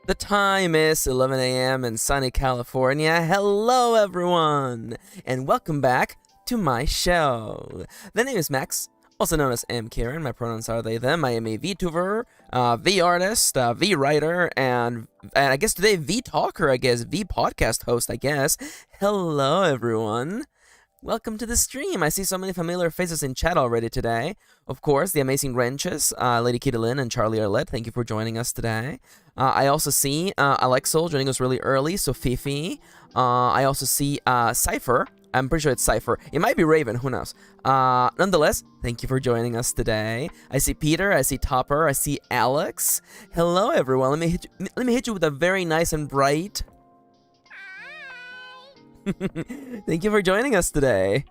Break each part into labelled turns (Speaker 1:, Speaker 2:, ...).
Speaker 1: The time is 11 a.m. in sunny California. Hello, everyone, and welcome back to my show. The name is Max, also known as MKirin. My pronouns are they, them. I am a Vtuber, V artist, V writer, and I guess today V talker, V podcast host, I guess. Hello, everyone. Welcome to the stream. I see so many familiar faces in chat already today. Of course, the amazing Wrenches, Lady Kirin and Charlie Arlette, thank you for joining us today. I also see Alexol joining us really early, so Fifi. I also see Cypher. I'm pretty sure it's Cypher. It might be Raven, who knows. Nonetheless, thank you for joining us today. I see Peter, I see Topper, I see Alex. Hello, everyone. Let me hit you with a very nice and bright... Thank you for joining us today.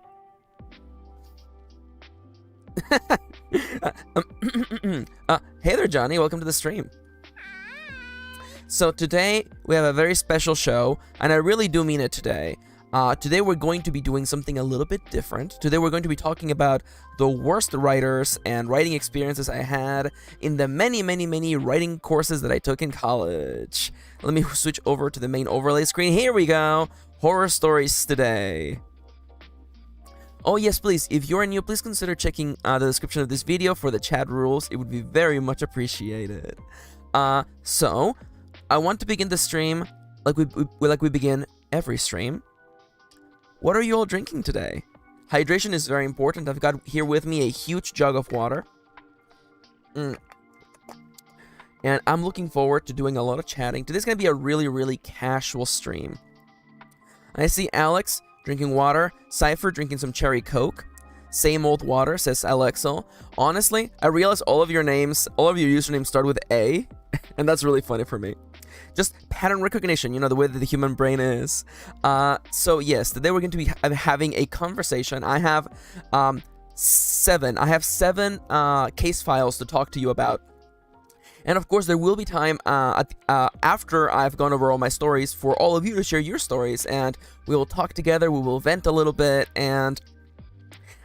Speaker 1: Hey there, Johnny. Welcome to the stream. So today we have a very special show, and I really do mean it today. Today we're going to be doing something a little bit different. Today we're going to be talking about the worst writers and writing experiences I had in the many writing courses that I took in college. Let me switch over to the main overlay screen. Here we go. Horror stories today. Oh yes, please, if you're new, please consider checking the description of this video for the chat rules. It would be very much appreciated. So, I want to begin the stream like we begin every stream. What are you all drinking today? Hydration is very important. I've got here with me a huge jug of water. And I'm looking forward to doing a lot of chatting. Today's going to be a really casual stream. I see Alex drinking water, Cypher drinking some cherry coke. Same old water, says Alexel. Honestly, I realize all of your usernames start with A, and that's really funny for me. Just pattern recognition, you know, the way that the human brain is. So yes, today we're going to be having a conversation. I have seven case files to talk to you about. And of course, there will be time after I've gone over all my stories for all of you to share your stories, and we will talk together, we will vent a little bit, and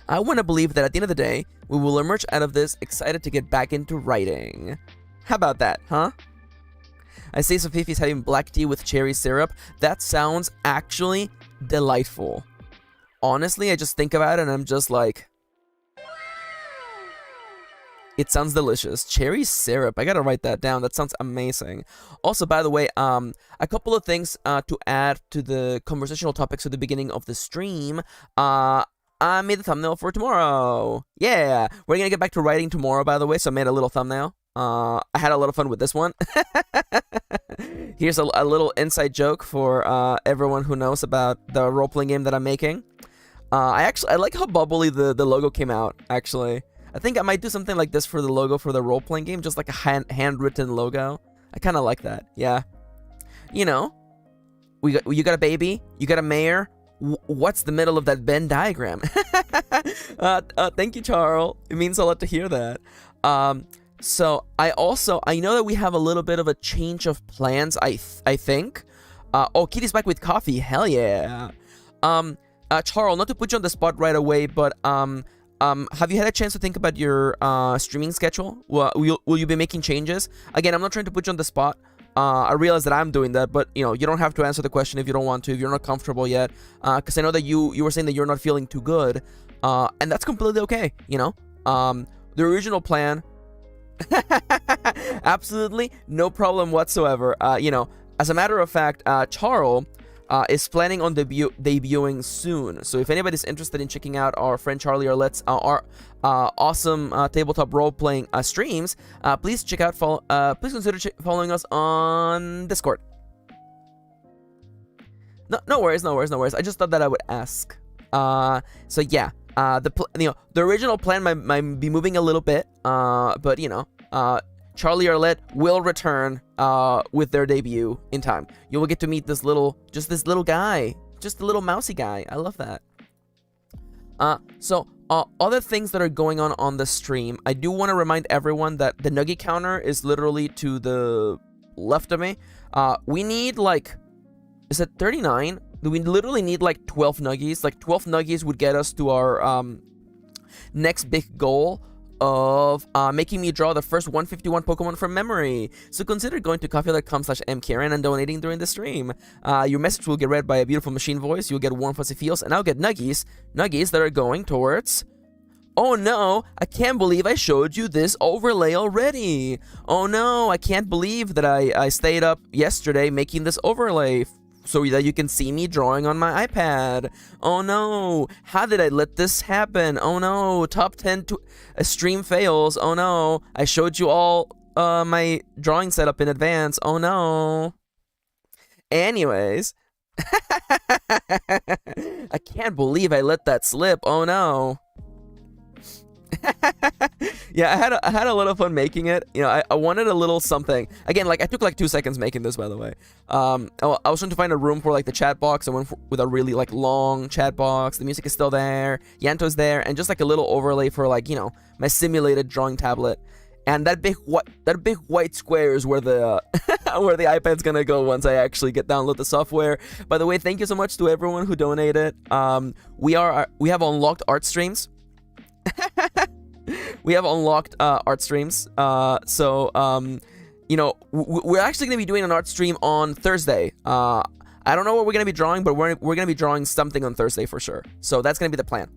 Speaker 1: I want to believe that at the end of the day, we will emerge out of this excited to get back into writing. How about that, huh? I see some Fifi's having black tea with cherry syrup. That sounds actually delightful. Honestly, I just think about it and I'm just like... It sounds delicious. Cherry syrup. I gotta write that down. That sounds amazing. Also, by the way, a couple of things to add to the conversational topics at the beginning of the stream. I made the thumbnail for tomorrow. Yeah, we're gonna get back to writing tomorrow, by the way, so I made a little thumbnail. I had a lot of fun with this one. Here's a little inside joke for everyone who knows about the role-playing game that I'm making. I like how bubbly the logo came out, actually. I think I might do something like this for the logo for the role-playing game, just like a handwritten logo. I kind of like that, yeah. You know, you got a baby, you got a mayor. What's the middle of that Venn diagram? Thank you, Charles. It means a lot to hear that. So I know that we have a little bit of a change of plans, I think. Oh, Kitty's back with coffee. Hell yeah. Charles, not to put you on the spot right away, but have you had a chance to think about your streaming schedule? Will you be making changes? Again, I'm not trying to put you on the spot. I realize that I'm doing that, but you know, you don't have to answer the question if you don't want to, if you're not comfortable yet. Because I know that you were saying that you're not feeling too good, and that's completely okay. You know, the original plan. Absolutely no problem whatsoever. You know, as a matter of fact, Charles is planning on debuting soon. So if anybody's interested in checking out our friend Charlie Arlette's awesome tabletop role-playing streams, please please consider following us on Discord. No worries. I just thought that I would ask. So yeah, the original plan might be moving a little bit, but you know, Charlie Arlette will return with their debut in time. You will get to meet this little guy, just a little mousy guy. I love that. So other things that are going on the stream, I do want to remind everyone that the nugget counter is literally to the left of me. We need like, is it 39? We literally need like 12 nuggies. Like 12 nuggies would get us to our next big goal of making me draw the first 151 Pokemon from memory. So consider going to coffee.com/MKirin and donating during the stream. Your message will get read by a beautiful machine voice. You'll get warm, fuzzy feels, and I'll get nuggies that are going towards... Oh no, I can't believe I showed you this overlay already. Oh no, I can't believe that I stayed up yesterday making this overlay so that you can see me drawing on my iPad. Oh no, how did I let this happen? Oh no, top 10 stream fails. Oh no, I showed you all my drawing setup in advance. Oh no. Anyways, I can't believe I let that slip. Oh no. Yeah, I had a lot of fun making it. You know, I wanted a little something. Again, like I took like 2 seconds making this, by the way. I was trying to find a room for like the chat box. I went with a really like long chat box. The music is still there. Yanto's there, and just like a little overlay for like, you know, my simulated drawing tablet. And that big white square is where the where the iPad's gonna go once I actually download the software. By the way, thank you so much to everyone who donated. We have unlocked art streams. We have unlocked art streams. You know, we're actually going to be doing an art stream on Thursday. I don't know what we're going to be drawing, but we're going to be drawing something on Thursday for sure. So that's going to be the plan.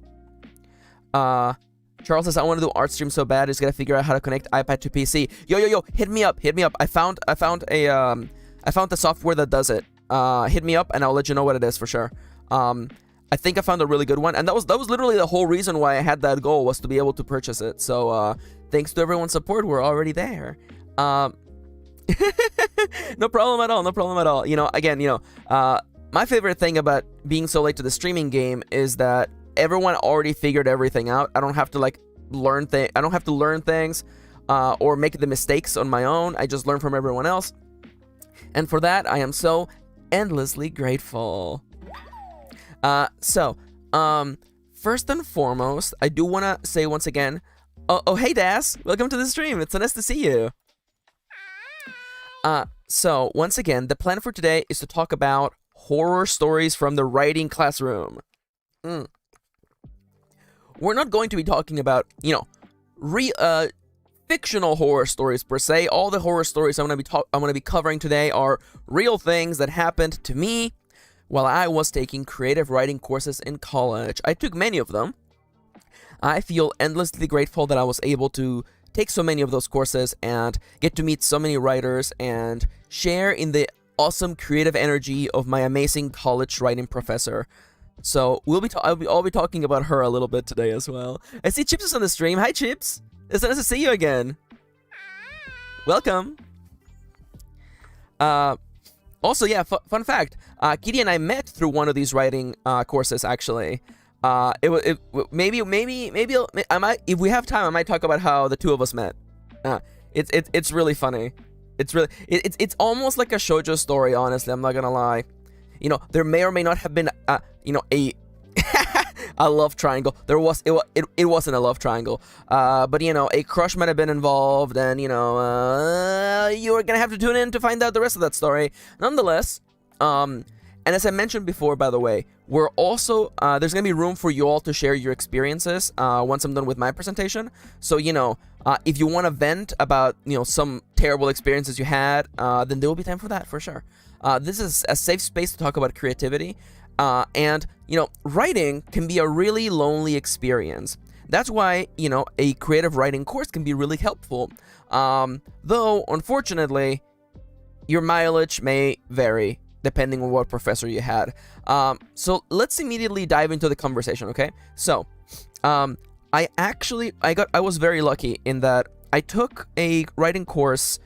Speaker 1: Charles says, I want to do art stream so bad. Just got to figure out how to connect iPad to PC. Yo, hit me up. I found the software that does it. Hit me up and I'll let you know what it is for sure. I think I found a really good one, and that was literally the whole reason why I had that goal, was to be able to purchase it. So thanks to everyone's support, we're already there. No problem at all. You know, again, you know, my favorite thing about being so late to the streaming game is that everyone already figured everything out. I don't have to like learn things or make the mistakes on my own. I just learn from everyone else, and for that I am so endlessly grateful. First and foremost, I do want to say once again, oh, hey, Das, welcome to the stream. It's so nice to see you. So, once again, the plan for today is to talk about horror stories from the writing classroom. We're not going to be talking about, you know, fictional horror stories per se. All the horror stories I'm going to be covering today are real things that happened to me while I was taking creative writing courses in college. I took many of them. I feel endlessly grateful that I was able to take so many of those courses and get to meet so many writers and share in the awesome creative energy of my amazing college writing professor. So I'll be talking about her a little bit today as well. I see Chips is on the stream. Hi, Chips. It's nice to see you again. Welcome. Also, yeah, fun fact. Kirin and I met through one of these writing courses. Actually, maybe I might, if we have time, I might talk about how the two of us met. It's really funny. It's almost like a shoujo story. Honestly, I'm not gonna lie. You know, there may or may not have been you know, a love triangle. It wasn't a love triangle. But you know, a crush might have been involved, and you know, you are gonna have to tune in to find out the rest of that story. Nonetheless, and as I mentioned before, by the way, we're also there's gonna be room for you all to share your experiences once I'm done with my presentation. So you know, if you want to vent about, you know, some terrible experiences you had, then there will be time for that for sure. This is a safe space to talk about creativity. And, you know, writing can be a really lonely experience. That's why, you know, a creative writing course can be really helpful. Though, unfortunately, your mileage may vary depending on what professor you had. So let's immediately dive into the conversation, okay? So, I was very lucky in that I took a writing course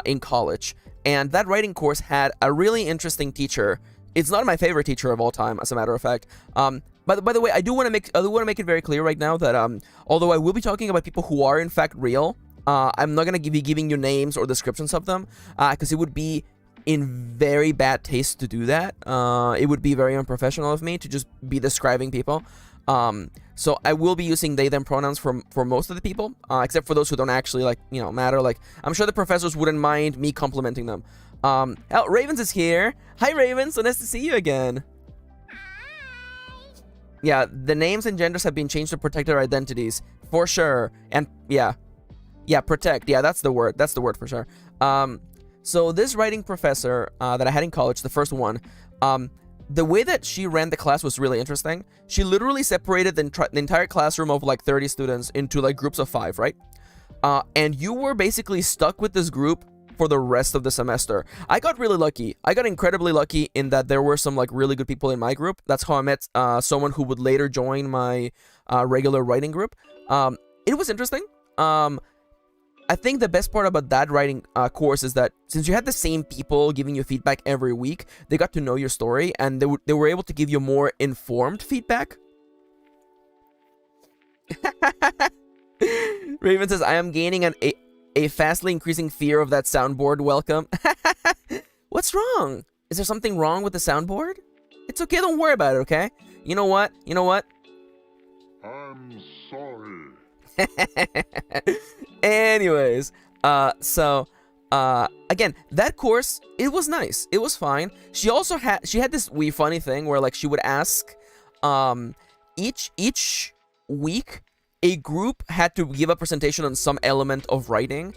Speaker 1: in college, and that writing course had a really interesting teacher. It's not my favorite teacher of all time, as a matter of fact. By the way, I do want to make it very clear right now that although I will be talking about people who are in fact real, I'm not gonna be giving you names or descriptions of them, because it would be in very bad taste to do that. It would be very unprofessional of me to just be describing people. So I will be using they them pronouns for most of the people, except for those who don't actually, like, you know, matter. Like, I'm sure the professors wouldn't mind me complimenting them. Ravens is here. Hi, Ravens. So nice to see you again. Yeah, the names and genders have been changed to protect their identities for sure. And yeah, protect. Yeah, that's the word. That's the word for sure. So this writing professor that I had in college, the first one, the way that she ran the class was really interesting. She literally separated the entire classroom of like 30 students into like groups of 5, right? And you were basically stuck with this group for the rest of the semester. I got really lucky. I got incredibly lucky in that there were some like really good people in my group. That's how I met someone who would later join my regular writing group. It was interesting. I think the best part about that writing course is that since you had the same people giving you feedback every week, they got to know your story and they were able to give you more informed feedback. Raven says, I am gaining a fastly increasing fear of that soundboard. Welcome. What's wrong? Is there something wrong with the soundboard? It's okay, don't worry about it, okay? You know what? You know what?
Speaker 2: I'm sorry.
Speaker 1: Anyways, again, that course, it was nice. It was fine. She had this wee funny thing where like she would ask, each week a group had to give a presentation on some element of writing,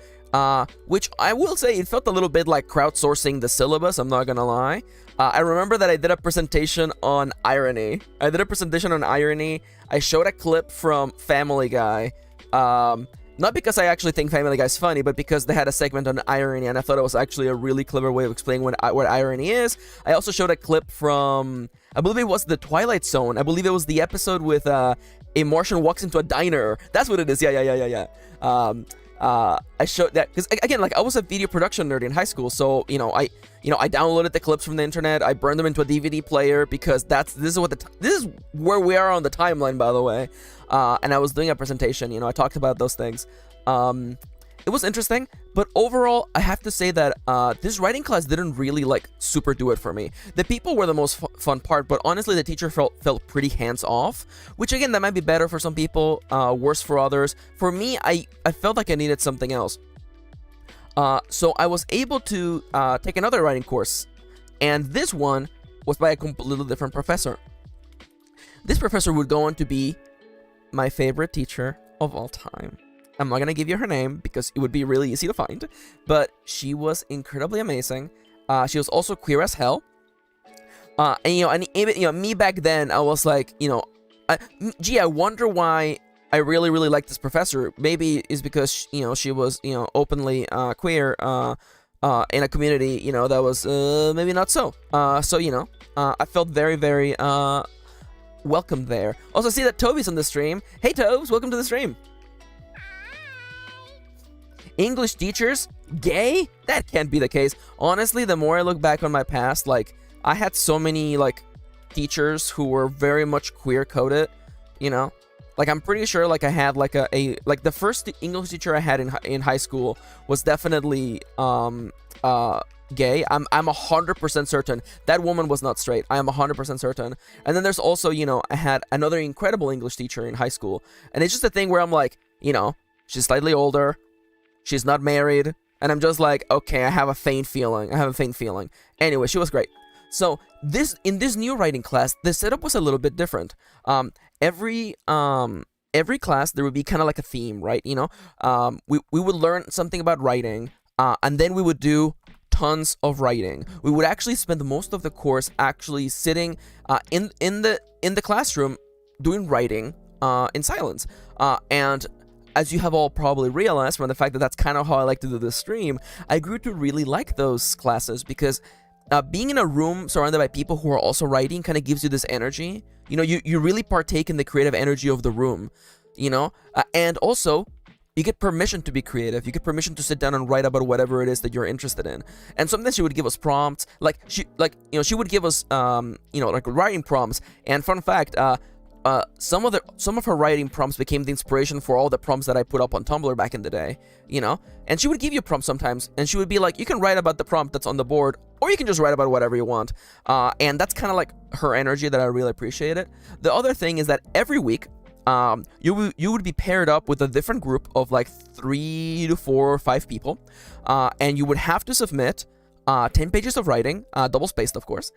Speaker 1: which I will say it felt a little bit like crowdsourcing the syllabus, I'm not gonna lie. I remember that I did a presentation on irony. I showed a clip from Family Guy. Not because I actually think Family Guy's funny, but because they had a segment on irony, and I thought it was actually a really clever way of explaining what irony is. I also showed a clip from, I believe it was The Twilight Zone. I believe it was the episode with a Martian walks into a diner. That's what it is. Yeah. I showed that because again, like I was a video production nerd in high school, so I downloaded the clips from the internet. I burned them into a DVD player because this is where we are on the timeline, by the way. And I was doing a presentation. I talked about those things. It was interesting, but overall, I have to say that this writing class didn't really like super do it for me. The people were the most fun part, but honestly, the teacher felt pretty hands off, which again, that might be better for some people, worse for others. For me, I felt like I needed something else. So I was able to take another writing course, and this one was by a completely different professor. This professor would go on to be my favorite teacher of all time. I'm not gonna give you her name because it would be really easy to find, but she was incredibly amazing. She was also queer as hell. And even me back then, I was like, I wonder why I really liked this professor. Maybe it's because she was openly queer in a community that was maybe not so. So I felt very welcome there. Also, see that Toby's on the stream. Hey Tobes, welcome to the stream. English teachers gay? That can't be the case. Honestly, the more I look back on my past, like I had so many like teachers who were very much queer coded, like I'm pretty sure like I had like like the first English teacher I had in high school was definitely gay. I'm 100% certain that woman was not straight. I am 100% certain. And then there's also I had another incredible English teacher in high school, and it's just a thing where I'm like she's slightly older. She's not married, and I'm just like, okay, I have a faint feeling. Anyway, she was great. So in this new writing class, the setup was a little bit different. Every class there would be kind of like a theme, right? We would learn something about writing, and then we would do tons of writing. We would actually spend most of the course actually sitting in the classroom doing writing in silence, and as you have all probably realized from the fact that that's kind of how I like to do this stream, I grew to really like those classes because being in a room surrounded by people who are also writing kind of gives you this energy. You really partake in the creative energy of the room, and also you get permission to be creative. You get permission to sit down and write about whatever it is that you're interested in. And sometimes she would give us prompts, she would give us like writing prompts. And fun fact, some of her writing prompts became the inspiration for all the prompts that I put up on Tumblr back in the day, and she would give you prompts sometimes, and she would be like, you can write about the prompt that's on the board, or you can just write about whatever you want, and that's kind of like her energy that I really appreciated. The other thing is that every week, you would be paired up with a different group of like 3 to 4 or 5 people, and you would have to submit 10 pages of writing, double spaced of course,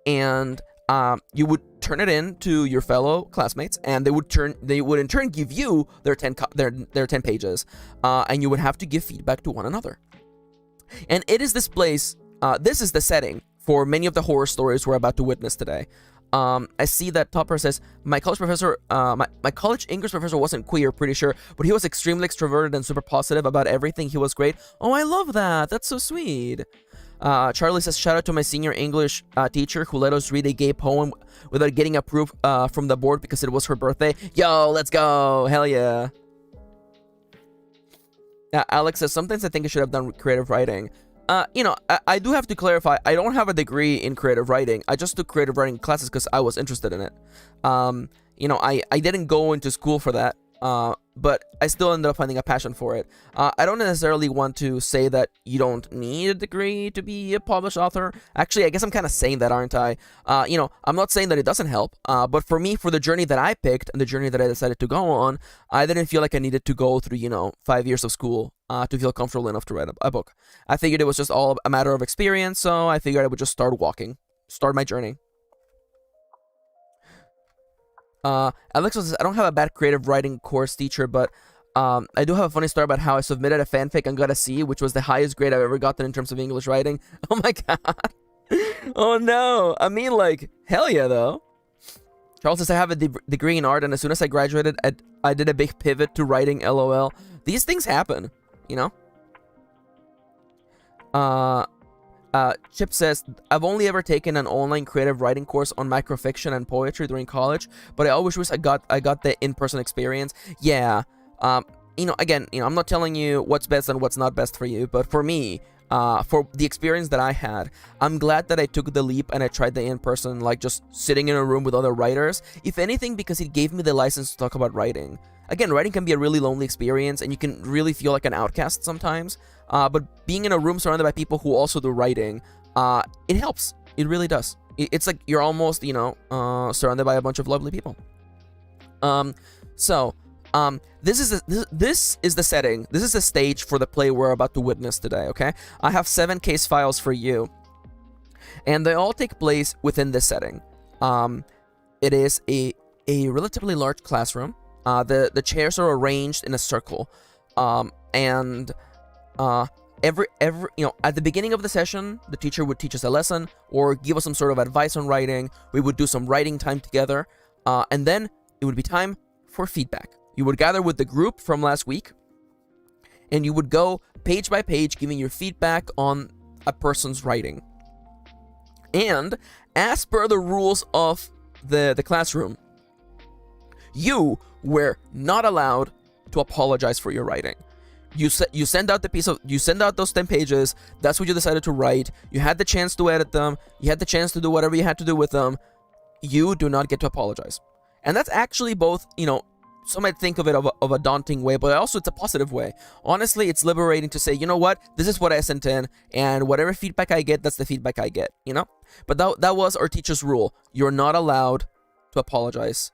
Speaker 1: and you would turn it in to your fellow classmates, and they would in turn give you their 10 pages, and you would have to give feedback to one another. And it is this place, this is the setting for many of the horror stories we're about to witness today. I see that Topper says, my college professor, my college English professor wasn't queer, pretty sure, but he was extremely extroverted and super positive about everything. He was great. Oh, I love that. That's so sweet. Charlie says, shout out to my senior English teacher who let us read a gay poem without getting approved from the board because it was her birthday. Yo, let's go. Hell yeah. Alex says, sometimes I think I should have done creative writing. I do have to clarify, I don't have a degree in creative writing. I just took creative writing classes because I was interested in it. I didn't go into school for that, but I still ended up finding a passion for it. I don't necessarily want to say that you don't need a degree to be a published author. Actually, I guess I'm kind of saying that, aren't I? I'm not saying that it doesn't help, but for me, for the journey that I picked and the journey that I decided to go on, I didn't feel like I needed to go through, 5 years of school to feel comfortable enough to write a book. I figured it was just all a matter of experience, so I figured I would just start my journey. Alex says, I don't have a bad creative writing course teacher, but I do have a funny story about how I submitted a fanfic and got a C, which was the highest grade I've ever gotten in terms of English writing. Oh my god. Oh no. I mean, like, hell yeah, though. Charles says, I have a degree in art, and as soon as I graduated, I did a big pivot to writing, LOL. These things happen, Chip says, I've only ever taken an online creative writing course on microfiction and poetry during college, but I always wish I got the in-person experience. Yeah. Again, I'm not telling you what's best and what's not best for you, but for me, for the experience that I had, I'm glad that I took the leap and I tried the in-person, like just sitting in a room with other writers. If anything, because it gave me the license to talk about writing. Again, writing can be a really lonely experience, and you can really feel like an outcast sometimes. But being in a room surrounded by people who also do writing, it helps. It really does. It's like you're almost, surrounded by a bunch of lovely people. This is the setting. This is the stage for the play we're about to witness today, okay? I have 7 case files for you, and they all take place within this setting. It is a relatively large classroom. The chairs are arranged in a circle, and every at the beginning of the session, the teacher would teach us a lesson or give us some sort of advice on writing. We would do some writing time together, and then it would be time for feedback. You would gather with the group from last week, and you would go page by page giving your feedback on a person's writing. And as per the rules of the classroom, you were not allowed to apologize for your writing. You send out those 10 pages. That's what you decided to write. You had the chance to edit them. You had the chance to do whatever you had to do with them. You do not get to apologize. And that's actually both, some might think of it of a daunting way, but also it's a positive way. Honestly, it's liberating to say, you know what, this is what I sent in, and whatever feedback I get, that's the feedback I get, But that was our teacher's rule. You're not allowed to apologize.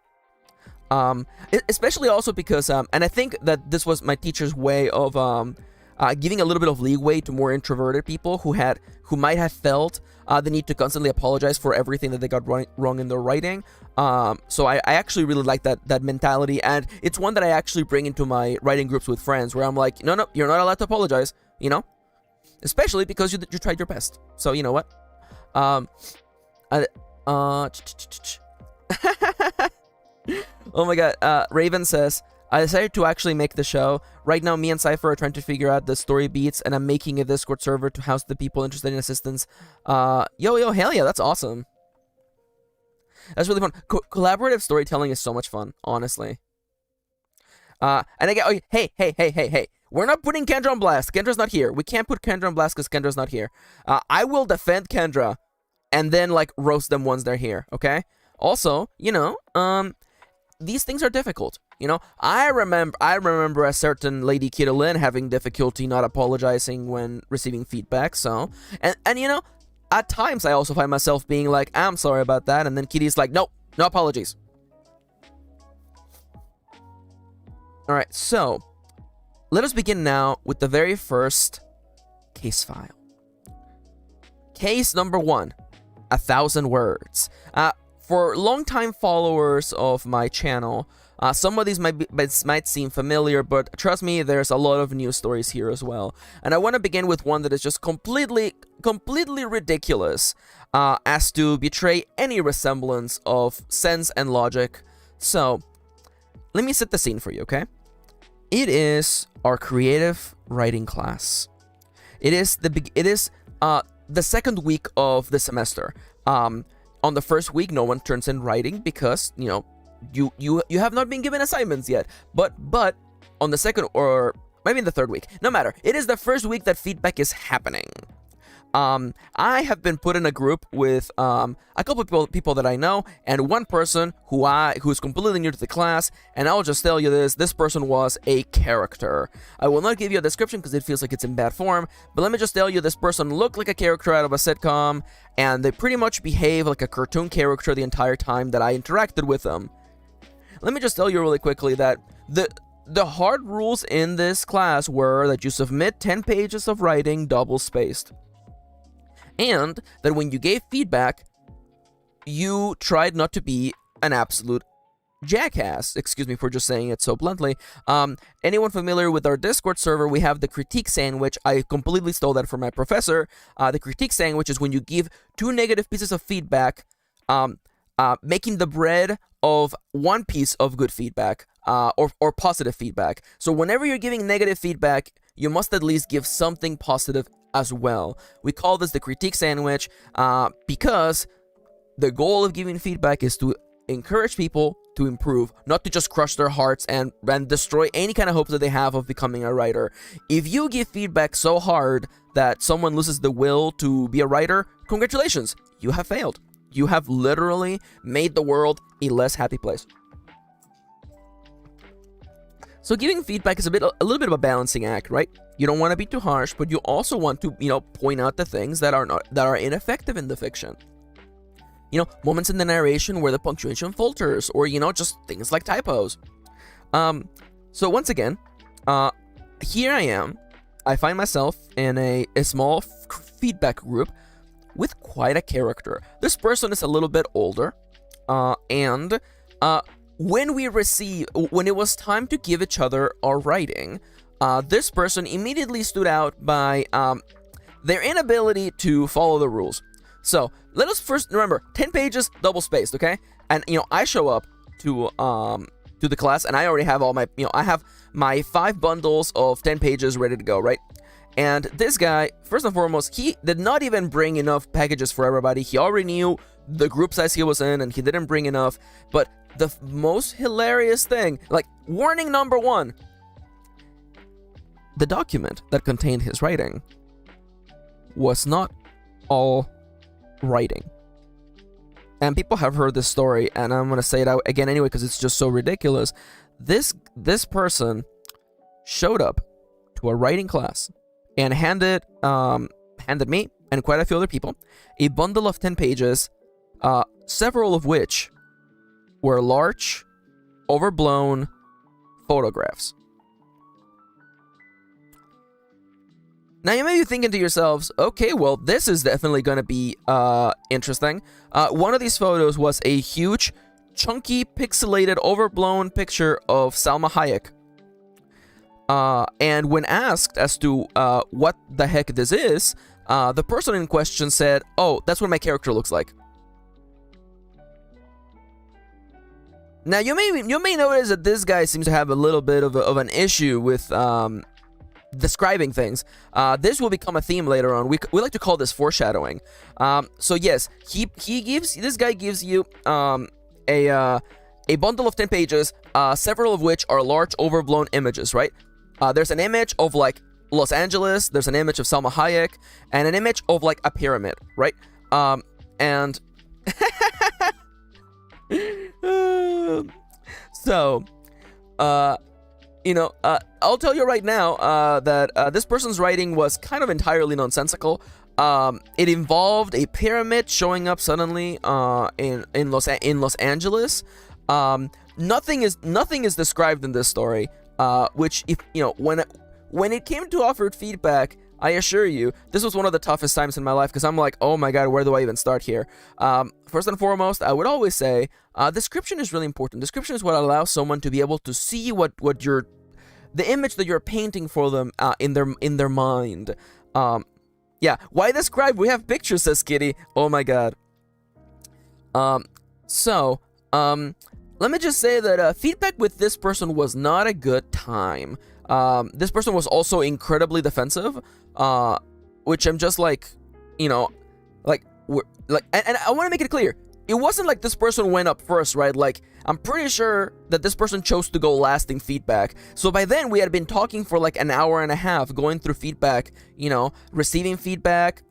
Speaker 1: Especially also because, and I think that this was my teacher's way of giving a little bit of leeway to more introverted people who might have felt the need to constantly apologize for everything that they got wrong in their writing. So I actually really like that mentality, and it's one that I actually bring into my writing groups with friends, where I'm like, no, you're not allowed to apologize, especially because you tried your best. So you know what? Oh my god, Raven says, I decided to actually make the show. Right now, me and Cypher are trying to figure out the story beats, and I'm making a Discord server to house the people interested in assistance. Yo, hell yeah, that's awesome. That's really fun. Collaborative storytelling is so much fun, honestly. And again, hey. We're not putting Kendra on blast. Kendra's not here. We can't put Kendra on blast because Kendra's not here. I will defend Kendra and then, roast them once they're here, okay? Also, these things are difficult. I remember a certain lady Kirin having difficulty not apologizing when receiving feedback. So, and at times I also find myself being like, I'm sorry about that, and then Kitty's like, nope, no apologies. All right, so let us begin now with the very first case file. Case number 1. 1,000 words. for longtime followers of my channel, some of these might seem familiar, but trust me, there's a lot of news stories here as well. And I want to begin with one that is just completely ridiculous, as to betray any resemblance of sense and logic. So, let me set the scene for you, okay? It is our creative writing class. It is the second week of the semester. On the first week, no one turns in writing because, you know, you have not been given assignments yet. But on the second, or maybe in the third week, no matter. It is the first week that feedback is happening. I have been put in a group with a couple of people that I know, and one person who's completely new to the class. And I'll just tell you this person was a character. I will not give you a description because it feels like it's in bad form, but let me just tell you, this person looked like a character out of a sitcom, and they pretty much behave like a cartoon character the entire time that I interacted with them. Let me just tell you really quickly that the hard rules in this class were that you submit 10 pages of writing double-spaced. And that when you gave feedback, you tried not to be an absolute jackass. Excuse me for just saying it so bluntly. Anyone familiar with our Discord server, we have the critique sandwich. I completely stole that from my professor. The critique sandwich is when you give 2 negative pieces of feedback, making the bread of 1 piece of good feedback, or positive feedback. So whenever you're giving negative feedback, you must at least give something positive as well. We call this the critique sandwich because the goal of giving feedback is to encourage people to improve, not to just crush their hearts and destroy any kind of hopes that they have of becoming a writer. If you give feedback so hard that someone loses the will to be a writer, congratulations, you have failed. You have literally made the world a less happy place. So giving feedback is a little bit of a balancing act, right? You don't want to be too harsh, but you also want to, point out the things that are ineffective in the fiction. Moments in the narration where the punctuation falters, or just things like typos. So once again, here I am. I find myself in a small feedback group with quite a character. This person is a little bit older, and when it was time to give each other our writing, this person immediately stood out by their inability to follow the rules. So let us first remember 10 pages double spaced, okay? And I show up to the class, and I already have all my I have my 5 bundles of 10 pages ready to go, right? And this guy, first and foremost, he did not even bring enough packages for everybody. He already knew the group size he was in, and he didn't bring enough. But the most hilarious thing, like, warning number 1, the document that contained his writing was not all writing. And people have heard this story, and I'm gonna say it out again anyway because it's just so ridiculous. This person showed up to a writing class and handed me and quite a few other people a bundle of 10 pages, several of which were large, overblown photographs. Now you may be thinking to yourselves, okay, well, this is definitely going to be interesting. One of these photos was a huge, chunky, pixelated, overblown picture of Salma Hayek. And when asked as to what the heck this is, the person in question said, "Oh, that's what my character looks like." Now you may notice that this guy seems to have a little bit of an issue with describing things. This will become a theme later on. We like to call this foreshadowing. So yes, this guy gives you a bundle of 10 pages, several of which are large overblown images, right? There's an image of like Los Angeles, there's an image of Salma Hayek, and an image of like a pyramid, right? And so, I'll tell you right now that this person's writing was kind of entirely nonsensical. It involved a pyramid showing up suddenly in Los Angeles. Nothing is described in this story. Which, if when it came to offered feedback, I assure you, this was one of the toughest times in my life because I'm like, oh my god, where do I even start here? First and foremost, I would always say description is really important. Description is what allows someone to be able to see what you're, the image that you're painting for them in their mind. Yeah, why describe? We have pictures, says Kitty. Oh my god. Let me just say that feedback with this person was not a good time. This person was also incredibly defensive, which I'm just like, you know, like, and I want to make it clear. It wasn't like this person went up first, right? Like, I'm pretty sure that this person chose to go last in feedback. So by then, we had been talking for like an hour and a half, going through feedback, you know, receiving feedback,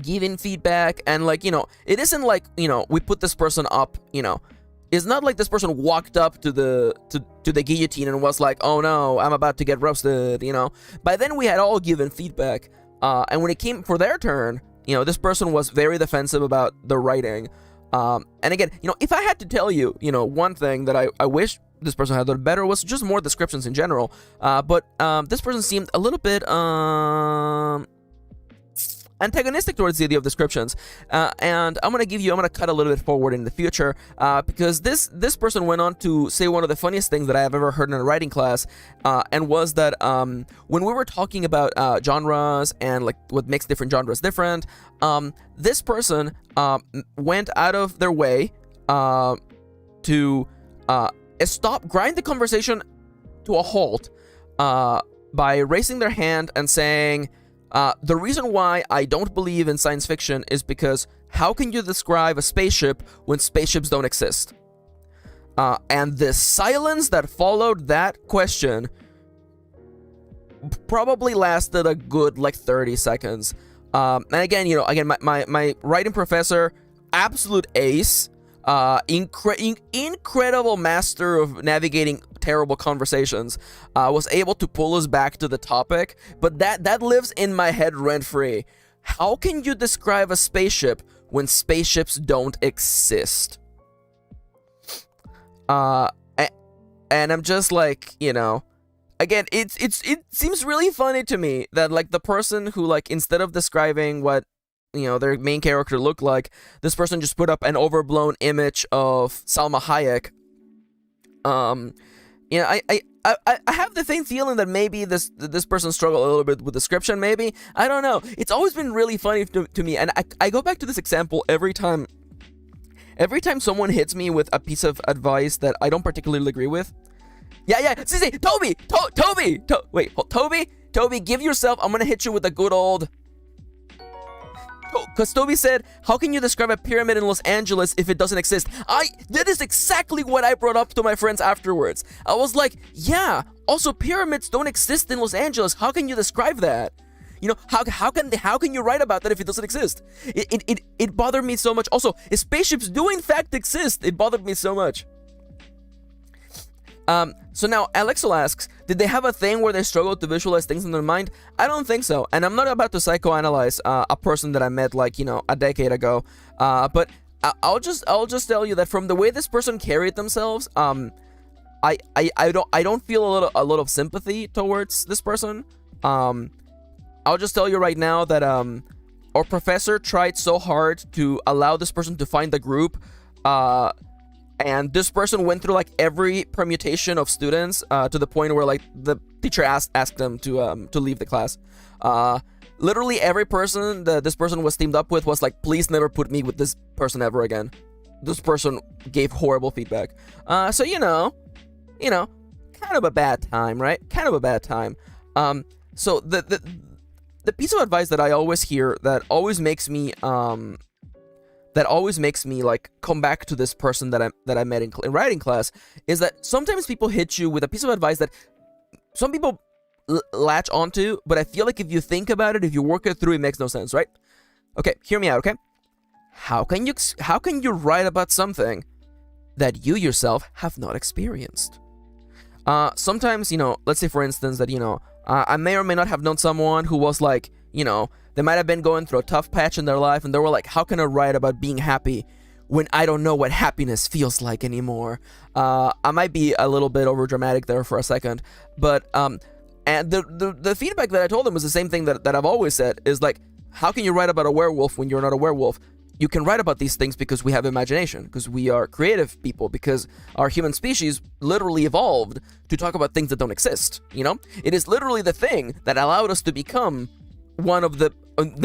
Speaker 1: giving feedback, and like, you know, it isn't like, you know, we put this person up, you know, it's not like this person walked up to the guillotine and was like, oh no, I'm about to get roasted, you know. By then, we had all given feedback, and when it came for their turn, you know, this person was very defensive about the writing. And again, you know, if I had to tell you, you know, one thing that I wish this person had done better was just more descriptions in general. But this person seemed a little bit antagonistic towards the idea of descriptions. And I'm gonna cut a little bit forward in the future, because this person went on to say one of the funniest things that I have ever heard in a writing class, and was that when we were talking about genres and like what makes different genres different, this person went out of their way to grind the conversation to a halt by raising their hand and saying, the reason why I don't believe in science fiction is because how can you describe a spaceship when spaceships don't exist? And the silence that followed that question probably lasted a good like 30 seconds. And again, you know, my writing professor, absolute ace, incredible master of navigating terrible conversations, was able to pull us back to the topic, but that lives in my head rent-free. How can you describe a spaceship when spaceships don't exist? And I'm just like, you know, again, it seems really funny to me that like the person who, like, instead of describing what, you know, their main character looked like, this person just put up an overblown image of Salma Hayek. You know, I have the same feeling that maybe this person struggled a little bit with description, maybe. I don't know. It's always been really funny to me, and I go back to this example every time someone hits me with a piece of advice that I don't particularly agree with. Yeah, see, Toby, Toby, give yourself, I'm gonna hit you with a good old... Because Toby said, how can you describe a pyramid in Los Angeles if it doesn't exist? That is exactly what I brought up to my friends afterwards. I was like, yeah, also pyramids don't exist in Los Angeles. How can you describe that? You know, how can you write about that if it doesn't exist? It bothered me so much. Also, if spaceships do in fact exist, it bothered me so much. So now Alexel asks, did they have a thing where they struggled to visualize things in their mind? I don't think so, and I'm not about to psychoanalyze a person that I met, like, you know, a decade ago. But I'll just tell you that from the way this person carried themselves, I don't feel a lot of sympathy towards this person. I'll just tell you right now that our professor tried so hard to allow this person to find the group, and this person went through like every permutation of students to the point where like the teacher asked them to leave the class. Literally every person that this person was teamed up with was like, please never put me with this person ever again. This person gave horrible feedback. So you know, kind of a bad time, right? Kind of a bad time. So the piece of advice that I always hear that always makes me like come back to this person that I met in writing class is that sometimes people hit you with a piece of advice that some people latch onto, but I feel like if you think about it, if you work it through, it makes no sense, right? Okay, hear me out, okay? How can you write about something that you yourself have not experienced? Sometimes, you know, let's say for instance that, you know, I may or may not have known someone who was like, you know, they might have been going through a tough patch in their life, and they were like, how can I write about being happy when I don't know what happiness feels like anymore? I might be a little bit over dramatic there for a second, but And the feedback that I told them was the same thing that I've always said, is like, how can you write about a werewolf when you're not a werewolf? You can write about these things because we have imagination, because we are creative people, because our human species literally evolved to talk about things that don't exist, you know? It is literally the thing that allowed us to become one of the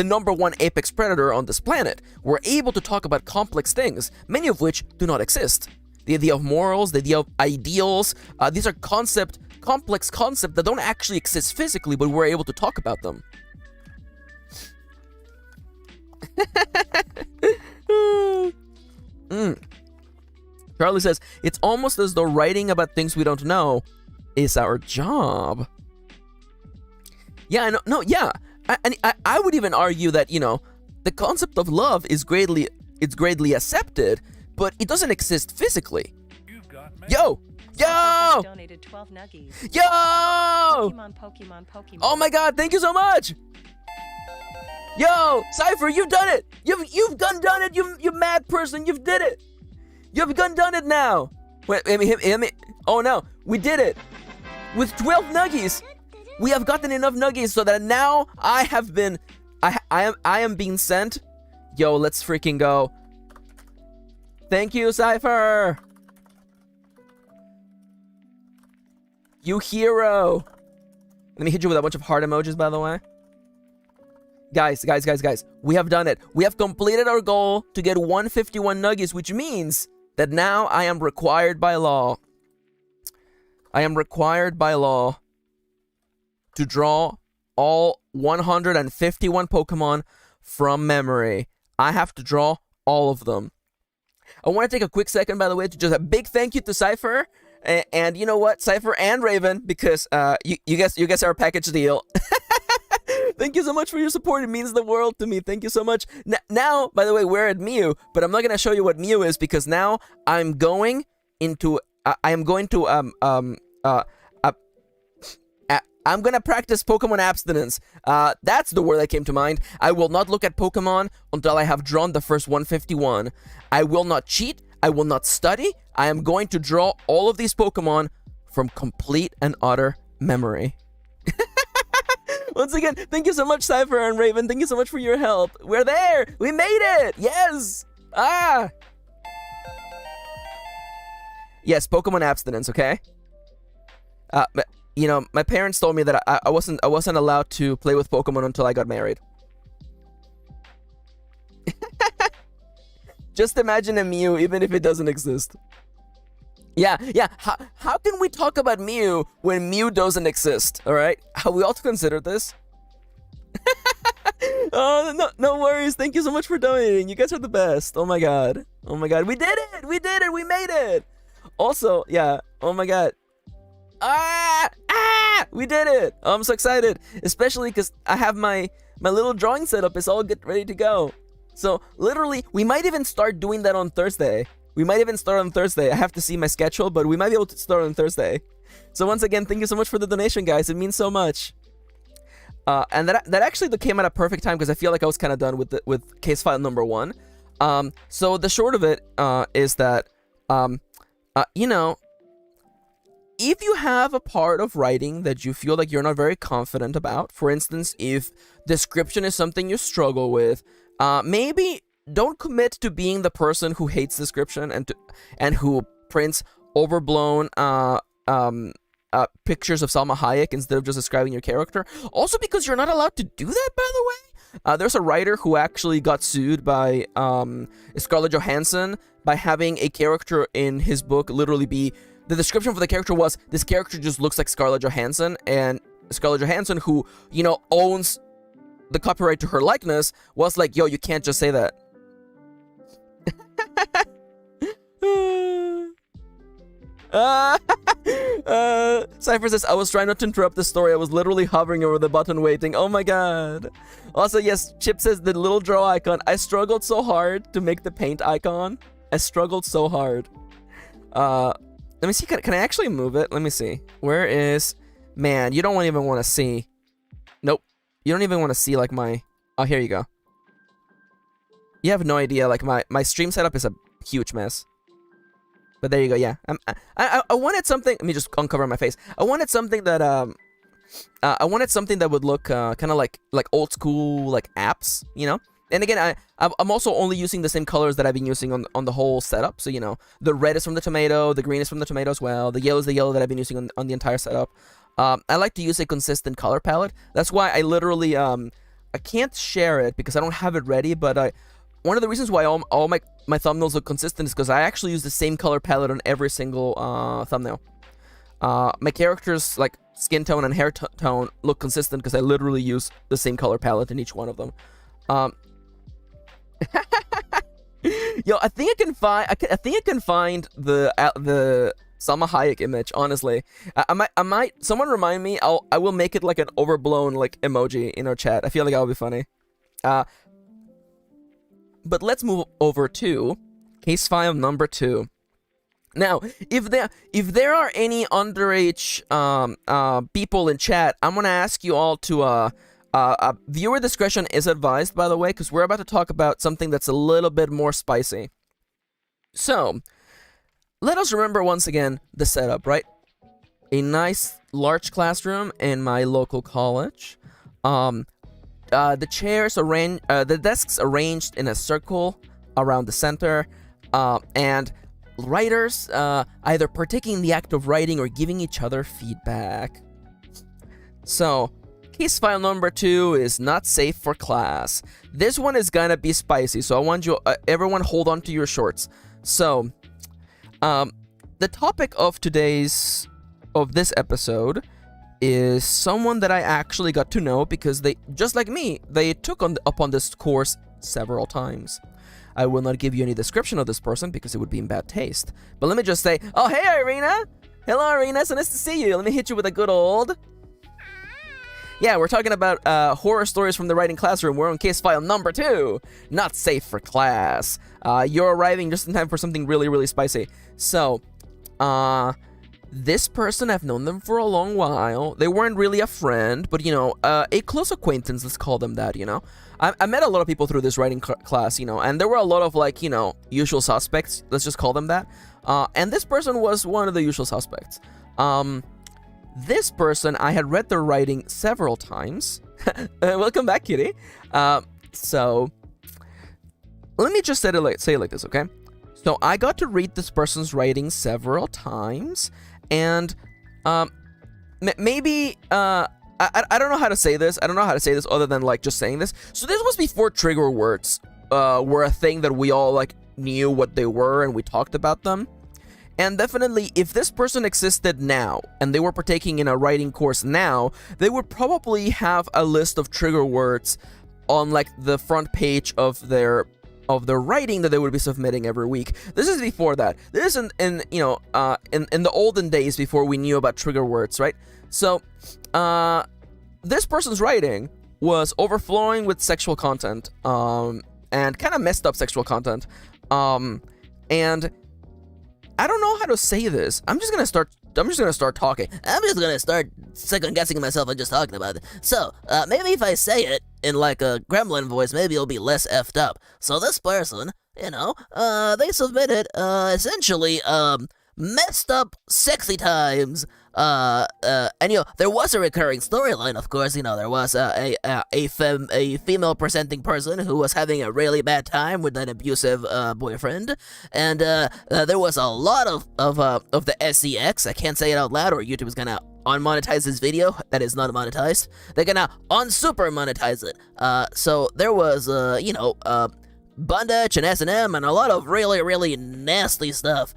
Speaker 1: number one apex predator on this planet. We're able to talk about complex things, many of which do not exist. The idea of morals, the idea of ideals, these are complex concepts that don't actually exist physically, but we're able to talk about them. Charlie says, it's almost as though writing about things we don't know is our job. Yeah, I know. No, yeah. I would even argue that, you know, the concept of love is greatly accepted, but it doesn't exist physically. Yo! Yo!
Speaker 3: Donated 12 nuggies.
Speaker 1: Yo!
Speaker 3: Pokemon.
Speaker 1: Oh my god, thank you so much! Yo, Cypher, you've done it! You've done it, you mad person, you've did it! You've done it now! Wait, oh no, we did it! With 12 nuggies! We have gotten enough nuggies so that now I am being sent. Yo, let's freaking go. Thank you, Cypher! You hero! Let me hit you with a bunch of heart emojis, by the way. Guys, we have done it. We have completed our goal to get 151 nuggies, which means that now I am required by law. I am required by law to draw all 151 Pokemon from memory. I have to draw all of them. I want to take a quick second, by the way, to just a big thank you to Cypher. And you know what? Cypher and Raven, because you guys are a package deal. Thank you so much for your support. It means the world to me. Thank you so much. Now, by the way, we're at Mew, but I'm not gonna show you what Mew is because now I'm going to practice Pokemon abstinence. That's the word that came to mind. I will not look at Pokemon until I have drawn the first 151. I will not cheat. I will not study. I am going to draw all of these Pokemon from complete and utter memory. Once again, thank you so much, Cypher and Raven. Thank you so much for your help. We're there. We made it. Yes. Yes, Pokemon abstinence, okay? You know, my parents told me that I wasn't allowed to play with Pokemon until I got married. Just imagine a Mew, even if it doesn't exist. Yeah. How can we talk about Mew when Mew doesn't exist? All right, have we all considered this? Oh, no worries. Thank you so much for donating. You guys are the best. Oh my god. We did it. We made it. Also, yeah. Oh my god. We did it. Oh, I'm so excited, especially because I have my little drawing setup is all ready to go. So literally, we might even start doing that on Thursday. I have to see my schedule, but we might be able to start on Thursday. So once again, thank you so much for the donation, guys. It means so much. And that actually came at a perfect time because I feel like I was kind of done with case file number 1. So the short of it is that, you know, if you have a part of writing that you feel like you're not very confident about, for instance, if description is something you struggle with, maybe don't commit to being the person who hates description and who prints overblown pictures of Salma Hayek instead of just describing your character. Also because you're not allowed to do that, by the way. There's a writer who actually got sued by Scarlett Johansson by having a character in his book literally be... The description for the character was, this character just looks like Scarlett Johansson, and Scarlett Johansson, who, you know, owns the copyright to her likeness, was like, yo, you can't just say that. Cypher says, I was trying not to interrupt the story. I was literally hovering over the button waiting. Oh my god. Also, yes, Chip says the little draw icon. I struggled so hard to make the paint icon. I struggled so hard. Let me see. Can I actually move it? Let me see. Where is... Man, you don't even want to see. Nope. You don't even want to see, like, my... Oh, here you go. You have no idea. Like, my stream setup is a huge mess. But there you go, yeah. I wanted something... Let me just uncover my face. I wanted something that, I wanted something that would look kind of like old school like apps, you know. And again, I'm also only using the same colors that I've been using on the whole setup. So, you know, the red is from the tomato, the green is from the tomato as well, the yellow is the yellow that I've been using on the entire setup. I like to use a consistent color palette. That's why I literally, I can't share it because I don't have it ready, but one of the reasons why all my thumbnails look consistent is because I actually use the same color palette on every single thumbnail. My character's like skin tone and hair tone look consistent because I literally use the same color palette in each one of them. Yo, I think I can find the Salma Hayek image. Honestly, I might. Someone remind me. I will make it like an overblown like emoji in our chat. I feel like that would be funny. But let's move over to case file number 2. Now, if there are any underage people in chat, I'm gonna ask you all to viewer discretion is advised, by the way, because we're about to talk about something that's a little bit more spicy. So, let us remember once again the setup, right? A nice large classroom in my local college. The chairs arranged, the desks arranged in a circle around the center, and writers either partaking in the act of writing or giving each other feedback. So, case file number 2 is not safe for class. This one is gonna be spicy, so I want you, everyone, hold on to your shorts. So, the topic of this episode is someone that I actually got to know because they, just like me, they took upon this course several times. I will not give you any description of this person because it would be in bad taste. But let me just say, oh, hey, Irina! Hello, Irina, so nice to see you. Let me hit you with a good old... Yeah, we're talking about horror stories from the writing classroom. We're on case file number 2, not safe for class. You're arriving just in time for something really, really spicy. So, this person, I've known them for a long while. They weren't really a friend, but, you know, a close acquaintance, let's call them that, you know. I met a lot of people through this writing class, you know, and there were a lot of, like, you know, usual suspects, let's just call them that. And this person was one of the usual suspects. This person, I had read their writing several times. Welcome back, Kitty. So, let me just say it like this, okay? So, I got to read this person's writing several times, and maybe, I don't know how to say this. I don't know how to say this other than, like, just saying this. So, this was before trigger words were a thing that we all, like, knew what they were, and we talked about them. And definitely, if this person existed now, and they were partaking in a writing course now, they would probably have a list of trigger words on, like, the front page of their writing that they would be submitting every week. This is before that. This is in you know, in the olden days before we knew about trigger words, right? So, this person's writing was overflowing with sexual content, and kind of messed up sexual content, and I don't know how to say this. I'm just gonna start talking. I'm just gonna start second-guessing myself and just talking about it. So, maybe if I say it in, like, a gremlin voice, maybe it'll be less effed up. So this person, you know, they submitted, essentially, messed up sexy times. And, you know, there was a recurring storyline, of course. You know, there was a female presenting person who was having a really bad time with an abusive boyfriend, and there was a lot of the SEX. I can't say it out loud, or YouTube is gonna unmonetize this video. That is not monetized. They're gonna unsuper monetize it. So there was you know, bondage and S&M and a lot of really, really nasty stuff.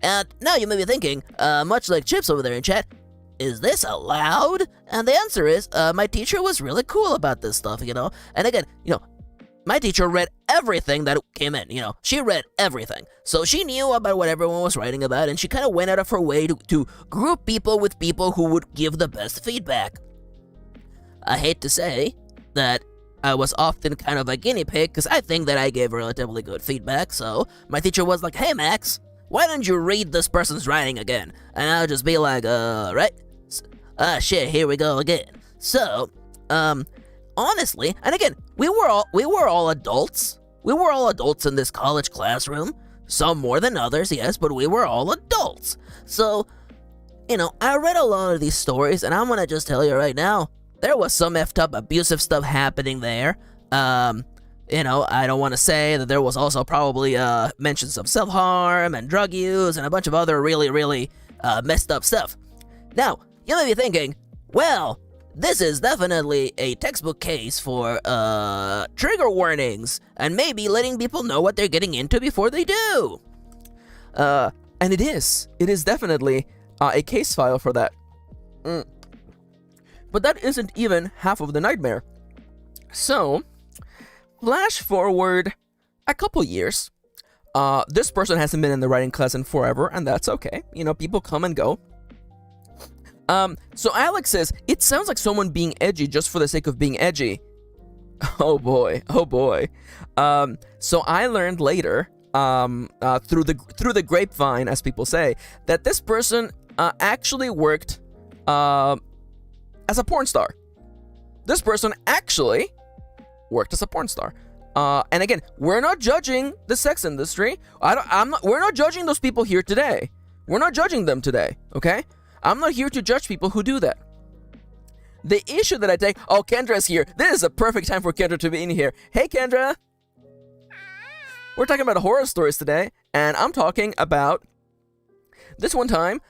Speaker 1: And now you may be thinking, much like Chips over there in chat, is this allowed? And the answer is, my teacher was really cool about this stuff, you know? And again, you know, my teacher read everything that came in, you know? She read everything. So she knew about what everyone was writing about, and she kind of went out of her way to group people with people who would give the best feedback. I hate to say that I was often kind of a guinea pig, because I think that I gave relatively good feedback, so my teacher was like, hey, Max, why don't you read this person's writing again? And I'll just be like, right? Shit, here we go again. So, honestly, and again, we were all adults. We were all adults in this college classroom. Some more than others, yes, but we were all adults. So,
Speaker 4: I read a lot of these stories, and I'm gonna just tell you right now, there was some effed up abusive stuff happening there. I don't want to say that there was also probably mentions of self-harm and drug use and a bunch of other really, really messed up stuff. Now, you may be thinking, well, this is definitely a textbook case for trigger warnings and maybe letting people know what they're getting into before they do.
Speaker 1: And it is definitely a case file for that. But that isn't even half of the nightmare. So, flash forward a couple years. This person hasn't been in the writing class in forever, and that's okay. People come and go. So Alex says, it sounds like someone being edgy just for the sake of being edgy. Oh boy. So I learned later, through the grapevine, as people say, that this person actually worked as a porn star. This person actually worked as a porn star. And again, we're not judging the sex industry. We're not judging those people here today. We're not judging them today, okay? I'm not here to judge people who do that. The issue that I take... Oh, Kendra's here. This is a perfect time for Kendra to be in here. Hey, Kendra. We're talking about horror stories today, and I'm talking about... This one time,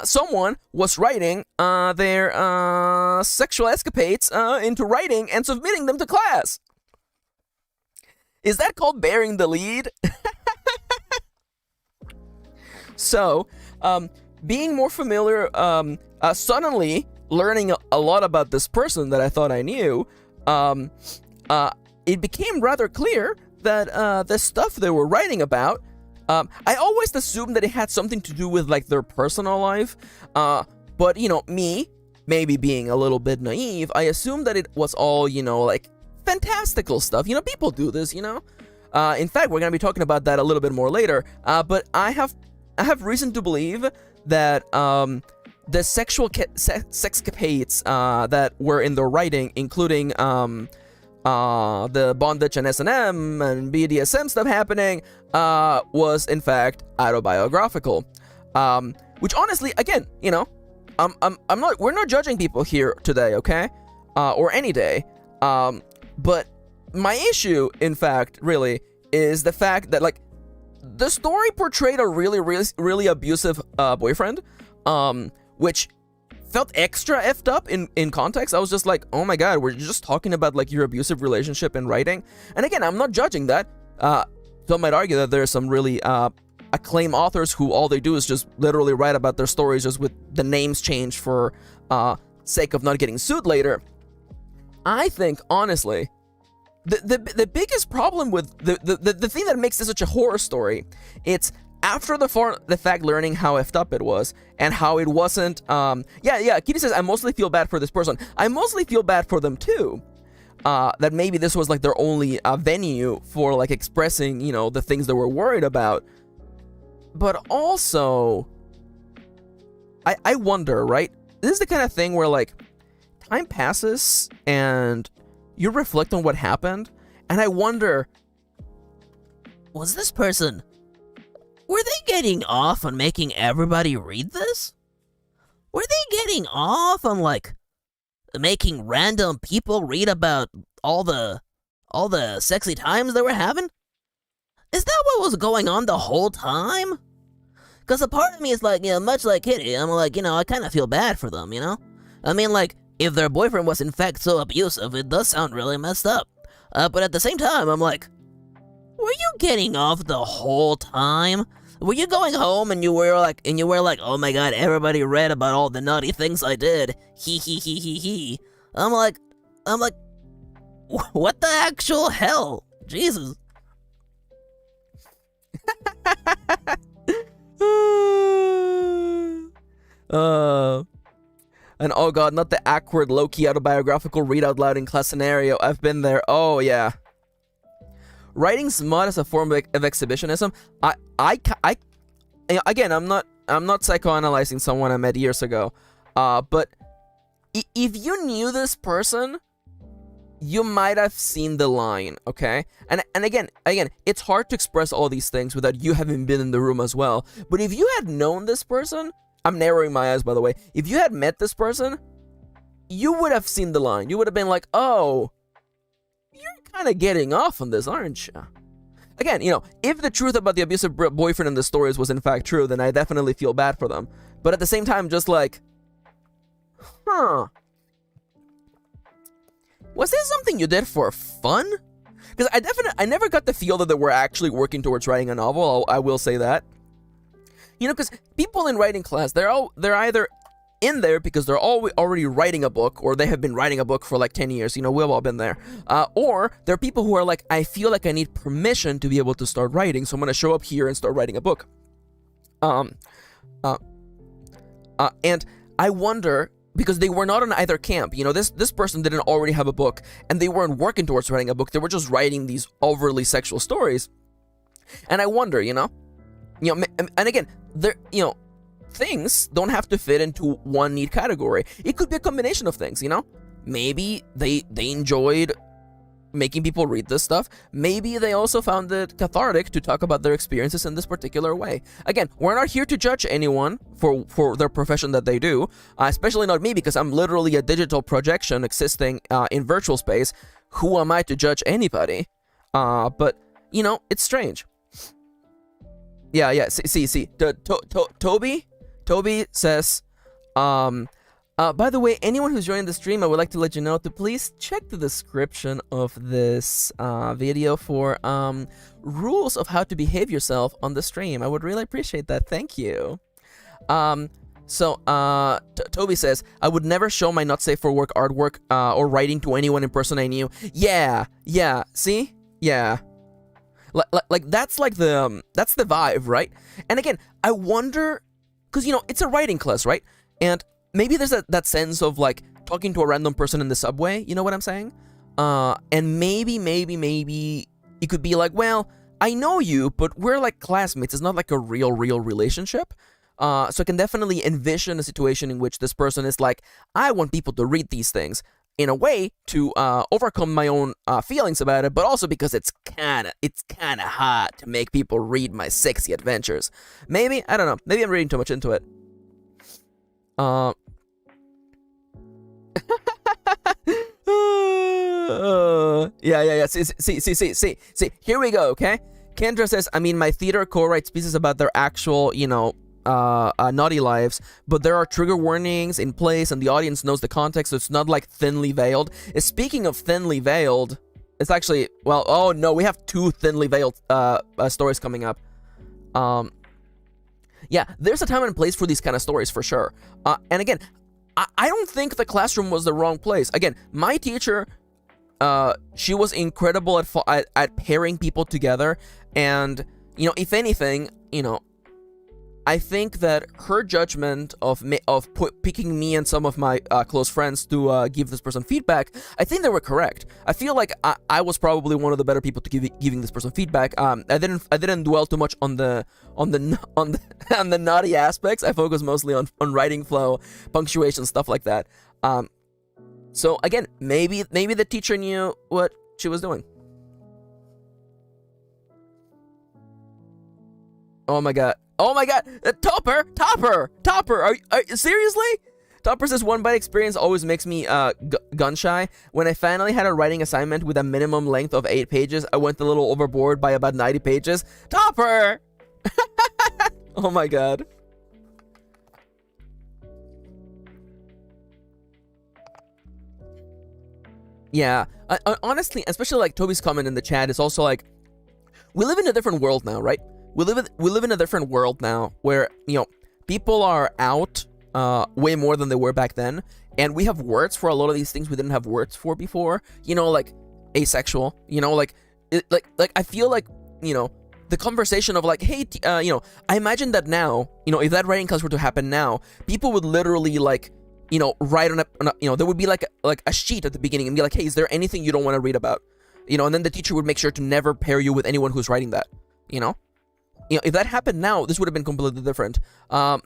Speaker 1: someone was writing their sexual escapades into writing and submitting them to class. Is that called bearing the lead? So, being more familiar, suddenly learning a lot about this person that I thought I knew, it became rather clear that the stuff they were writing about, I always assumed that it had something to do with like their personal life, but me, maybe being a little bit naive, I assumed that it was all, like fantastical stuff. People do this, in fact, we're gonna be talking about that a little bit more later, but I have reason to believe that the sexcapades that were in the writing, including the bondage and S&M and BDSM stuff happening, was in fact autobiographical. Which honestly, again, we're not judging people here today, okay? Or any day. But my issue, in fact, really, is the fact that, like, the story portrayed a really, really, really abusive boyfriend, which felt extra effed up in context. I was just like, oh my god, we're just talking about, like, your abusive relationship in writing. And again, I'm not judging that. Some might argue that there are some really acclaimed authors who all they do is just literally write about their stories just with the names changed for sake of not getting sued later. I think, honestly, the biggest problem with the thing that makes this such a horror story, it's after the fact learning how effed up it was and how it wasn't, Kitty says, I mostly feel bad for this person. I mostly feel bad for them too. That maybe this was like their only venue for like expressing, the things they were worried about. But also, I wonder, right? This is the kind of thing where like time passes and you reflect on what happened, and I wonder,
Speaker 4: Was this person... Were they getting off on making everybody read this? Were they getting off on, like, making random people read about all the sexy times they were having? Is that what was going on the whole time? Because a part of me is like, much like Kitty, I'm like, I kind of feel bad for them, I mean, like, if their boyfriend was in fact so abusive, it does sound really messed up. But at the same time, I'm like, were you getting off the whole time? Were you going home and you were like, oh my god, everybody read about all the naughty things I did. He. I'm like, what the actual hell? Jesus.
Speaker 1: And oh god, not the awkward, low-key autobiographical read out loud in class scenario. I've been there. Oh yeah. Writing smut as a form of exhibitionism. Again, I'm not psychoanalyzing someone I met years ago. But if you knew this person, you might have seen the line, okay? And again, it's hard to express all these things without you having been in the room as well. But if you had known this person, I'm narrowing my eyes, by the way. If you had met this person, you would have seen the line. You would have been like, oh, you're kind of getting off on this, aren't you? Again, you know, if the truth about the abusive boyfriend in the stories was in fact true, then I definitely feel bad for them. But at the same time, just like, huh. Was this something you did for fun? Because I never got the feel that they were actually working towards writing a novel, I will say that. You know, because people in writing class, they're either in there because they're already writing a book, or they have been writing a book for like 10 years. You know, we've all been there. Or there are people who are like, I feel like I need permission to be able to start writing, so I'm going to show up here and start writing a book. And I wonder, because they were not in either camp. You know, this person didn't already have a book, and they weren't working towards writing a book. They were just writing these overly sexual stories. And I wonder, you know, and again, there, you know, things don't have to fit into one neat category. It could be a combination of things, you know? Maybe they enjoyed making people read this stuff. Maybe they also found it cathartic to talk about their experiences in this particular way. Again, we're not here to judge anyone for their profession that they do, especially not me, because I'm literally a digital projection existing in virtual space. Who am I to judge anybody? But, you know, it's strange. Yeah, see. Toby says, by the way, anyone who's joining the stream, I would like to let you know to please check the description of this video for rules of how to behave yourself on the stream. I would really appreciate that. Thank you. Toby says, I would never show my not safe for work artwork or writing to anyone in person I knew. Yeah, see? Yeah. Like that's like that's the vibe, right? And again, I wonder, because, you know, it's a writing class, right? And maybe there's that sense of like talking to a random person in the subway, you know what I'm saying? And maybe it could be like, well, I know you, but we're like classmates. It's not like a real relationship. So I can definitely envision a situation in which this person is like, I want people to read these things, in a way to overcome my own feelings about it, but also because it's kind of hot to make people read my sexy adventures. Maybe, I don't know. Maybe I'm reading too much into it. Yeah. See. Here we go. Okay. Kendra says, I mean, my theater co-writes pieces about their actual, you know, naughty lives, but there are trigger warnings in place, and the audience knows the context, so it's not like thinly veiled. Speaking of thinly veiled, it's actually, well, oh no, we have 2 thinly veiled stories coming up. Yeah, there's a time and place for these kind of stories for sure. And again, I don't think the classroom was the wrong place. Again, my teacher, she was incredible at pairing people together, and, you know, if anything, you know, I think that her judgment of picking me and some of my close friends to give this person feedback, I think they were correct. I feel like I was probably one of the better people to giving this person feedback. I didn't dwell too much on the naughty aspects. I focused mostly on writing flow, punctuation, stuff like that. So again, maybe the teacher knew what she was doing. Oh my god. Topper! Are seriously? Topper says, one bite experience always makes me gun shy. When I finally had a writing assignment with a minimum length of 8 pages, I went a little overboard by about 90 pages. Topper! Oh my god. Yeah, honestly, especially like Toby's comment in the chat is also like, we live in a different world now, right? We live in a different world now where, you know, people are out way more than they were back then, and we have words for a lot of these things we didn't have words for before. You know, like asexual. You know, like I feel like, you know, the conversation of like, hey, you know, I imagine that now, you know, if that writing class were to happen now, people would literally like, you know, write on a you know, there would be like a sheet at the beginning and be like, hey, is there anything you don't want to read about? You know, and then the teacher would make sure to never pair you with anyone who's writing that. You know, if that happened now, this would have been completely different. And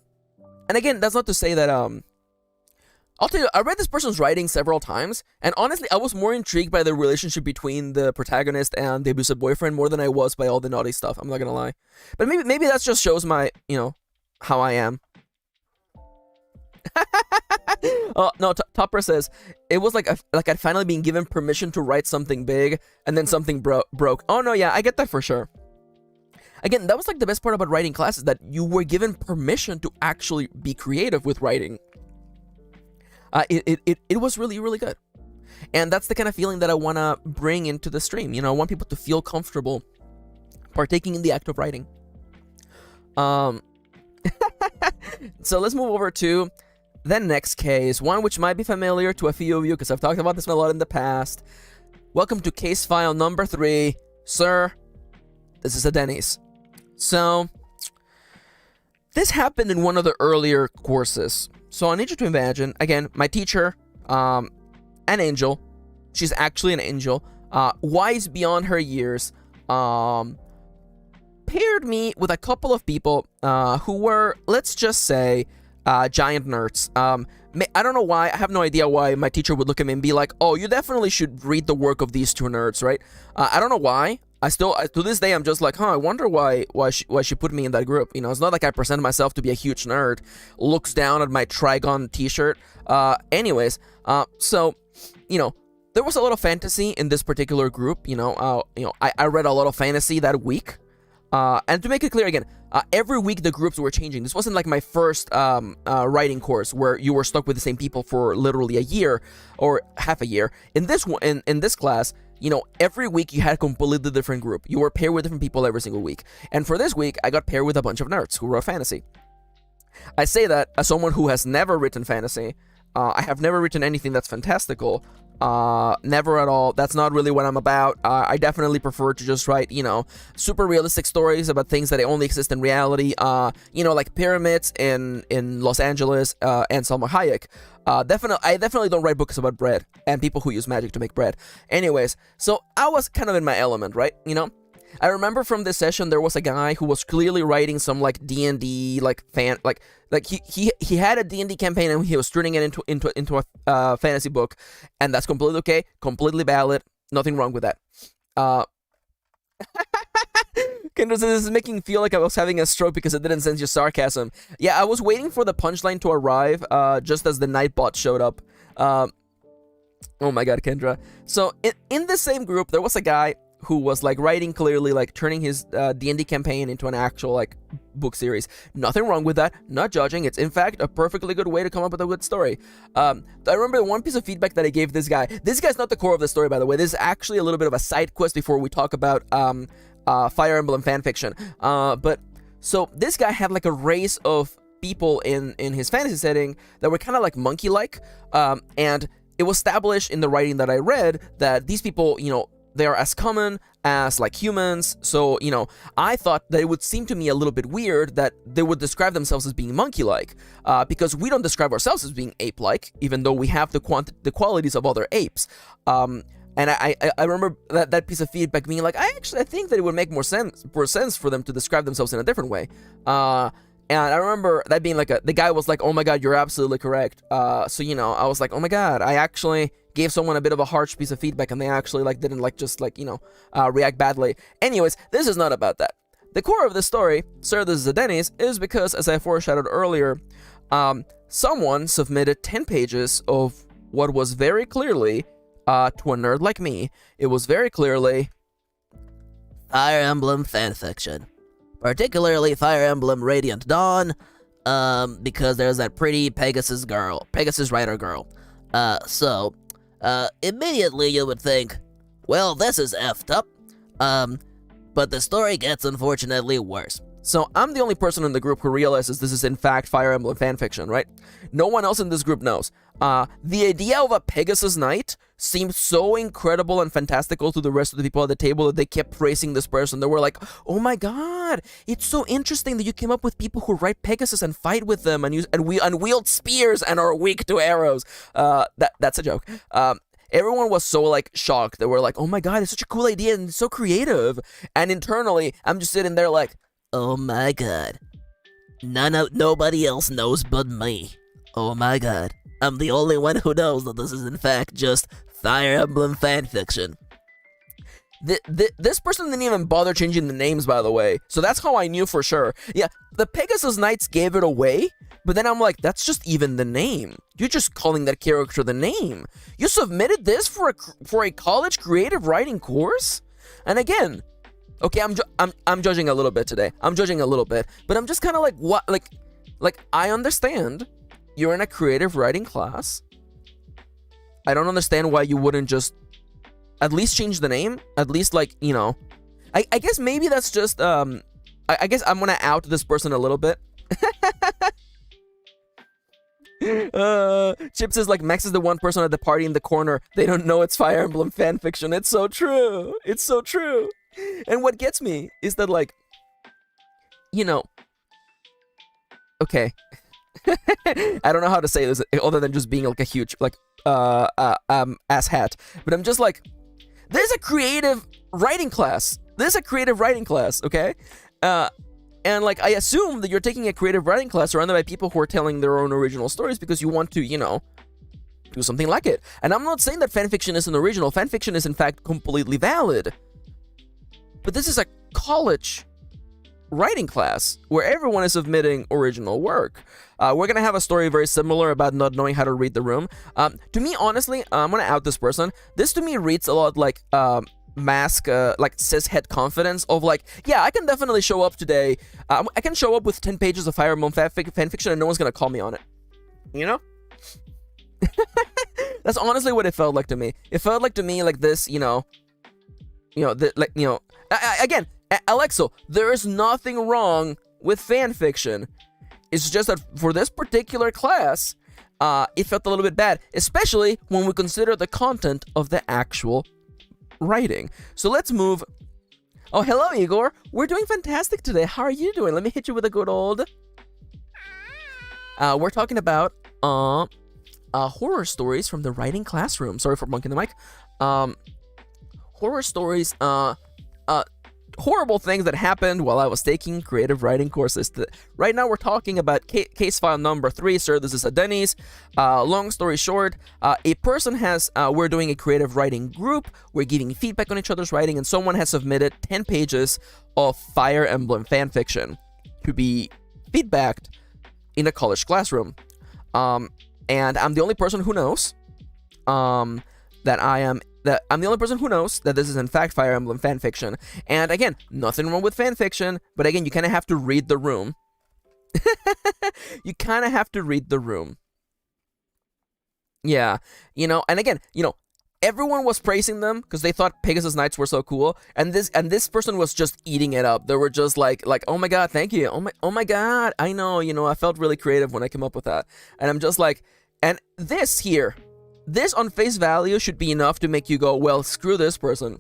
Speaker 1: again, that's not to say that I'll tell you, I read this person's writing several times, and honestly, I was more intrigued by the relationship between the protagonist and the abusive boyfriend more than I was by all the naughty stuff. I'm not gonna lie, but maybe that just shows my, you know, how I am. No, Topper says it was like I'd finally been given permission to write something big, and then something broke. Oh no, yeah, I get that for sure. Again, that was like the best part about writing classes, that you were given permission to actually be creative with writing. It was really, really good. And that's the kind of feeling that I want to bring into the stream. You know, I want people to feel comfortable partaking in the act of writing. So let's move over to the next case, one which might be familiar to a few of you because I've talked about this one a lot in the past. Welcome to case file number 3. Sir, this is a Denny's. So, this happened in one of the earlier courses. So I need you to imagine, again, my teacher, an angel. She's actually an angel. Wise beyond her years. Paired me with a couple of people who were, let's just say, giant nerds. I don't know why. I have no idea why my teacher would look at me and be like, oh, you definitely should read the work of these two nerds, right? I don't know why. To this day, I'm just like, I wonder why she put me in that group. You know, it's not like I present myself to be a huge nerd, looks down at my Trigon t-shirt. Anyways, so, you know, there was a lot of fantasy in this particular group. You know, I read a lot of fantasy that week. And to make it clear again, every week the groups were changing. This wasn't like my first writing course where you were stuck with the same people for literally a year or half a year. In this one, in this class, you know, every week you had a completely different group. You were paired with different people every single week. And for this week, I got paired with a bunch of nerds who wrote fantasy. I say that as someone who has never written fantasy. I have never written anything that's fantastical. Never at all. That's not really what I'm about. I definitely prefer to just write, you know, super realistic stories about things that only exist in reality. You know, like pyramids in Los Angeles, and Salma Hayek. I definitely don't write books about bread and people who use magic to make bread. Anyways, so I was kind of in my element, right? You know, I remember from this session there was a guy who was clearly writing some like D&D he had a D&D campaign and he was turning it into a fantasy book, and that's completely okay, completely valid, nothing wrong with that. Kendra says this is making me feel like I was having a stroke because it didn't sense your sarcasm. Yeah, I was waiting for the punchline to arrive just as the Nightbot showed up. Oh my god, Kendra. So in the same group there was a guy who was like writing clearly, like turning his D&D campaign into an actual like book series. Nothing wrong with that, not judging. It's in fact a perfectly good way to come up with a good story. I remember one piece of feedback that I gave this guy. This guy's not the core of the story, by the way. This is actually a little bit of a side quest before we talk about Fire Emblem fanfiction. But so this guy had like a race of people in his fantasy setting that were kind of like monkey-like, and it was established in the writing that I read that these people, you know, they are as common as like humans. So, you know, I thought that it would seem to me a little bit weird that they would describe themselves as being monkey-like, because we don't describe ourselves as being ape-like, even though we have the qualities of other apes. And I remember that piece of feedback being like, I think that it would make more sense for them to describe themselves in a different way. And I remember that being like the guy was like, oh my god, you're absolutely correct. So, you know, I was like, oh my god, I actually gave someone a bit of a harsh piece of feedback and they actually like didn't like just like, you know, react badly. Anyways, this is not about that. The core of the story, Sir, this is a Denny's, is because, as I foreshadowed earlier, someone submitted 10 pages of what was very clearly, to a nerd like me, it was very clearly
Speaker 4: Fire Emblem fanfiction. Particularly Fire Emblem Radiant Dawn, because there's that pretty Pegasus rider girl. So, immediately you would think, well, this is effed up. But the story gets unfortunately worse.
Speaker 1: So I'm the only person in the group who realizes this is in fact Fire Emblem fanfiction, right? No one else in this group knows. The idea of a Pegasus Knight seemed so incredible and fantastical to the rest of the people at the table that they kept praising this person. They were like, oh my god, it's so interesting that you came up with people who ride Pegasus and fight with them and wield spears and are weak to arrows. That's a joke. Everyone was so like shocked. They were like, oh my god, it's such a cool idea and so creative. And internally, I'm just sitting there like,
Speaker 4: oh my god. Nobody else knows but me. Oh my god. I'm the only one who knows that this is in fact just Fire Emblem fanfiction.
Speaker 1: This person didn't even bother changing the names, by the way. So that's how I knew for sure. Yeah, the Pegasus Knights gave it away, but then I'm like, that's just even the name. You're just calling that character the name. You submitted this for a college creative writing course? And again, okay, I'm judging a little bit today. I'm judging a little bit, but I'm just kind of like, what? Like I understand you're in a creative writing class. I don't understand why you wouldn't just at least change the name. At least, like, you know, I guess maybe that's just I guess I'm gonna out this person a little bit. Chips is like, Max is the one person at the party in the corner. They don't know it's Fire Emblem fanfiction. It's so true. It's so true. And what gets me is that, like, you know, okay. I don't know how to say this other than just being like a huge like ass hat. But I'm just like, there's a creative writing class. There's a creative writing class, okay? And like, I assume that you're taking a creative writing class surrounded by people who are telling their own original stories because you want to, you know, do something like it. And I'm not saying that fanfiction isn't original. Fanfiction is in fact completely valid. But this is a college writing class where everyone is submitting original work. We're gonna have a story very similar about not knowing how to read the room. To me, honestly, I'm gonna out this person. This to me reads a lot like mask, like cishet confidence of like, yeah, I can definitely show up today. I can show up with 10 pages of Fire Emblem fanfiction and no one's gonna call me on it. You know? That's honestly what it felt like to me. It felt like to me like this, again, Alexo, there is nothing wrong with fanfiction. It's just that for this particular class, it felt a little bit bad, especially when we consider the content of the actual writing. So let's move. Oh, hello, Igor. We're doing fantastic today. How are you doing? Let me hit you with a good old. We're talking about horror stories from the writing classroom. Sorry for bunking the mic. Horror stories, horrible things that happened while I was taking creative writing courses. Right now we're talking about case file number 3, sir. This is a Denny's. Long story short, a person has, we're doing a creative writing group. We're giving feedback on each other's writing, and someone has submitted 10 pages of Fire Emblem fanfiction to be feedbacked in a college classroom. And I'm the only person who knows that I'm the only person who knows that this is in fact Fire Emblem fanfiction. And again, nothing wrong with fanfiction, but again, you kind of have to read the room. You kind of have to read the room. Yeah, you know, and again, you know, everyone was praising them because they thought Pegasus Knights were so cool, and this person was just eating it up. They were just like, oh my god, thank you. Oh my god, I know, you know, I felt really creative when I came up with that. And I'm just like, and this here, this on face value should be enough to make you go, well, screw this person.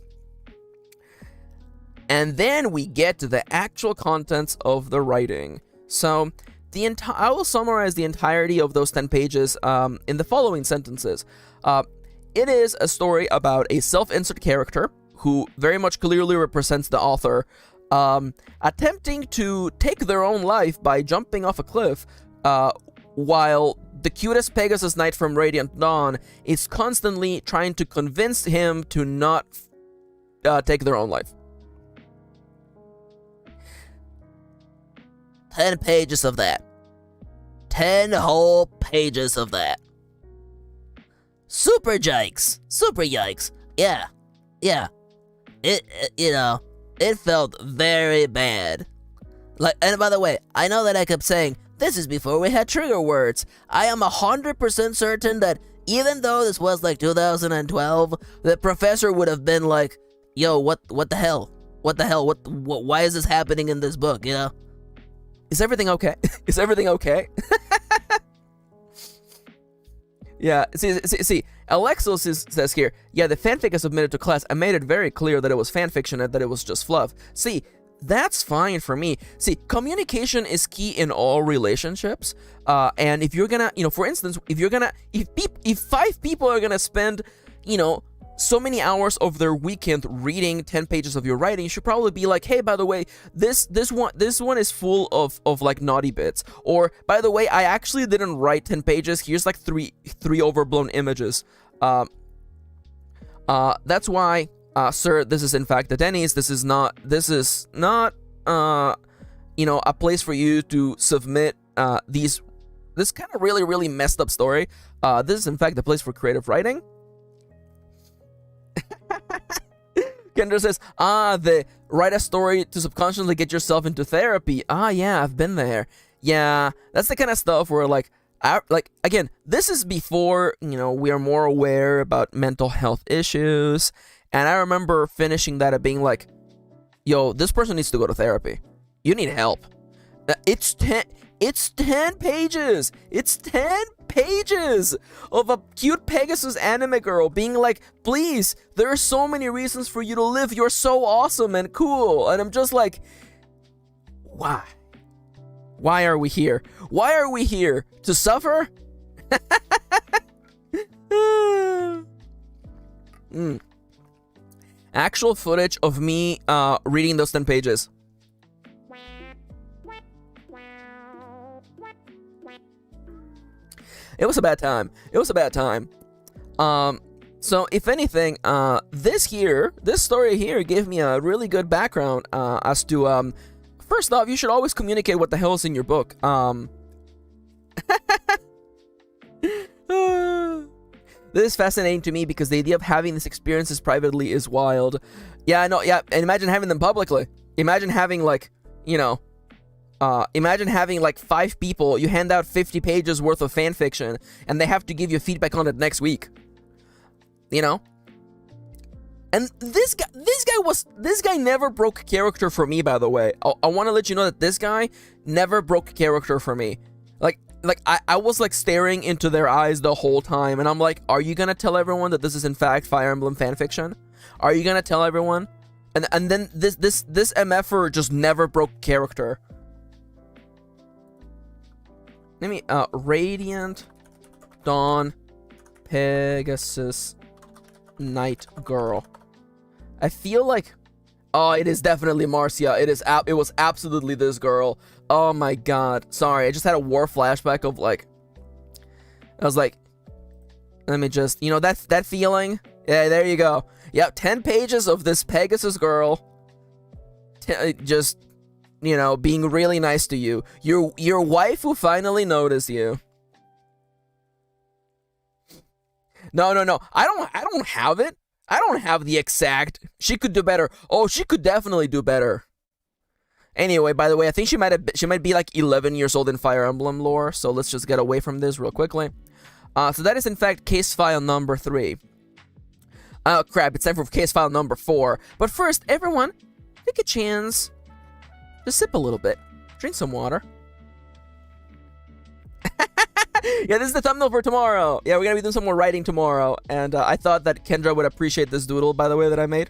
Speaker 1: And then we get to the actual contents of the writing. So I will summarize the entirety of those 10 pages in the following sentences. It is a story about a self-insert character who very much clearly represents the author, attempting to take their own life by jumping off a cliff, while the cutest Pegasus Knight from Radiant Dawn is constantly trying to convince him to not take their own life.
Speaker 4: 10 pages of that. 10 whole pages of that. Super yikes. Super yikes. Yeah. It felt very bad. Like, and by the way, I know that I kept saying, this is before we had trigger words. I am 100% certain that even though this was like 2012, the professor would have been like, yo, what the hell? What the hell? Why is this happening in this book, you know?
Speaker 1: Is everything okay? Is everything okay? Yeah, see, Alexos says here, yeah, the fanfic I submitted to class, I made it very clear that it was fanfiction and that it was just fluff. See, that's fine for me. See, communication is key in all relationships. And if you're gonna, you know, for instance, if 5 people are gonna spend, you know, so many hours of their weekend reading 10 pages of your writing, you should probably be like, hey, by the way, this one is full of like naughty bits. Or, by the way, I actually didn't write 10 pages. Here's like three overblown images. That's why Sir, this is in fact the Denny's. This is not, you know, a place for you to submit this kind of really, really messed up story. This is in fact the place for creative writing. Kendra says, write a story to subconsciously get yourself into therapy. Yeah, I've been there. Yeah, that's the kind of stuff where, like, again, this is before, you know, we are more aware about mental health issues. And I remember finishing that and being like, yo, this person needs to go to therapy. You need help. It's 10 pages. It's 10 pages of a cute Pegasus anime girl being like, please, there are so many reasons for you to live. You're so awesome and cool. And I'm just like, why? Why are we here? Why are we here? To suffer? Actual footage of me reading those 10 pages. It was a bad time. It was a bad time. So if anything, this story here gave me a really good background as to first off, you should always communicate what the hell is in your book. This is fascinating to me because the idea of having these experiences privately is wild. Yeah, I know. Yeah, and imagine having them publicly. Imagine having, like, you know, imagine having like 5 people. You hand out 50 pages worth of fan fiction, and they have to give you feedback on it next week. You know. And this guy never broke character for me. By the way, I want to let you know that this guy never broke character for me. Like I was like staring into their eyes the whole time, and I'm like, are you gonna tell everyone that this is in fact Fire Emblem fanfiction? Are you gonna tell everyone? And then this MFer just never broke character. Let me Radiant Dawn Pegasus Night Girl. I feel like, oh, it is definitely Marcia. It was absolutely this girl. Oh my god. Sorry, I just had a war flashback of like, I was like, let me just, you know, that feeling. Yeah, there you go. Yep, 10 pages of this Pegasus girl just, you know, being really nice to you. Your wife who finally noticed you. No. I don't have it. I don't have the exact. She could do better. Oh, she could definitely do better. Anyway, by the way, I think she might be like 11 years old in Fire Emblem lore. So let's just get away from this real quickly. So that is in fact case file number 3. Oh crap! It's time for case file number 4. But first, everyone, take a chance. Just sip a little bit. Drink some water. Yeah, this is the thumbnail for tomorrow. Yeah, we're gonna be doing some more writing tomorrow, and I thought that Kendra would appreciate this doodle, by the way, that I made.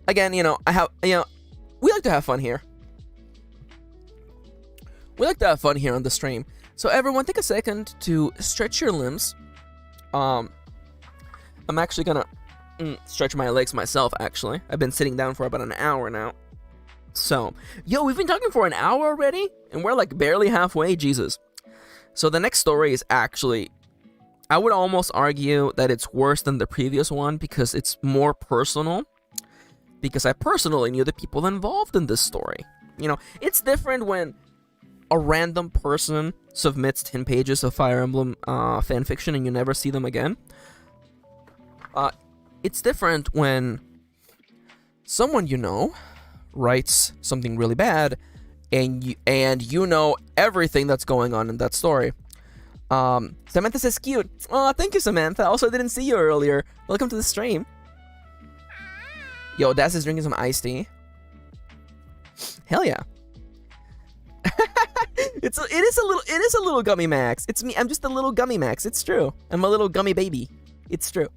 Speaker 1: Again, you know, we like to have fun here. We like to have fun here on the stream. So everyone, take a second to stretch your limbs. I'm actually gonna stretch my legs myself, actually. I've been sitting down for about an hour now. So, yo, we've been talking for an hour already, and we're like barely halfway, Jesus. So the next story is actually, I would almost argue that it's worse than the previous one because it's more personal. Because I personally knew the people involved in this story. You know, it's different when a random person submits 10 pages of Fire Emblem fanfiction and you never see them again. It's different when someone you know writes something really bad and you know everything that's going on in that story. Samantha says cute. Oh, thank you, Samantha. Also, I didn't see you earlier. Welcome to the stream. Yo, Daz is drinking some iced tea. Hell yeah. It is a little gummy Max. It's me. I'm just a little gummy Max. It's true. I'm a little gummy baby. It's true.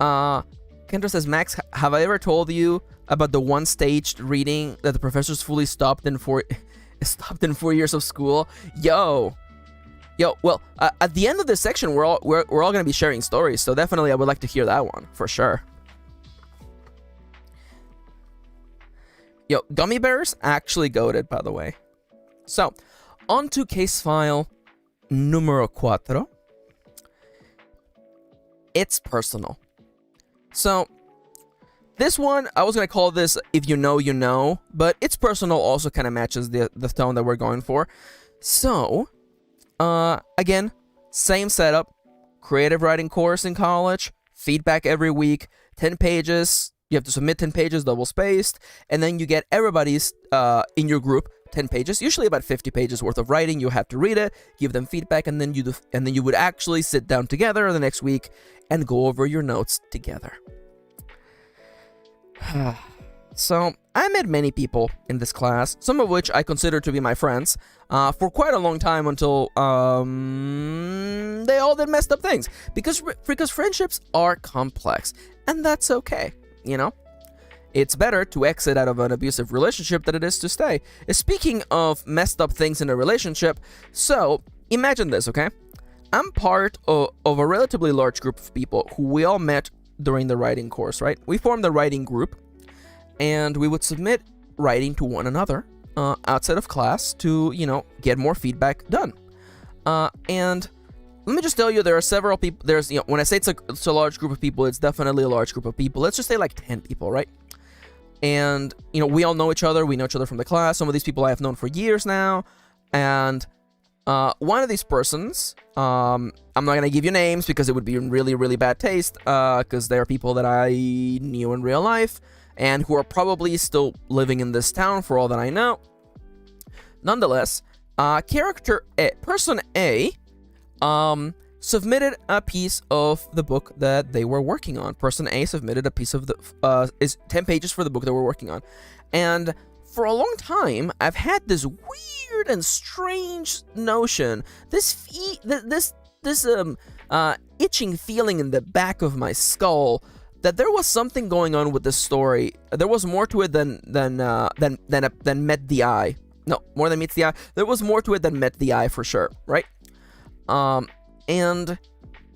Speaker 1: Kendra says, Max, have I ever told you about the one staged reading that the professors fully stopped in 4 years of school? Yo, well, at the end of this section, we're all gonna be sharing stories, so definitely I would like to hear that one for sure. Yo, gummy bears actually goated, by the way. So, on to case file numero 4. it's personal. So this one, I was going to call this If You Know, You Know, but it's personal also kind of matches the tone that we're going for. So, again, same setup, creative writing course in college, feedback every week, 10 pages, you have to submit 10 pages double spaced, and then you get everybody's, in your group, 10 pages, usually about 50 pages worth of writing. You have to read it, give them feedback, and then you would actually sit down together the next week and go over your notes together. So, I met many people in this class, some of which I consider to be my friends, for quite a long time until they all did messed up things. Because friendships are complex, and that's okay, you know? It's better to exit out of an abusive relationship than it is to stay. Speaking of messed up things in a relationship, so imagine this, okay? I'm part of a relatively large group of people who we all met during the writing course, right? We formed a writing group, and we would submit writing to one another outside of class to, you know, get more feedback done. And let me just tell you, there are several people. There's, you know, when I say it's a large group of people, it's definitely a large group of people. Let's just say like 10 people, right? And, you know, we all know each other. We know each other from the class. Some of these people I have known for years now. And one of these persons, I'm not going to give you names because it would be in really, really bad taste, because they are people that I knew in real life and who are probably still living in this town for all that I know. Nonetheless, person A, submitted a piece of the book that they were working on. Person A submitted a piece of the, is 10 pages for the book that we're working on. And for a long time, I've had this weird and strange notion, this itching feeling in the back of my skull that there was something going on with this story. There was more to it than met the eye. No, more than meets the eye. There was more to it than met the eye for sure, right? And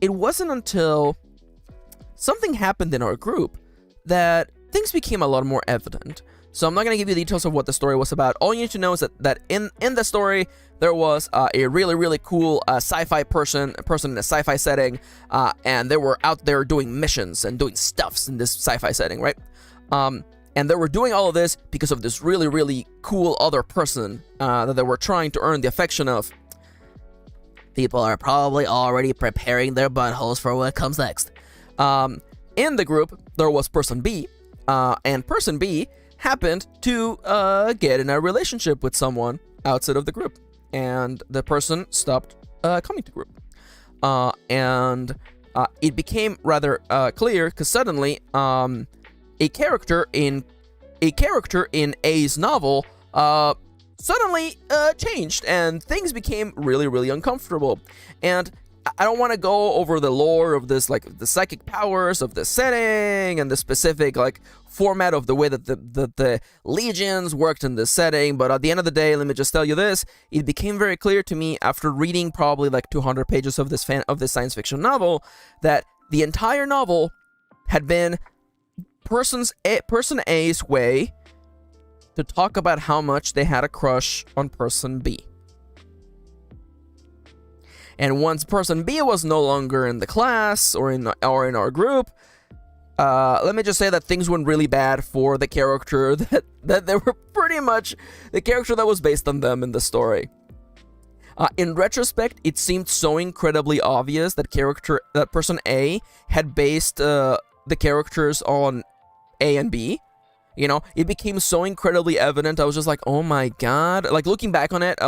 Speaker 1: it wasn't until something happened in our group that things became a lot more evident. So I'm not going to give you details of what the story was about. All you need to know is that in the story, there was a really, really cool sci-fi person in a sci-fi setting, and they were out there doing missions and doing stuffs in this sci-fi setting, right? And they were doing all of this because of this really, really cool other person that they were trying to earn the affection of.
Speaker 4: People are probably already preparing their buttholes for what comes next.
Speaker 1: In the group, there was person B, and person B happened to get in a relationship with someone outside of the group, and the person stopped coming to group. And it became rather clear because suddenly a character in A's novel suddenly changed, and things became really, really uncomfortable. And I don't want to go over the lore of this, like the psychic powers of the setting and the specific like format of the way that the legions worked in this setting, but at the end of the day, let me just tell you this: it became very clear to me after reading probably like 200 pages of this science fiction novel that the entire novel had been person A's way to talk about how much they had a crush on person B. And once person B was no longer in the class or in our group, let me just say that things went really bad for the character that they were pretty much the character that was based on them in the story. In retrospect, it seemed so incredibly obvious that person A had based the characters on A and B. You know, it became so incredibly evident. I was just like, oh my god. Like, looking back on it,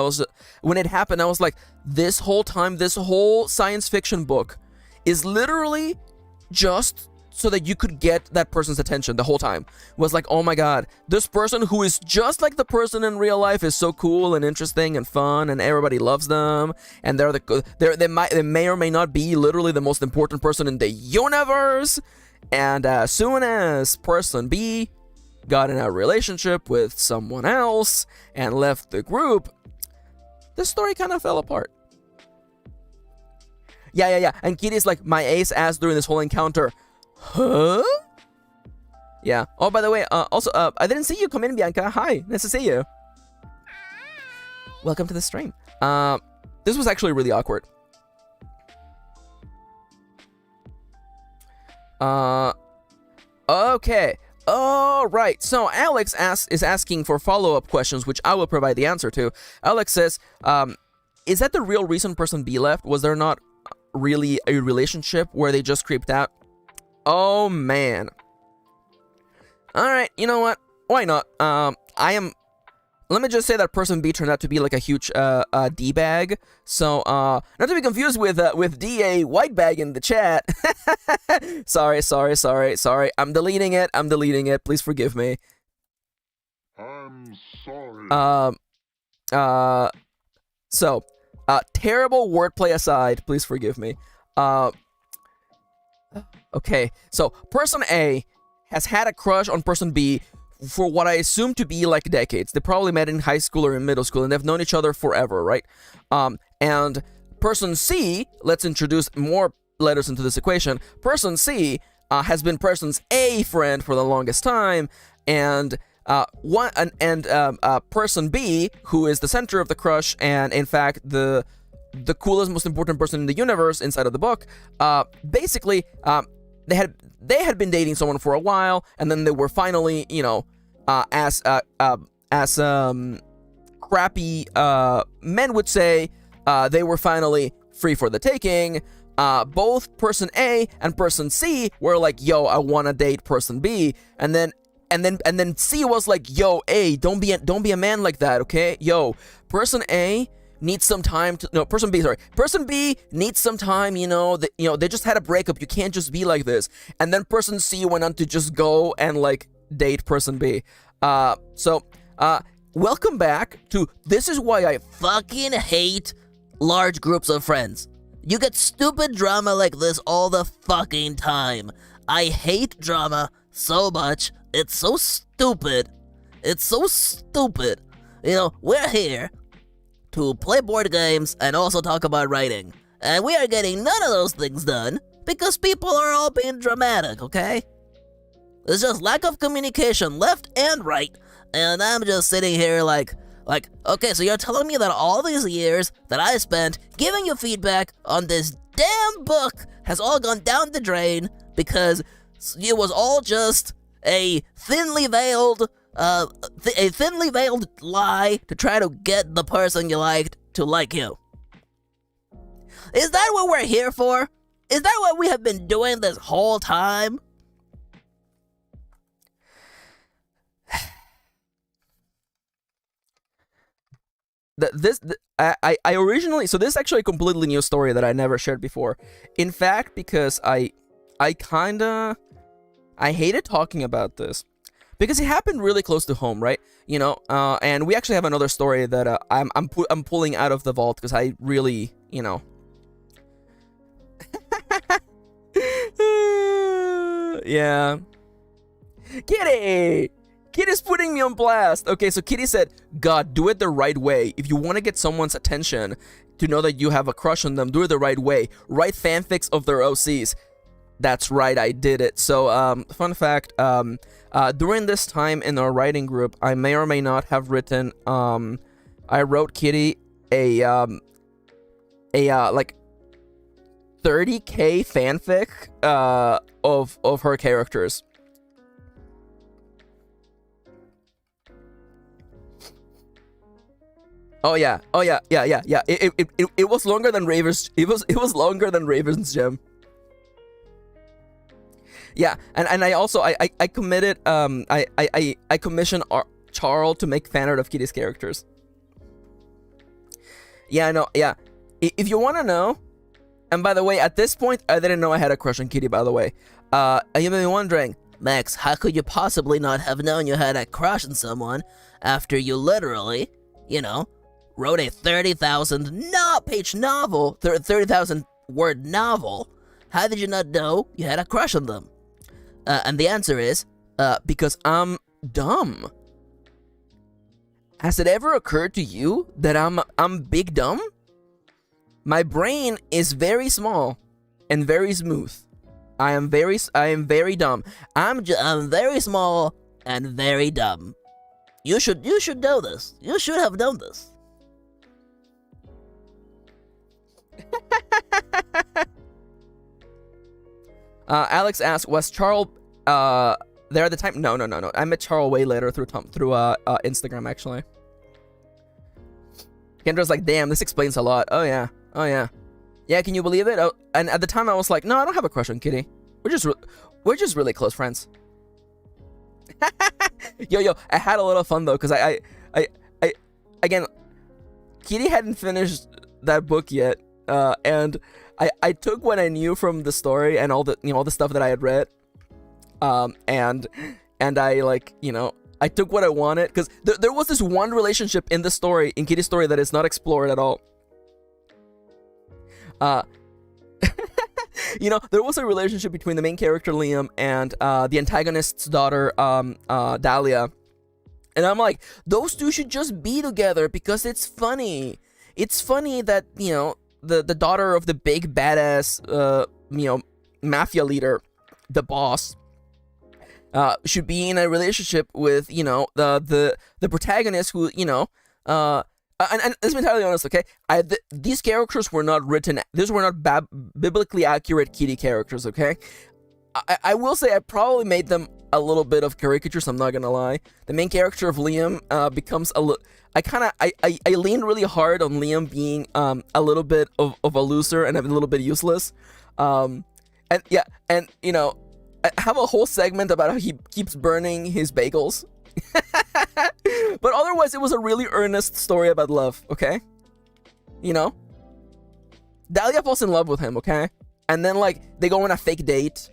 Speaker 1: when it happened, I was like, this whole science fiction book is literally just so that you could get that person's attention the whole time. It was like, oh my god, this person who is just like the person in real life is so cool and interesting and fun, and everybody loves them, and they may or may not be literally the most important person in the universe. And as soon as person B got in a relationship with someone else and left the group, the story kind of fell apart. Yeah. And Kitty's like, my ace asked during this whole encounter, huh? Yeah. Oh, by the way, also, I didn't see you come in, Bianca. Hi, nice to see you. Welcome to the stream. This was actually really awkward. Okay. All right. So Alex is asking for follow-up questions, which I will provide the answer to. Alex says, is that the real reason person B left? Was there not really a relationship where they just creeped out? Oh, man. All right. You know what? Why not? Let me just say that person B turned out to be like a huge D-bag. So, not to be confused with D.A. white bag in the chat. Sorry. I'm deleting it. Please forgive me.
Speaker 2: I'm sorry.
Speaker 1: So, terrible wordplay aside, please forgive me. Okay, so person A has had a crush on person B for what I assume to be like decades. They probably met in high school or in middle school, and they've known each other forever, right? And person C, let's introduce more letters into this equation. Person C has been person's A friend for the longest time, and person B, who is the center of the crush, and in fact the coolest, most important person in the universe inside of the book, basically, they had been dating someone for a while, and then they were finally, as crappy men would say, they were finally free for the taking. Both person A and person C were like, "Yo, I want to date person B," and then C was like, "Yo, A, don't be a man like that, okay? Yo, person A needs some time to person B needs some time, they just had a breakup, you can't just be like this." And then person C went on to just go and like date person B. Welcome back to This Is Why I
Speaker 4: Fucking hate large groups of friends. You get stupid drama like this all the fucking time. I hate drama so much. It's so stupid. We're here to play board games and also talk about writing. And we are getting none of those things done because people are all being dramatic, okay? There's just lack of communication left and right. And I'm just sitting here like, okay, so you're telling me that all these years that I spent giving you feedback on this damn book has all gone down the drain because it was all just a thinly veiled lie to try to get the person you liked to like you. Is that what we're here for? Is that what we have been doing this whole time?
Speaker 1: I originally, so this is actually a completely new story that I never shared before. In fact, because I hated talking about this because it happened really close to home, right? And we actually have another story that I'm pulling out of the vault because I really, yeah. Kitty's putting me on blast. Okay, so Kitty said, "God, do it the right way. If you want to get someone's attention to know that you have a crush on them, do it the right way. Write fanfics of their OCs." That's right, I did it. So, fun fact, during this time in our writing group, I may or may not have written, I wrote Kitty a like 30k fanfic, of her characters. Oh yeah. It was longer than Raven's. It was longer than Raven's Gem. Yeah, and I also I committed I commissioned Charles to make fan art of Kitty's characters. Yeah, I know. Yeah, if you want to know, and by the way, at this point, I didn't know I had a crush on Kitty. By the way, you may be wondering,
Speaker 4: Max, how could you possibly not have known you had a crush on someone after you literally, wrote a 30,000 page novel, 30,000 word novel? How did you not know you had a crush on them? And the answer is, because I'm dumb. Has it ever occurred to you that I'm big dumb? My brain is very small and very smooth. I am very dumb. I'm very small and very dumb. You should know this. You should have known this.
Speaker 1: Alex asks, was Charles there at the time? No. I met Charles way later through Instagram, actually. Kendra's like, damn, this explains a lot. Oh yeah. Yeah, can you believe it? Oh, and at the time I was like, no, I don't have a crush on Kitty. We're just really close friends. Yo, I had a little fun though, because I again, Kitty hadn't finished that book yet, and I took what I knew from the story and all the stuff that I had read, and I I took what I wanted, because there was this one relationship in the story, in Kitty's story, that is not explored at all. There was a relationship between the main character Liam and the antagonist's daughter Dahlia, and I'm like, those two should just be together because it's funny. It's funny that the daughter of the big badass mafia leader, the boss, should be in a relationship with the protagonist who and let's be entirely honest, okay? These characters were not written. These were not biblically accurate Kitty characters, okay? I will say I probably made them a little bit of caricatures. I'm not gonna lie. The main character of Liam becomes a little. I leaned really hard on Liam being a little bit of a loser and a little bit useless, and I have a whole segment about how he keeps burning his bagels. But otherwise, it was a really earnest story about love, okay? Dahlia falls in love with him, okay? And then, they go on a fake date,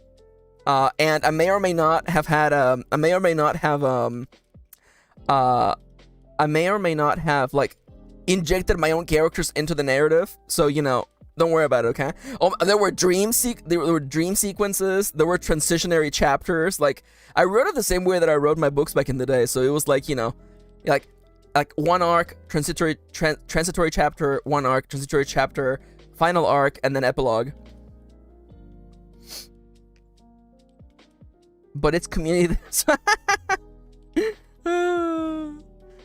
Speaker 1: and I may or may not have injected my own characters into the narrative, so, don't worry about it, okay? There were dream sequences. There were transitionary chapters. I wrote it the same way that I wrote my books back in the day. So it was like one arc, transitory chapter, one arc, transitory chapter, final arc, and then epilogue. But it's community.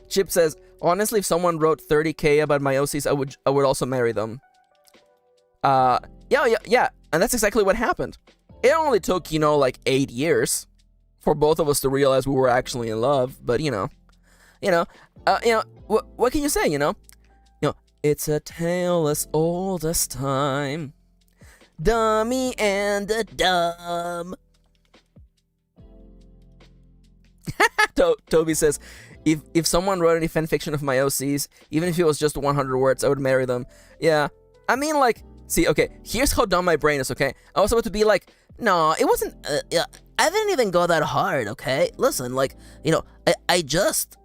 Speaker 1: Chip says, honestly, if someone wrote 30K about my OCs, I would also marry them. Yeah, and that's exactly what happened. It only took, 8 years for both of us to realize we were actually in love, but, what can you say, it's a tale as old as time, Dummy and the Dumb. Toby says, if someone wrote any fanfiction of my OCs, even if it was just 100 words, I would marry them. Yeah, I mean, see, okay, here's how dumb my brain is, okay? I was about to be like, no, it wasn't,
Speaker 4: I didn't even go that hard, okay? Listen, I just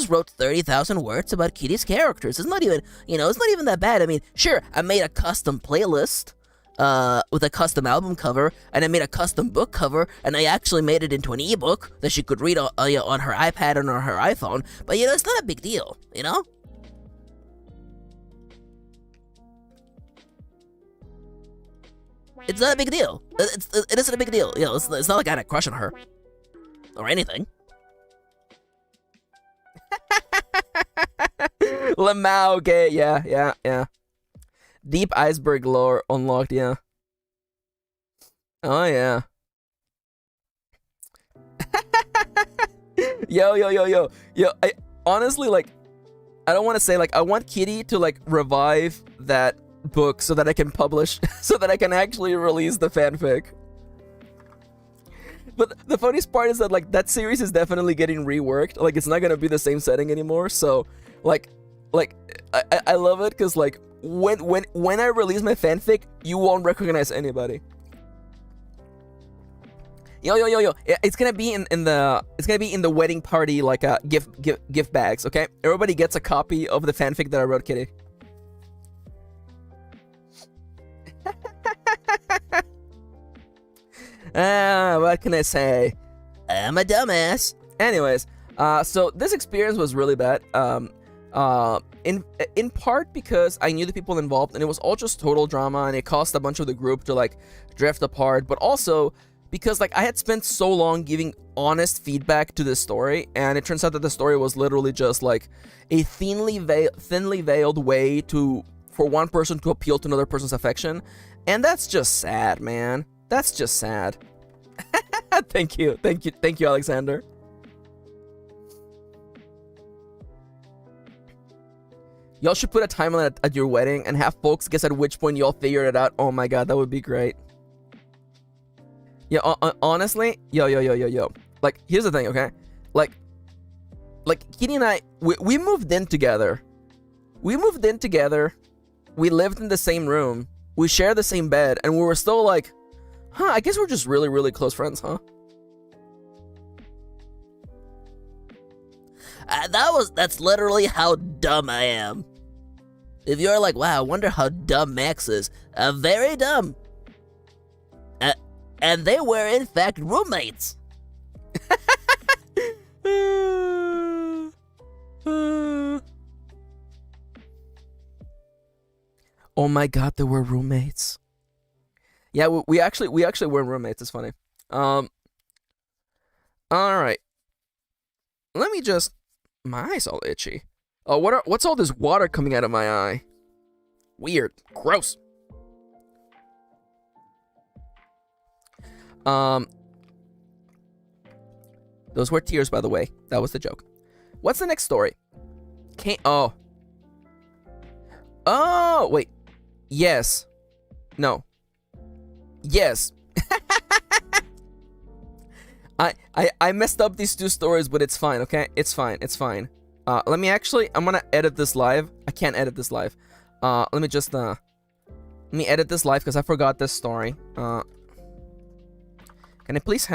Speaker 4: wrote 30,000 words about Kitty's characters. It's not even, it's not even that bad. I mean, sure, I made a custom playlist, with a custom album cover, and I made a custom book cover, and I actually made it into an ebook that she could read on her iPad and on her iPhone, but, it's not a big deal, It's not a big deal. It isn't a big deal. It's not like I had a crush on her. Or anything.
Speaker 1: Lamau gay, yeah. Deep iceberg lore unlocked, yeah. Oh, yeah. Yo, I honestly, I don't want to say, I want Kitty to, revive that book so that I can publish, so that I can actually release the fanfic. But the funniest part is that, that series is definitely getting reworked. It's not gonna be the same setting anymore, so, I love it, because, when I release my fanfic, you won't recognize anybody. Yo, it's gonna be in the wedding party, gift bags, okay? Everybody gets a copy of the fanfic that I wrote, Kitty. What can I say?
Speaker 4: I'm a dumbass.
Speaker 1: Anyways, so this experience was really bad. In part because I knew the people involved, and it was all just total drama, and it caused a bunch of the group to drift apart. But also because I had spent so long giving honest feedback to this story, and it turns out that the story was literally just a thinly veiled way for one person to appeal to another person's affection, and that's just sad, man. That's just sad. Thank you, Alexander. Y'all should put a timeline at your wedding and have folks guess at which point y'all figured it out. Oh my god, that would be great. Yeah, honestly, yo. Like, here's the thing, okay? Like Kirin and I, we moved in together. We lived in the same room. We shared the same bed, and we were still like, huh, I guess we're just really, really close friends, huh?
Speaker 4: That's literally how dumb I am. If you're like, wow, I wonder how dumb Max is, very dumb. And they were in fact roommates.
Speaker 1: Oh my god, they were roommates. Yeah, we actually were roommates. It's funny. All right. Let me just. My eye's all itchy. Oh, what's all this water coming out of my eye? Weird. Gross. Those were tears, by the way. That was the joke. What's the next story? Oh, wait. Yes. No. Yes. I messed up these two stories, but it's fine, okay? It's fine. Let me I'm gonna edit this live. I can't edit this live. Let me edit this live because I forgot this story. Can I please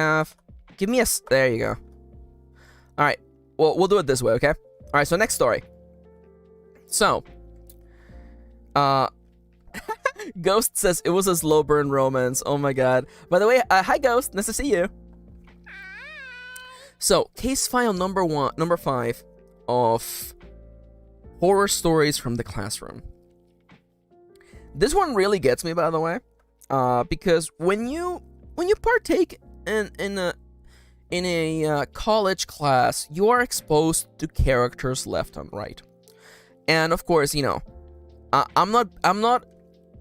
Speaker 1: give me there you go. Alright, well, we'll do it this way, okay? Alright, so next story. So, Ghost says it was a slow burn romance. Oh my god. By the way, hi Ghost, nice to see you. So, case file number 5 of horror stories from the classroom. This one really gets me, by the way, because when you partake in a college class, you are exposed to characters left and right, and of course, you know, I'm not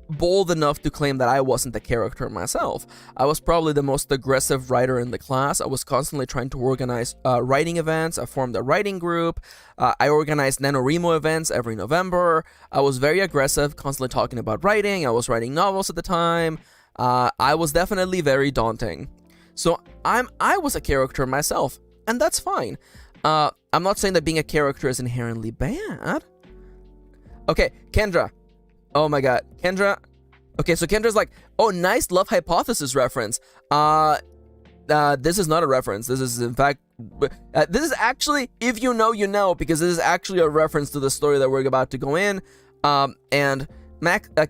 Speaker 1: bold enough to claim that I wasn't the character myself. I was probably the most aggressive writer in the class. I was constantly trying to organize writing events. I formed a writing group. I organized NaNoWriMo events every November. I was very aggressive, constantly talking about writing. I was writing novels at the time. I was definitely very daunting. So I was a character myself, and that's fine. I'm not saying that being a character is inherently bad. Okay, Kendra. Oh my god, Kendra. Okay, so Kendra's like, oh, nice Love Hypothesis reference. This is not a reference. This is, in fact, this is actually, if you know, you know, because this is actually a reference to the story that we're about to go in. And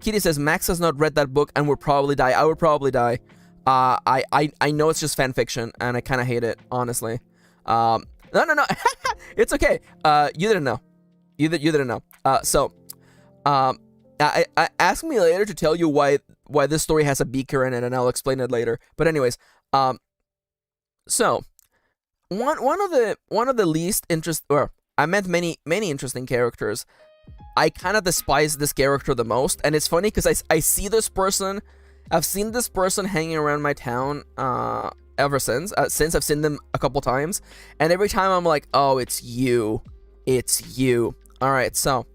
Speaker 1: Kitty says, Max has not read that book and would probably die. I would probably die. I know it's just fan fiction, and I kind of hate it, honestly. No. It's okay. You didn't know. You didn't know. I ask me later to tell you why this story has a beaker in it, and I'll explain it later. But anyways, so one of the least I met many interesting characters. I kind of despise this character the most, and it's funny because I see this person. I've seen this person hanging around my town ever since I've seen them a couple times, and every time I'm like, oh, it's you. All right, so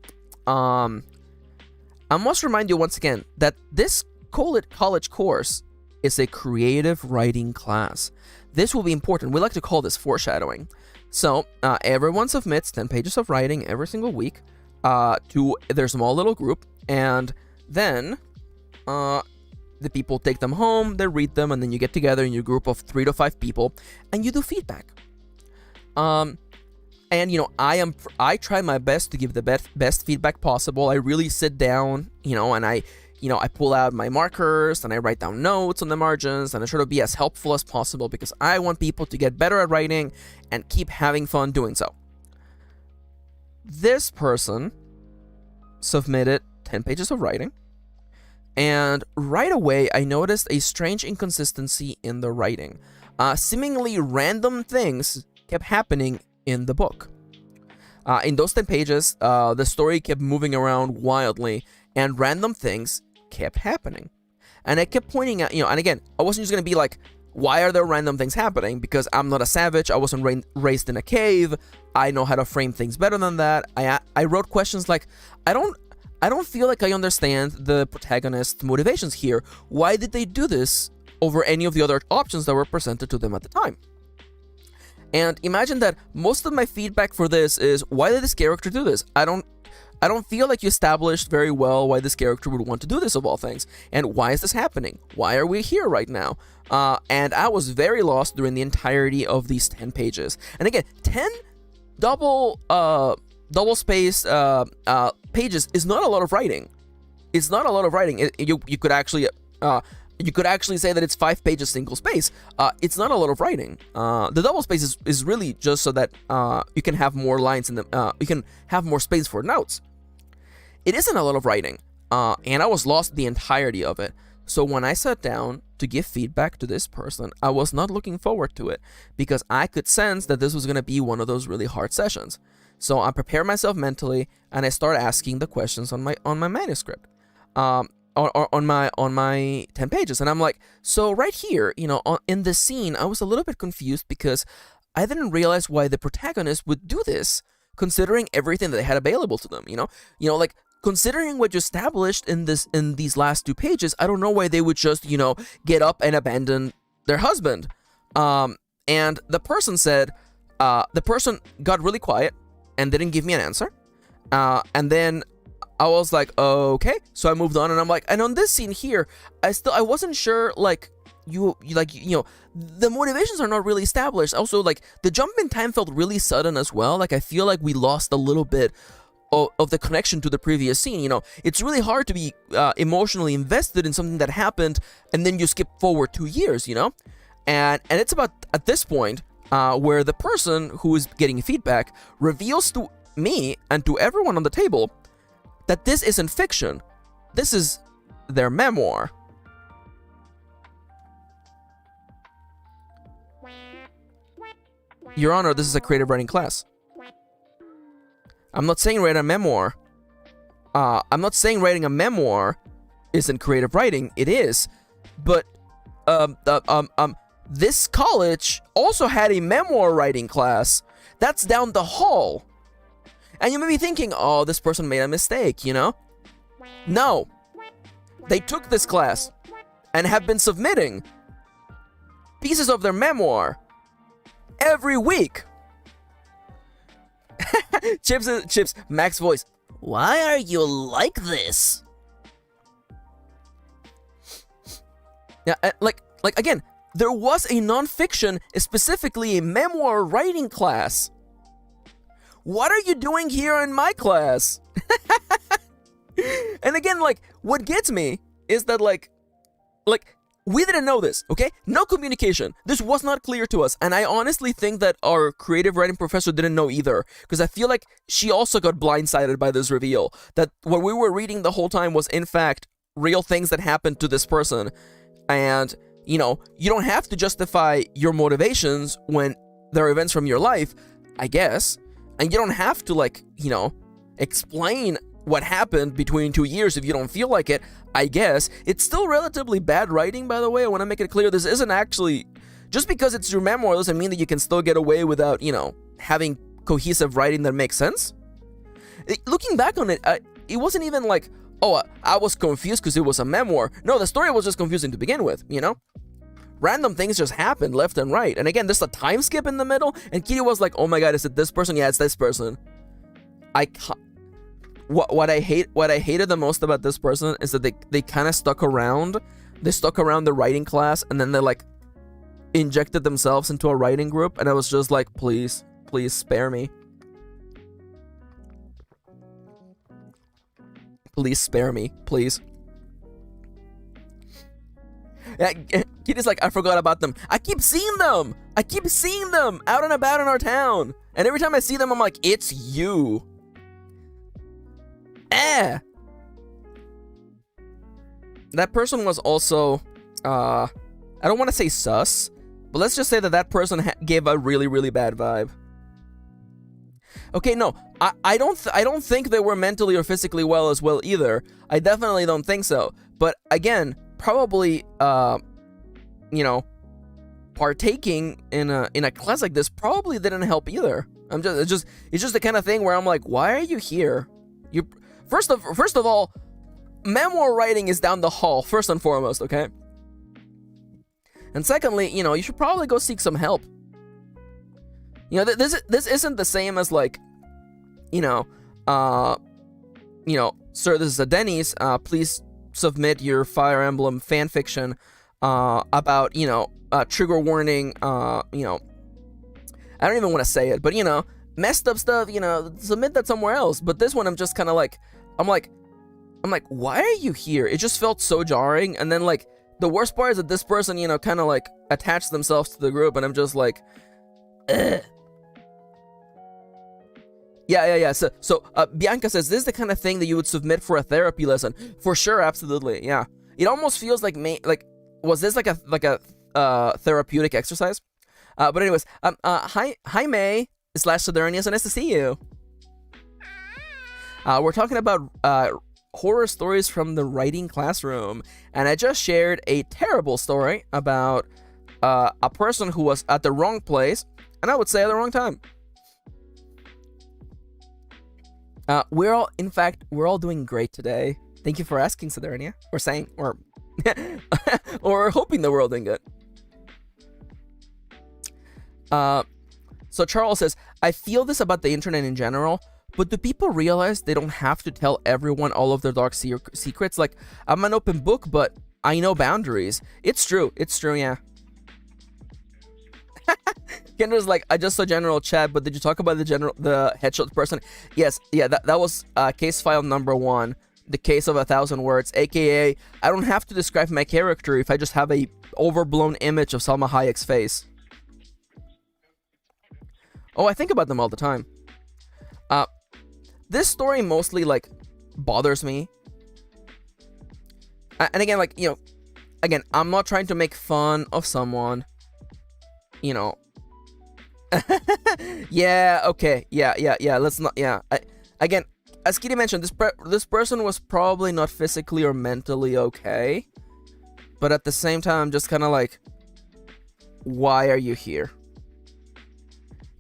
Speaker 1: I must remind you once again that this college course is a creative writing class. This will be important. We like to call this foreshadowing. So everyone submits 10 pages of writing every single week to their small little group, and then the people take them home, they read them, and then you get together in your group of 3 to 5 people, and you do feedback. And, you know, I try my best to give the best feedback possible. I really sit down, you know, and I pull out my markers and I write down notes on the margins, and I try to be as helpful as possible because I want people to get better at writing and keep having fun doing so. This person submitted 10 pages of writing, and right away I noticed a strange inconsistency in the writing. Seemingly random things kept happening in the book. In those 10 pages, the story kept moving around wildly, and random things kept happening. And I kept pointing out, and again, I wasn't just going to be like, why are there random things happening? Because I'm not a savage. I wasn't raised in a cave. I know how to frame things better than that. I wrote questions like, I don't feel like I understand the protagonist's motivations here. Why did they do this over any of the other options that were presented to them at the time? And imagine that most of my feedback for this is, why did this character do this? I don't feel like you established very well why this character would want to do this of all things. And why is this happening? Why are we here right now? And I was very lost during the entirety of these 10 pages. And again, 10 double-spaced pages is not a lot of writing. It's not a lot of writing. You could actually say that it's 5 pages single space. It's not a lot of writing. The double space is really just so that you can have more lines in the you can have more space for notes. It isn't a lot of writing, and I was lost the entirety of it. So when I sat down to give feedback to this person, I was not looking forward to it because I could sense that this was going to be one of those really hard sessions. So I prepared myself mentally, and I started asking the questions on my manuscript. On my 10 pages, and I'm like, so right here, in this scene, I was a little bit confused because I didn't realize why the protagonist would do this, considering everything that they had available to them. Like considering what you established in these last 2 pages, I don't know why they would just get up and abandon their husband. And the person said, the person got really quiet and didn't give me an answer, and then I was like, okay, so I moved on, and I'm like, and on this scene here, I wasn't sure, like, the motivations are not really established. Also, like, the jump in time felt really sudden as well. Like, I feel like we lost a little bit of the connection to the previous scene. It's really hard to be emotionally invested in something that happened, and then you skip forward 2 years, and it's about at this point where the person who is getting feedback reveals to me and to everyone on the table that this isn't fiction. This is their memoir. Your Honor, this is a creative writing class. I'm not saying write a memoir. I'm not saying writing a memoir isn't creative writing. It is. But this college also had a memoir writing class. That's down the hall. And you may be thinking, oh, this person made a mistake, No. They took this class and have been submitting pieces of their memoir every week. Chips, Max voice.
Speaker 4: Why are you like this?
Speaker 1: Yeah, like again, there was a nonfiction, specifically a memoir writing class. What are you doing here in my class? And again, like, what gets me is that, like, we didn't know this, okay? No communication. This was not clear to us. And I honestly think that our creative writing professor didn't know either. Because I feel like she also got blindsided by this reveal. That what we were reading the whole time was, in fact, real things that happened to this person. And, you don't have to justify your motivations when there are events from your life, I guess. And you don't have to, explain what happened between 2 years if you don't feel like it, I guess. It's still relatively bad writing, by the way. I want to make it clear this isn't actually... Just because it's your memoir doesn't mean that you can still get away without, having cohesive writing that makes sense. Looking back on it, it wasn't even like, oh, I was confused because it was a memoir. No, the story was just confusing to begin with, Random things just happened left and right. And again, there's a time skip in the middle, and Kitty was like, oh my god, is it this person? Yeah, it's this person. What I hated the most about this person is that they kind of stuck around. They stuck around the writing class, and then they, injected themselves into a writing group, and I was just like, please spare me. Please spare me, please. Yeah, Kitty's like, I forgot about them. I keep seeing them out and about in our town. And every time I see them, I'm like, it's you. That person was also, I don't want to say sus, but let's just say that person gave a really, really bad vibe. Okay, no, I don't think they were mentally or physically well as well either. I definitely don't think so. But again, probably, you know, partaking in a class like this probably didn't help either. It's just the kind of thing where I'm like, why are you here? You first of all, memoir writing is down the hall, first and foremost, okay? And secondly, you know, you should probably go seek some help. You know, this isn't the same as like, you know, sir, this is a Denny's. Please submit your Fire Emblem fan fiction about, you know, trigger warning, you know, I don't even want to say it, but, you know, messed up stuff, you know, submit that somewhere else. But this one, I'm just kind of like, I'm like, why are you here? It just felt so jarring. And then, like, the worst part is that this person, you know, kind of, like, attached themselves to the group, and I'm just like, ugh. Yeah. So, Bianca says, this is the kind of thing that you would submit for a therapy lesson. For sure, absolutely, yeah. It almost feels like, was this like a therapeutic exercise? But anyways, hi May / Sodernia, so nice to see you. We're talking about horror stories from the writing classroom, and I just shared a terrible story about a person who was at the wrong place, and I would say at the wrong time. We're all doing great today. Thank you for asking, Sodernia, or saying, or or hoping that we're all doing good. So Charles says, I feel this about the internet in general, but do people realize they don't have to tell everyone all of their dark secrets? Like, I'm an open book, but I know boundaries. It's true, yeah. Kendra's like, I just saw general chat, but did you talk about the headshot person? Yes, yeah, that was case file number 1, the case of 1,000 words, aka I don't have to describe my character if I just have a overblown image of Salma Hayek's face. Oh, I think about them all the time. This story mostly, like, bothers me. And again, like, you know, again, I'm not trying to make fun of someone, you know. Yeah, okay, yeah, let's not, yeah. Again, as Kitty mentioned, this person was probably not physically or mentally okay. But at the same time, I'm just kind of like, why are you here?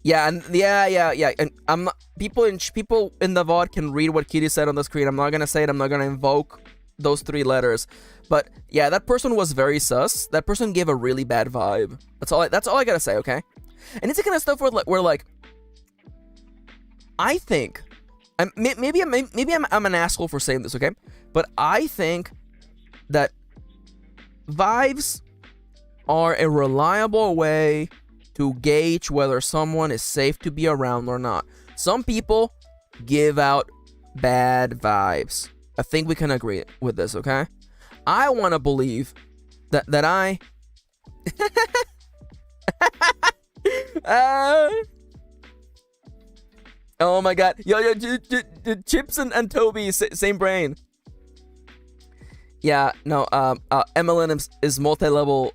Speaker 1: Yeah, and yeah, and I'm not, people in the VOD can read what Kitty said on the screen. I'm not gonna say it. I'm not gonna invoke those 3 letters. But yeah, that person was very sus. That person gave a really bad vibe. That's all I gotta say. Okay, and it's the kind of stuff where like, I think, maybe I'm an asshole for saying this. Okay, but I think that vibes are a reliable way to gauge whether someone is safe to be around or not. Some people give out bad vibes. I think we can agree with this, okay? I want to believe that I... oh my god. Yo, Chips and Toby, same brain. Yeah, no, MLM is multi-level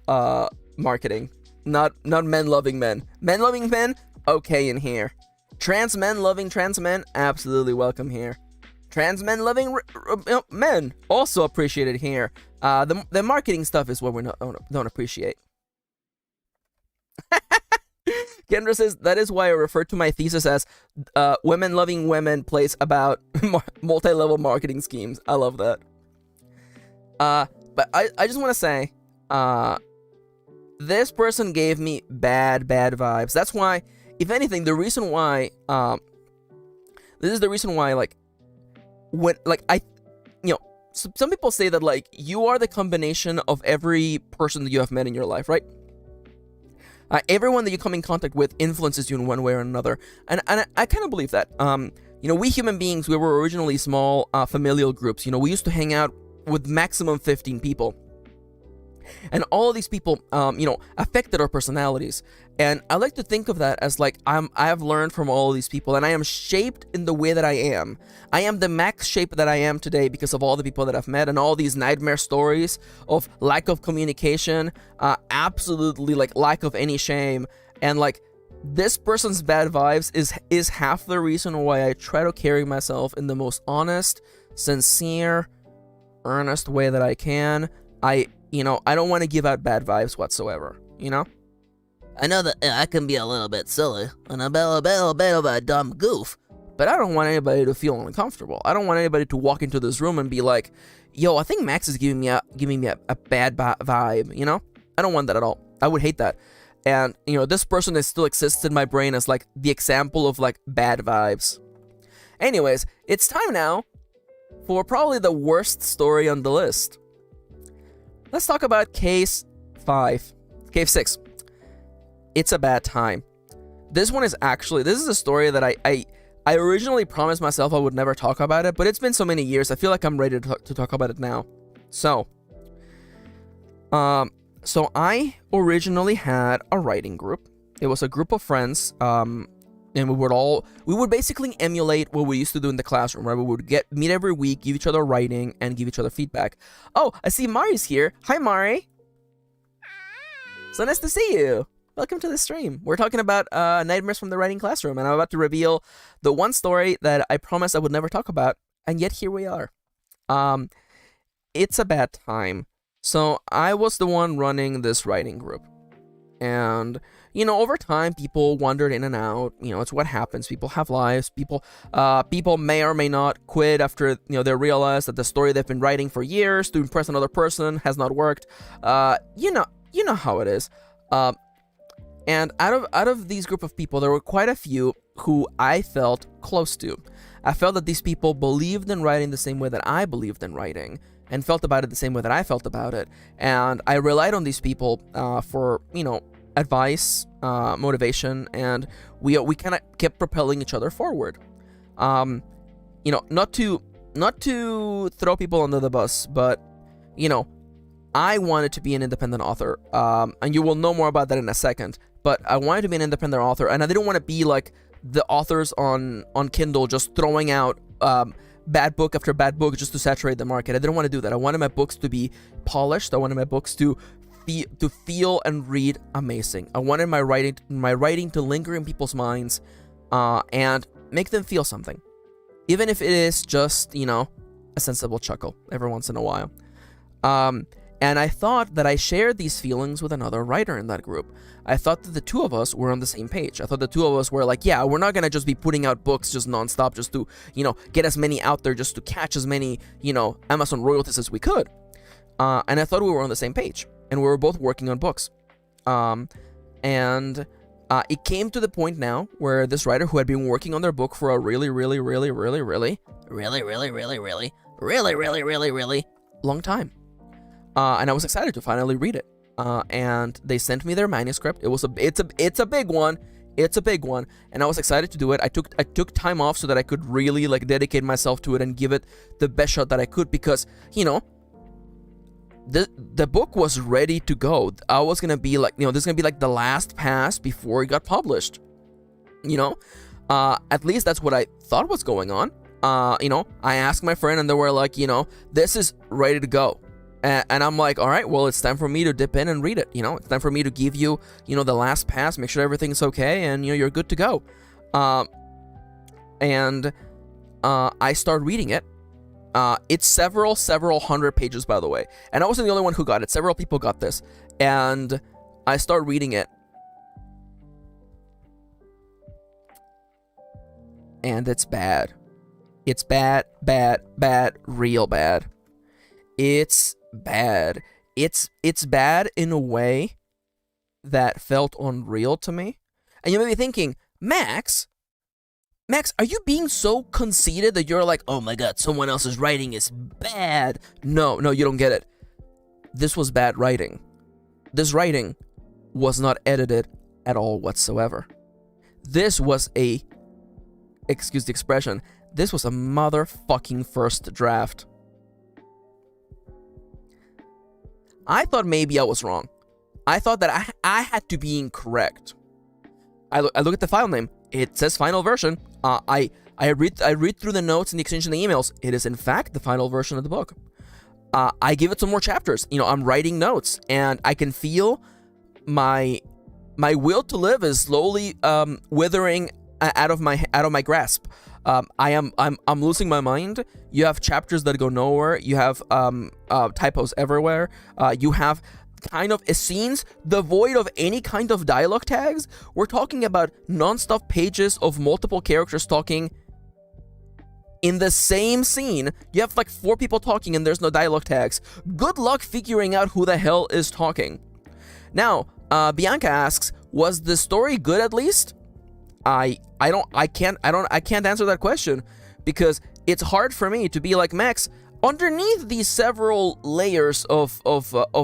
Speaker 1: marketing. Not men loving men. Men loving men, okay in here. Trans men loving trans men, absolutely welcome here. Trans men loving men, also appreciated here. The marketing stuff is what we don't appreciate. Kendra says, that is why I refer to my thesis as women loving women plays about multi-level marketing schemes. I love that. But I just want to say, this person gave me bad vibes. That's why, if anything, the reason why, this is the reason why, like, when, like, you know, some people say that, like, you are the combination of every person that you have met in your life, right? Everyone that you come in contact with influences you in one way or another. And I kind of believe that. You know, we human beings, we were originally small familial groups. You know, we used to hang out with maximum 15 people. And all of these people, you know, affected our personalities. And I like to think of that as like, I have learned from all of these people, and I am shaped in the way that I am. I am the max shape that I am today because of all the people that I've met and all these nightmare stories of lack of communication, absolutely like lack of any shame. And like, this person's bad vibes is half the reason why I try to carry myself in the most honest, sincere, earnest way that I can. I don't want to give out bad vibes whatsoever, you know?
Speaker 4: I know that I can be a little bit silly and a little bit of a dumb goof,
Speaker 1: but I don't want anybody to feel uncomfortable. I don't want anybody to walk into this room and be like, yo, I think Max is giving me a bad vibe, you know? I don't want that at all. I would hate that. And, this person that still exists in my brain as, like, the example of, like, bad vibes. Anyways, it's time now for probably the worst story on the list. Let's talk about case 6. It's a bad time. This is a story that I originally promised myself I would never talk about it, but it's been so many years, I feel like I'm ready to talk about it now. So I originally had a writing group. It was a group of friends, and we would basically emulate what we used to do in the classroom, right? We would meet every week, give each other writing, and give each other feedback. Oh, I see Mari's here. Hi, Mari. So nice to see you. Welcome to the stream. We're talking about nightmares from the writing classroom, and I'm about to reveal the one story that I promised I would never talk about, and yet here we are. It's a bad time. So I was the one running this writing group, and over time people wandered in and out. It's what happens. People have lives. People may or may not quit after they realize that the story they've been writing for years to impress another person has not worked. You know how it is. And out of these group of people, there were quite a few who I felt close to. I felt that these people believed in writing the same way that I believed in writing, and felt about it the same way that I felt about it. And I relied on these people for advice, motivation, and we kind of kept propelling each other forward. Not to throw people under the bus, but I wanted to be an independent author, and you will know more about that in a second. But I wanted to be an independent author, and I didn't want to be like the authors on Kindle just throwing out bad book after bad book just to saturate the market. I didn't want to do that. I wanted my books to be polished. I wanted my books to feel and read amazing. I wanted my writing to linger in people's minds and make them feel something, even if it is just a sensible chuckle every once in a while. And I thought that I shared these feelings with another writer in that group. I thought that the two of us were on the same page. I thought the two of us were like, yeah, we're not going to just be putting out books just nonstop just to, get as many out there, just to catch as many, Amazon royalties as we could. And I thought we were on the same page, and we were both working on books. And it came to the point now where this writer who had been working on their book for a really long time. And I was excited to finally read it. And they sent me their manuscript. It's a big one. It's a big one. And I was excited to do it. I took time off so that I could really dedicate myself to it and give it the best shot that I could, because the book was ready to go. I was gonna be this is gonna be the last pass before it got published. At least that's what I thought was going on. I asked my friend, and they were like, this is ready to go. And I'm like, all right, well, it's time for me to dip in and read it. It's time for me to give you, the last pass, make sure everything's okay, and, you're good to go. And I start reading it. It's several hundred pages, by the way. And I wasn't the only one who got it. Several people got this. And I start reading it. And it's bad. It's bad, real bad. It's bad. It's bad in a way that felt unreal to me. And you may be thinking, Max, are you being so conceited that you're like, oh my god, someone else's writing is bad? No, you don't get it. This was bad writing. This writing was not edited at all whatsoever. This was excuse the expression, this was a motherfucking first draft. I thought maybe I was wrong. I thought that I had to be incorrect. I look at the file name. It says final version. I read through the notes and the exchange in the emails. It is in fact the final version of the book. I give it some more chapters. I'm writing notes, and I can feel my will to live is slowly withering out of my grasp. I'm losing my mind. You have chapters that go nowhere. You have typos everywhere. You have kind of scenes devoid of any kind of dialogue tags. We're talking about non-stop pages of multiple characters talking in the same scene. You have like 4 people talking and there's no dialogue tags. Good luck figuring out who the hell is talking. Now, Bianca asks, was the story good at least? I can't answer that question because it's hard for me to be like, Max, underneath these several layers of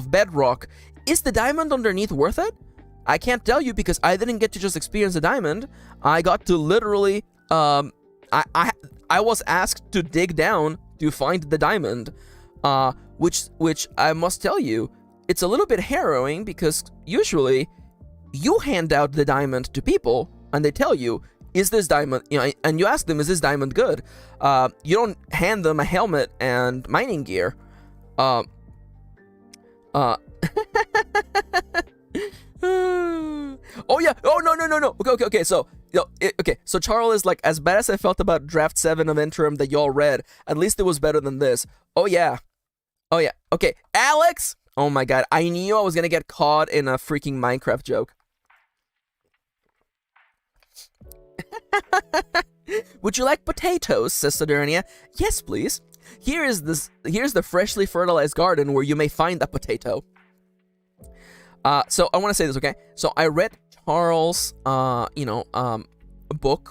Speaker 1: bedrock, is the diamond underneath worth it? I can't tell you because I didn't get to just experience the diamond. I got to literally I was asked to dig down to find the diamond, which I must tell you, it's a little bit harrowing because usually you hand out the diamond to people and they tell you, is this diamond, and you ask them, is this diamond good? You don't hand them a helmet and mining gear. Oh yeah. Oh no. Okay. So So Charles is like, as bad as I felt about Draft 7 of Interim that y'all read, at least it was better than this. Oh yeah. Okay, Alex. Oh my god, I knew I was gonna get caught in a freaking Minecraft joke. Would you like potatoes, says Sodernia. Yes, please. Here's the freshly fertilized garden where you may find a potato. So I want to say this, okay? So I read Charles, book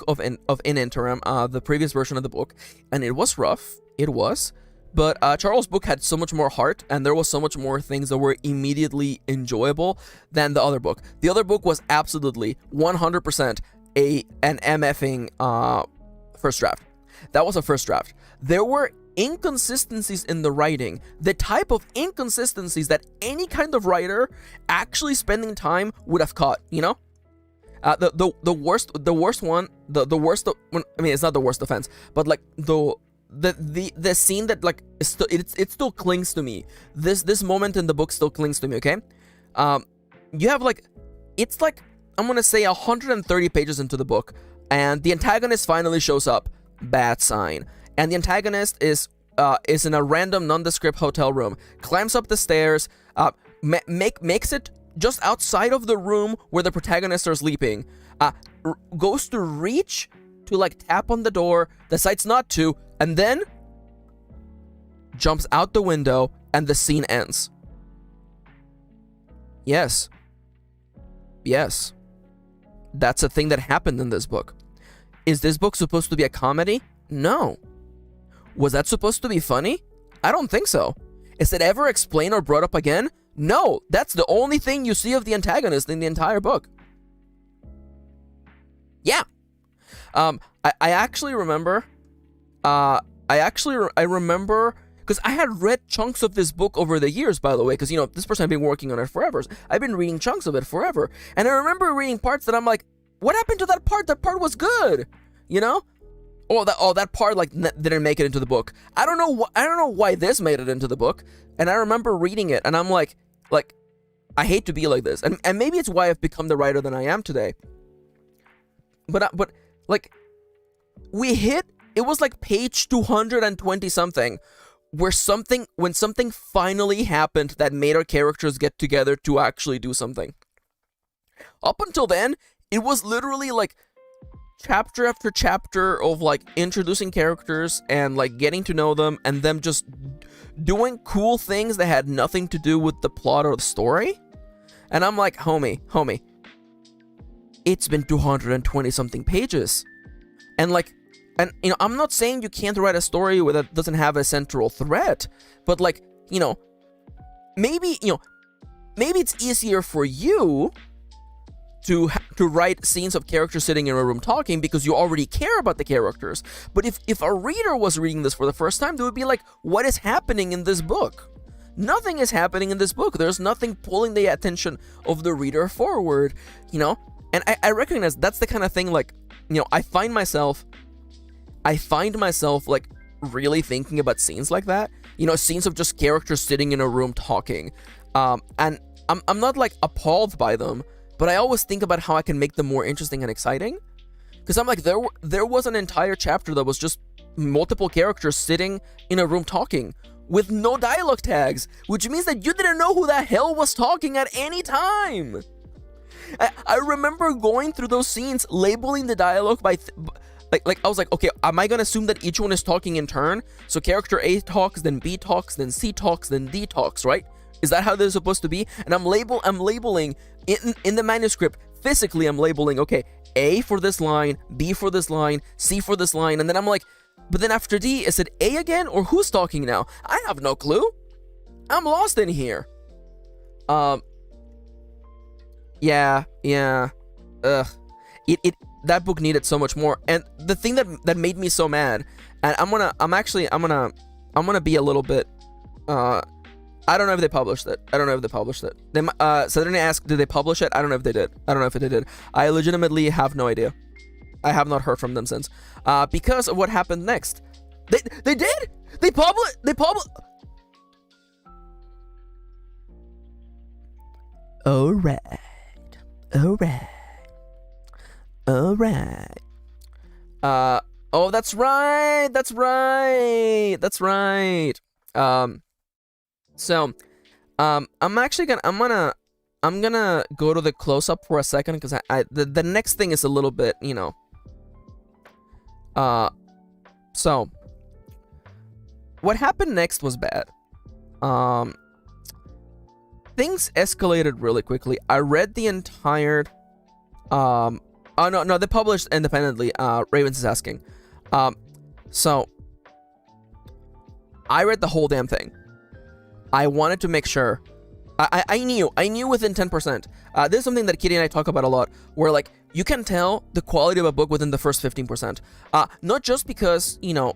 Speaker 1: of in Interim, the previous version of the book, and it was rough. It was, but Charles' book had so much more heart, and there was so much more things that were immediately enjoyable than the other book. The other book was absolutely 100% an MFing first draft. That was a first draft. There were inconsistencies in the writing, the type of inconsistencies that any kind of writer actually spending time would have caught, you know? The worst one, I mean, it's not the worst offense, but like the scene that like it still clings to me. This moment in the book still clings to me, okay? You have like, it's like, I'm gonna say 130 pages into the book, and the antagonist finally shows up. Bad sign. And the antagonist is in a random nondescript hotel room, climbs up the stairs, makes it just outside of the room where the protagonists are sleeping, goes to reach to like tap on the door, decides not to, and then jumps out the window and the scene ends. Yes. That's a thing that happened in this book. Is this book supposed to be a comedy? No. Was that supposed to be funny? I don't think so. Is it ever explained or brought up again? No. That's the only thing you see of the antagonist in the entire book. Yeah. I actually remember. I remember because I had read chunks of this book over the years, by the way, because, this person had been working on it forever. I've been reading chunks of it forever. And I remember reading parts that I'm like, what happened to that part? That part was good, that part like didn't make it into the book. I don't know why this made it into the book. And I remember reading it, and I'm like, I hate to be like this. And maybe it's why I've become the writer that I am today. But like, it was like page 220 something, when something finally happened that made our characters get together to actually do something. Up until then, it was literally like chapter after chapter of like introducing characters and like getting to know them and them just doing cool things that had nothing to do with the plot or the story. And I'm like, homie, it's been 220 something pages. And like, and I'm not saying you can't write a story that doesn't have a central threat, but like, maybe it's easier for you to write scenes of characters sitting in a room talking because you already care about the characters. But if a reader was reading this for the first time, they would be like, what is happening in this book? Nothing is happening in this book. There's nothing pulling the attention of the reader forward, And I recognize that's the kind of thing, like, I find myself like really thinking about scenes like that, scenes of just characters sitting in a room talking, and I'm not like appalled by them, but I always think about how I can make them more interesting and exciting, Because I'm like, there was an entire chapter that was just multiple characters sitting in a room talking with no dialogue tags, which means that you didn't know who the hell was talking at any time. I remember going through those scenes, labeling the dialogue by like I was like, okay, am I gonna assume that each one is talking in turn? So character A talks, then B talks, then C talks, then D talks, right? Is that how they're supposed to be? And I'm labeling in the manuscript, physically I'm labeling, okay, A for this line, B for this line, C for this line, and then I'm like, but then after D, is it A again, or who's talking now? I have no clue. I'm lost in here. Yeah. Ugh. That book needed so much more. And the thing that made me so mad, and I'm gonna be a little bit, I don't know if they published it. They, Suddenly asked, did they publish it? I don't know if they did. I don't know if they did. I legitimately have no idea. I have not heard from them since. Because of what happened next. They did! They published! Alright. Oh, that's right. So, I'm gonna go to the close-up for a second, because the next thing is a little bit, you know. So, what happened next was bad. Things escalated really quickly. I read the entire, oh, no, they published independently, Ravens is asking. So, I read the whole damn thing. I wanted to make sure. I knew within 10%. This is something that Kirin and I talk about a lot, where like you can tell the quality of a book within the first 15%. Not just because, you know,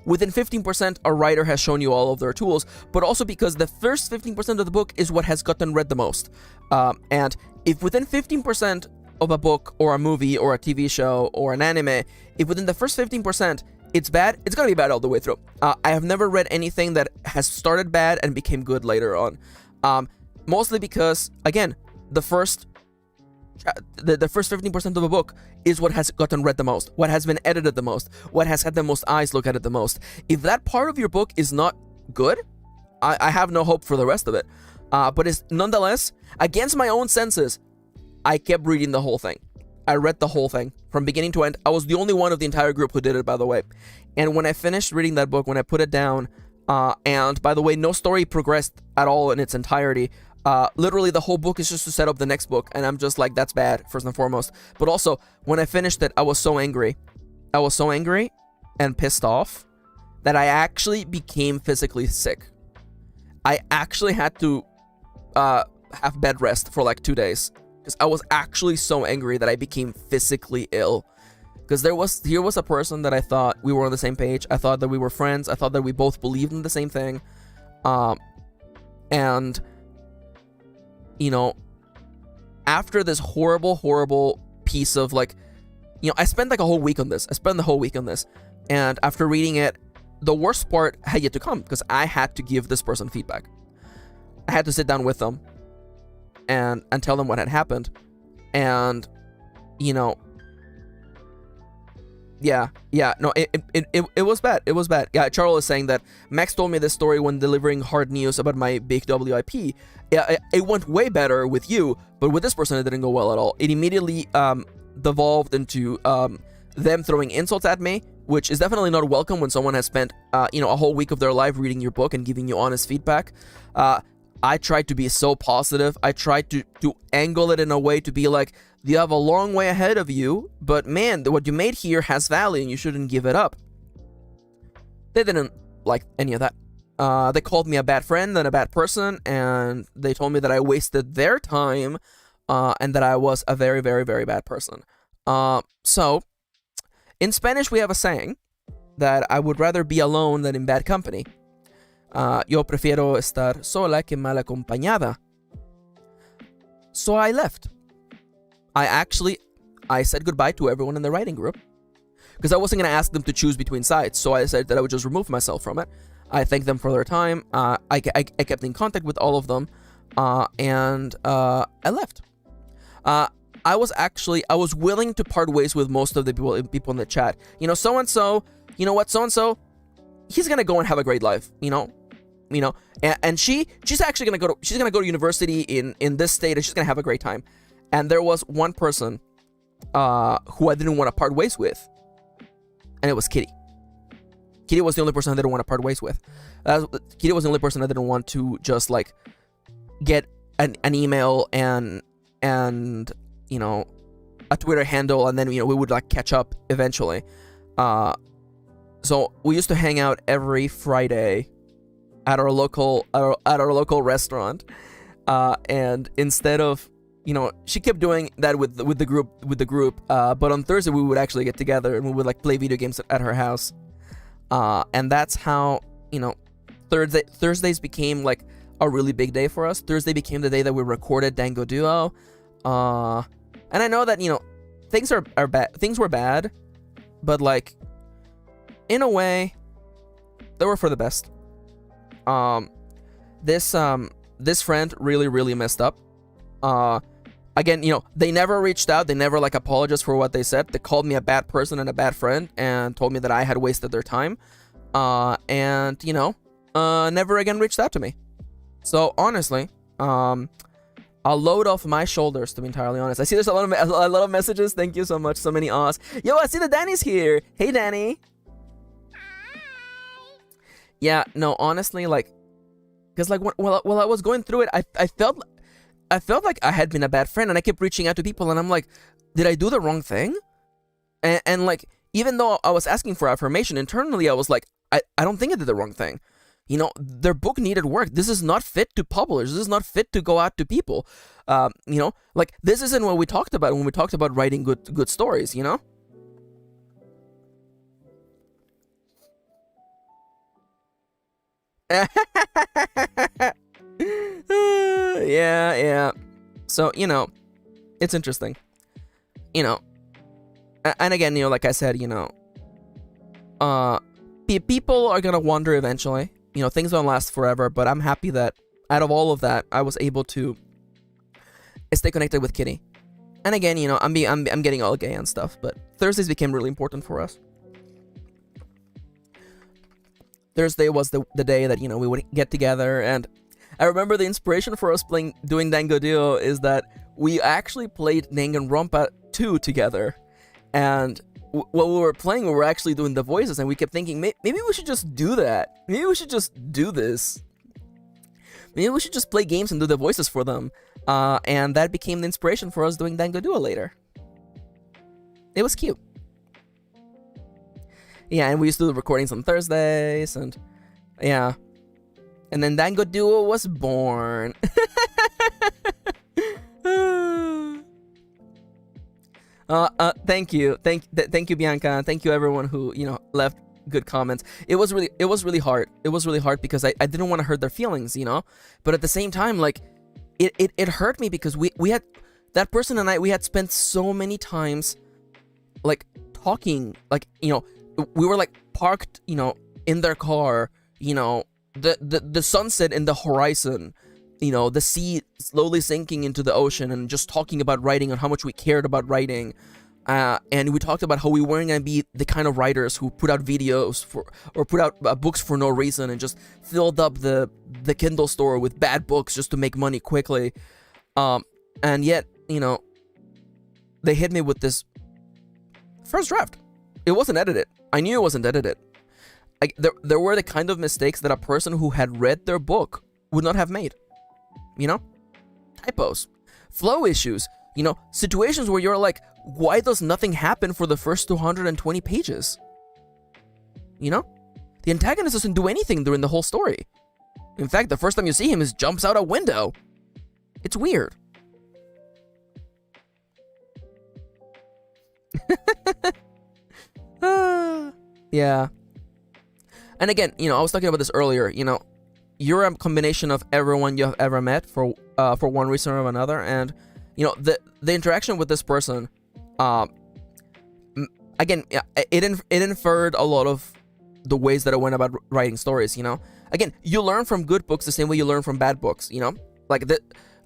Speaker 1: within 15% a writer has shown you all of their tools, but also because the first 15% of the book is what has gotten read the most. And if within 15% of a book or a movie or a TV show or an anime, if within the first 15% it's bad, it's gonna be bad all the way through. I have never read anything that has started bad and became good later on. Mostly because, again, the first 15% of a book is what has gotten read the most, what has been edited the most, what has had the most eyes look at it the most. If that part of your book is not good, I have no hope for the rest of it. But it's nonetheless, against my own senses, I kept reading the whole thing. I read the whole thing from beginning to end. I was the only one of the entire group who did it, by the way. And when I finished reading that book, when I put it down, and by the way, no story progressed at all in its entirety. Literally, the whole book is just to set up the next book, and I'm just like, that's bad, first and foremost. But also, when I finished it, I was so angry. I was so angry and pissed off that I actually became physically sick. I actually had to have bed rest for like 2 days. Because I was actually so angry that I became physically ill. Because here was a person that I thought we were on the same page. I thought that we were friends. I thought that we both believed in the same thing. And, you know, after this horrible piece of like, you know, I spent like a whole week on this. I spent the whole week on this. And after reading it, the worst part had yet to come, because I had to give this person feedback. I had to sit down with them and tell them what had happened. And, you know, yeah, no, it was bad. It was bad. Yeah, Charles is saying that Max told me this story when delivering hard news about my big WIP. It went way better with you, but with this person, it didn't go well at all. It immediately devolved into them throwing insults at me, which is definitely not welcome when someone has spent, you know, a whole week of their life reading your book and giving you honest feedback. I tried to be so positive. I tried to angle it in a way to be like, you have a long way ahead of you, but man, what you made here has value and you shouldn't give it up. They didn't like any of that. They called me a bad friend and a bad person, and they told me that I wasted their time, and that I was a very, very, very bad person. So, in Spanish, we have a saying that I would rather be alone than in bad company. Yo prefiero estar sola que mal acompañada. So I left. I said goodbye to everyone in the writing group, because I wasn't going to ask them to choose between sides, so I decided that I would just remove myself from it. I thanked them for their time. I kept in contact with all of them, and I left. I was willing to part ways with most of the people in the chat. You know, so and so, you know what, so and so, he's gonna go and have a great life. You know, and she's actually gonna go to university in this state, and she's gonna have a great time. And there was one person who I didn't want to part ways with, and it was Kitty. Kitty was the only person I didn't want to part ways with. Kitty was the only person I didn't want to just like get an email and you know, a Twitter handle, and then, you know, we would like catch up eventually. So we used to hang out every Friday at our local restaurant, and instead of, you know, she kept doing that with the group, but on Thursday we would actually get together and we would like play video games at her house, and that's how, you know, Thursdays became like a really big day for us. Thursday became the day that we recorded Dango Duo, and I know that, you know, things were bad, but like, in a way, they were for the best. This friend really messed up. Again, you know, they never reached out. They never like apologized for what they said. They called me a bad person and a bad friend and told me that I had wasted their time. And you know, never again reached out to me. So honestly, a load off my shoulders, to be entirely honest. I see there's a lot of messages. Thank you so much. So many awes. Yo, I see that Danny's here. Hey, Danny. Yeah, no, honestly, like, because like while I was going through it, I felt like I had been a bad friend, and I kept reaching out to people, and I'm like, did I do the wrong thing? And like, even though I was asking for affirmation internally, I was like, I don't think I did the wrong thing. You know, their book needed work. This is not fit to publish. This is not fit to go out to people. You know, like, this isn't what we talked about when we talked about writing good stories, you know? Yeah. So, you know, it's interesting. You know, and again, you know, like I said, you know, people are gonna wander eventually. You know, things don't last forever, but I'm happy that out of all of that, I was able to stay connected with Kitty. And again, you know, I'm getting all gay and stuff, but Thursdays became really important for us. Thursday was the day that, you know, we would get together, and I remember the inspiration for us doing Dango Duo is that we actually played Danganronpa 2 together, and while we were playing, we were actually doing the voices, and we kept thinking, maybe we should just do that. Maybe we should just do this. Maybe we should just play games and do the voices for them. And that became the inspiration for us doing Dango Duo later. It was cute. Yeah, and we used to do the recordings on Thursdays, and yeah. And then Dango Duo was born. Thank you, thank you, Bianca. Thank you, everyone who, you know, left good comments. It was really hard. It was really hard because I didn't want to hurt their feelings, you know. But at the same time, like, it hurt me because we had, that person and I, we had spent so many times, like, talking, like, you know, we were like parked, you know, in their car, you know, the sunset in the horizon, you know, the sea slowly sinking into the ocean, and just talking about writing and how much we cared about writing. And we talked about how we weren't going to be the kind of writers who put out videos or put out books for no reason and just filled up the Kindle store with bad books just to make money quickly. And yet, you know, they hit me with first draft. It wasn't edited. I knew it wasn't edited. Like, there were the kind of mistakes that a person who had read their book would not have made. You know? Typos. Flow issues. You know, situations where you're like, why does nothing happen for the first 220 pages? You know? The antagonist doesn't do anything during the whole story. In fact, the first time you see him is jumps out a window. It's weird. Yeah. And again, you know, I was talking about this earlier, you know, you're a combination of everyone you have ever met for one reason or another, and, you know, the interaction with this person, again, it inferred a lot of the ways that I went about writing stories, you know? Again, you learn from good books the same way you learn from bad books, you know? Like,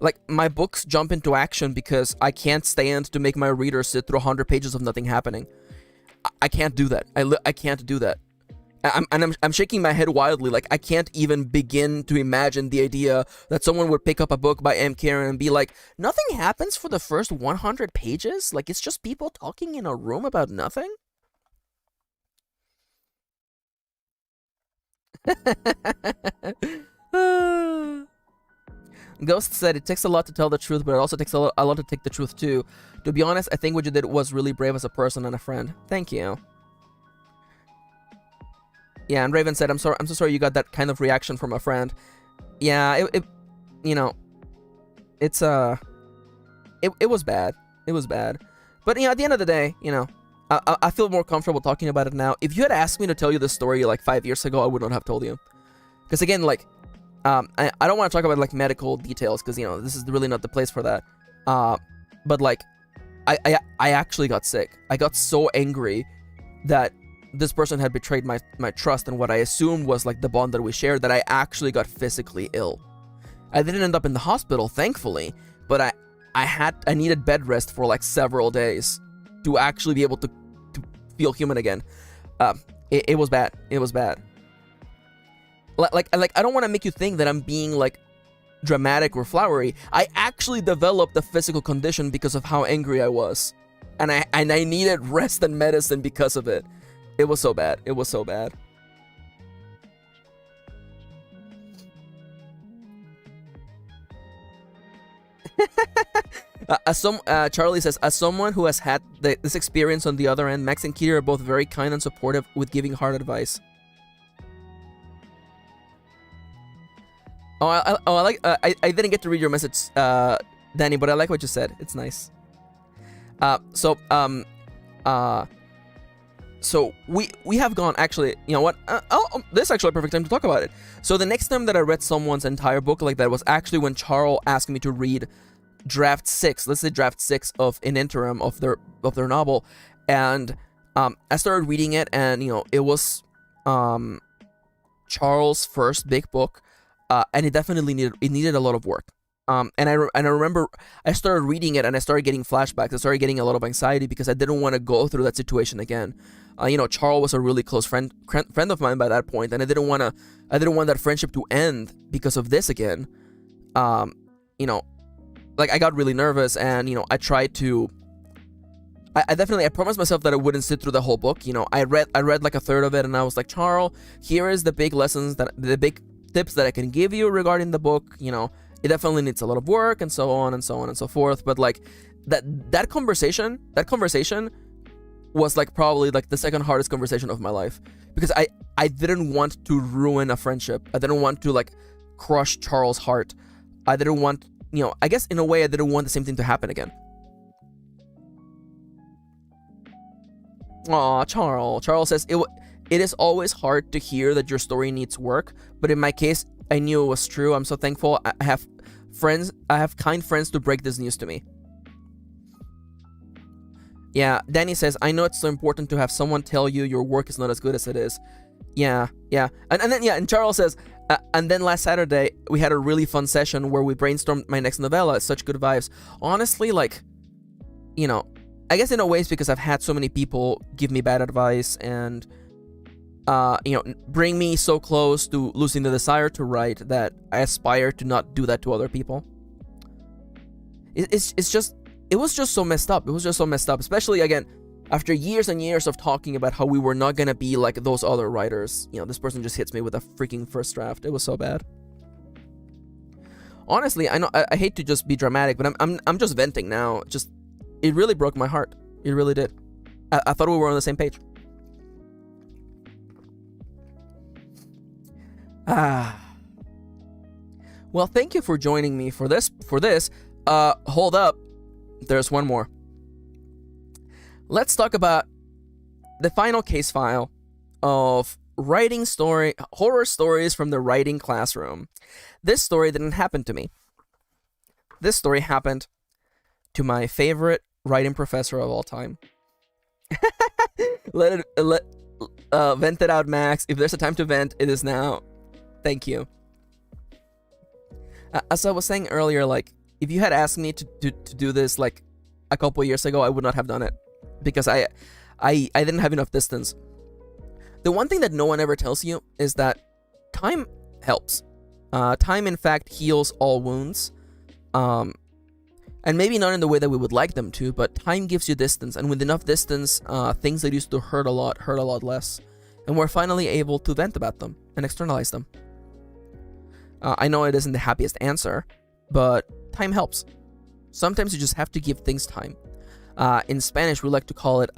Speaker 1: Like, my books jump into action because I can't stand to make my reader sit through 100 pages of nothing happening. I can't do that. I can't do that. I'm shaking my head wildly. Like, I can't even begin to imagine the idea that someone would pick up a book by MKirin and be like, nothing happens for the first 100 pages? Like, it's just people talking in a room about nothing? Ghost said, it takes a lot to tell the truth, but it also takes a lot to take the truth too. To be honest, I think what you did was really brave as a person and a friend. Thank you. Yeah, and Raven said, I'm so sorry you got that kind of reaction from a friend. Yeah, you know, it was bad. It was bad. But, you know, at the end of the day, you know, I feel more comfortable talking about it now. If you had asked me to tell you this story like 5 years ago, I would not have told you. Because again, like, I don't want to talk about like medical details because, you know, this is really not the place for that. But like, I actually got sick. I got so angry that this person had betrayed my trust and what I assumed was like the bond that we shared, that I actually got physically ill. I didn't end up in the hospital, thankfully, but I needed bed rest for like several days to actually be able to feel human again. It was bad. It was bad. Like I don't want to make you think that I'm being like dramatic or flowery. I actually developed a physical condition because of how angry I was, and I needed rest and medicine because of it. It was so bad. It was so bad. Charlie says, as someone who has had this experience on the other end, Max and Kirin are both very kind and supportive with giving hard advice. I didn't get to read your message, Danny, but I like what you said. It's nice. So we have gone, actually, you know what? This is actually a perfect time to talk about it. So the next time that I read someone's entire book like that was actually when Charles asked me to read draft 6. Let's say draft 6 of an interim of their novel, and I started reading it, and you know, it was Charles' first big book, and it definitely needed a lot of work. And I remember I started reading it and I started getting flashbacks. I started getting a lot of anxiety because I didn't want to go through that situation again. You know, Charles was a really close friend of mine by that point, and I didn't want that friendship to end because of this again. You know, like, I got really nervous, and you know, I tried to. I promised myself that I wouldn't sit through the whole book. You know, I read like a third of it, and I was like, Charles, here is the big big tips that I can give you regarding the book. You know, it definitely needs a lot of work, and so on and so on and so forth. But like that conversation was like probably like the second hardest conversation of my life, because I didn't want to ruin a friendship. I didn't want to like crush Charles' heart. I didn't want, you know, I guess in a way I didn't want the same thing to happen again. Aw, Charles. Charles says, it is always hard to hear that your story needs work, but in my case, I knew it was true. I'm so thankful I have kind friends to break this news to me. Yeah, Danny says, I know it's so important to have someone tell you your work is not as good as it is. Yeah. And Charles says, and then last Saturday, we had a really fun session where we brainstormed my next novella. It's such good vibes. Honestly, like, you know, I guess in a way it's because I've had so many people give me bad advice and, you know, bring me so close to losing the desire to write that I aspire to not do that to other people. It was just so messed up. It was just so messed up, especially, again, after years and years of talking about how we were not gonna be like those other writers. You know, this person just hits me with a freaking first draft. It was so bad. Honestly, I know I hate to just be dramatic, but I'm just venting now. Just, it really broke my heart. It really did. I thought we were on the same page. Well, thank you for joining me for this. Hold up. There's one more. Let's talk about the final case file of horror stories from the writing classroom. This story didn't happen to me. This story happened to my favorite writing professor of all time. Vent it out, Max. If there's a time to vent, it is now. Thank you. As I was saying earlier, like, if you had asked me to do this like a couple years ago, I would not have done it because I didn't have enough distance. The one thing that no one ever tells you is that time helps. Time, in fact, heals all wounds. And maybe not in the way that we would like them to, but time gives you distance. And with enough distance, things that used to hurt a lot less. And we're finally able to vent about them and externalize them. I know it isn't the happiest answer, but time helps. Sometimes you just have to give things time. In Spanish, we like to call it,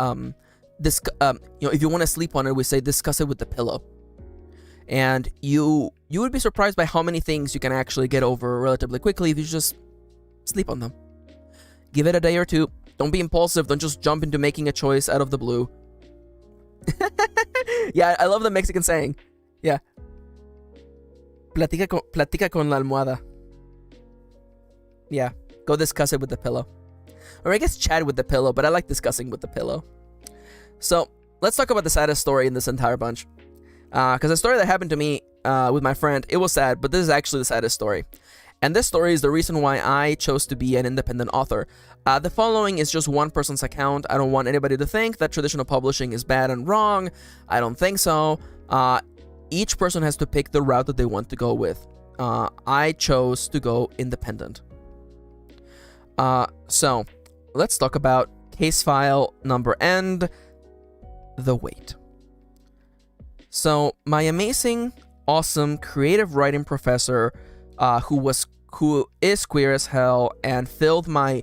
Speaker 1: if you want to sleep on it, we say discuss it with the pillow. And you would be surprised by how many things you can actually get over relatively quickly if you just sleep on them. Give it a day or two. Don't be impulsive. Don't just jump into making a choice out of the blue. Yeah, I love the Mexican saying. Yeah. Platica con la almohada. Yeah. Go discuss it with the pillow. Or I guess chat with the pillow, but I like discussing with the pillow. So, let's talk about the saddest story in this entire bunch. Because a story that happened to me with my friend, it was sad, but this is actually the saddest story. And this story is the reason why I chose to be an independent author. The following is just one person's account. I don't want anybody to think that traditional publishing is bad and wrong. I don't think so. Each person has to pick the route that they want to go with. I chose to go independent. So, let's talk about case file number and the wait. So, my amazing, awesome, creative writing professor, who is queer as hell and filled my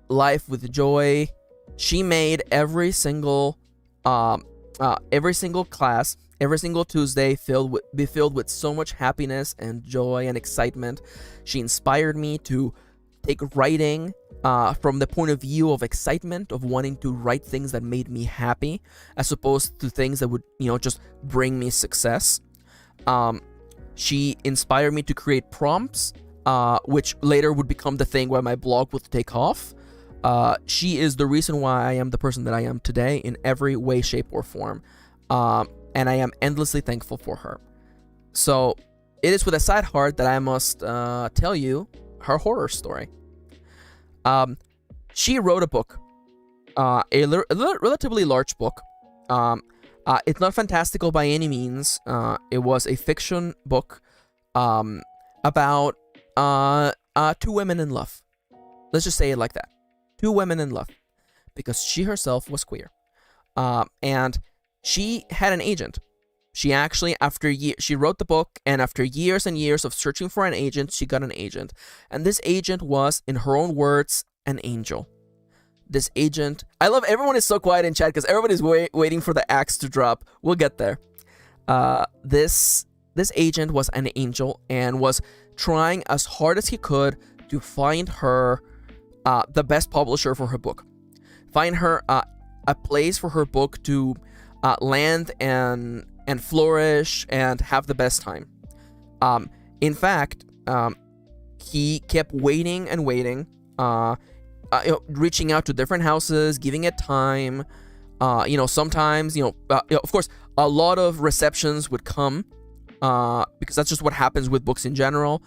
Speaker 1: life with joy. She made every single class, every single Tuesday be filled with so much happiness and joy and excitement. She inspired me to take writing from the point of view of excitement, of wanting to write things that made me happy, as opposed to things that would, just bring me success. She inspired me to create prompts, which later would become the thing where my blog would take off. She is the reason why I am the person that I am today in every way, shape, or form. And I am endlessly thankful for her. So, it is with a sad heart that I must tell you her horror story. She wrote a book, a relatively large book. It's not fantastical by any means. It was a fiction book about two women in love. Let's just say it like that. Two women in love. Because she herself was queer. And she had an agent. She actually, she wrote the book, and after years and years of searching for an agent, she got an agent. And this agent was, in her own words, an angel. This agent... everyone is so quiet in chat because everybody's waiting for the axe to drop. We'll get there. This agent was an angel and was trying as hard as he could to find her the best publisher for her book. Find her a place for her book to land and flourish and have the best time. In fact, he kept waiting and waiting, reaching out to different houses, giving it time. Sometimes, of course, a lot of receptions would come, because that's just what happens with books in general.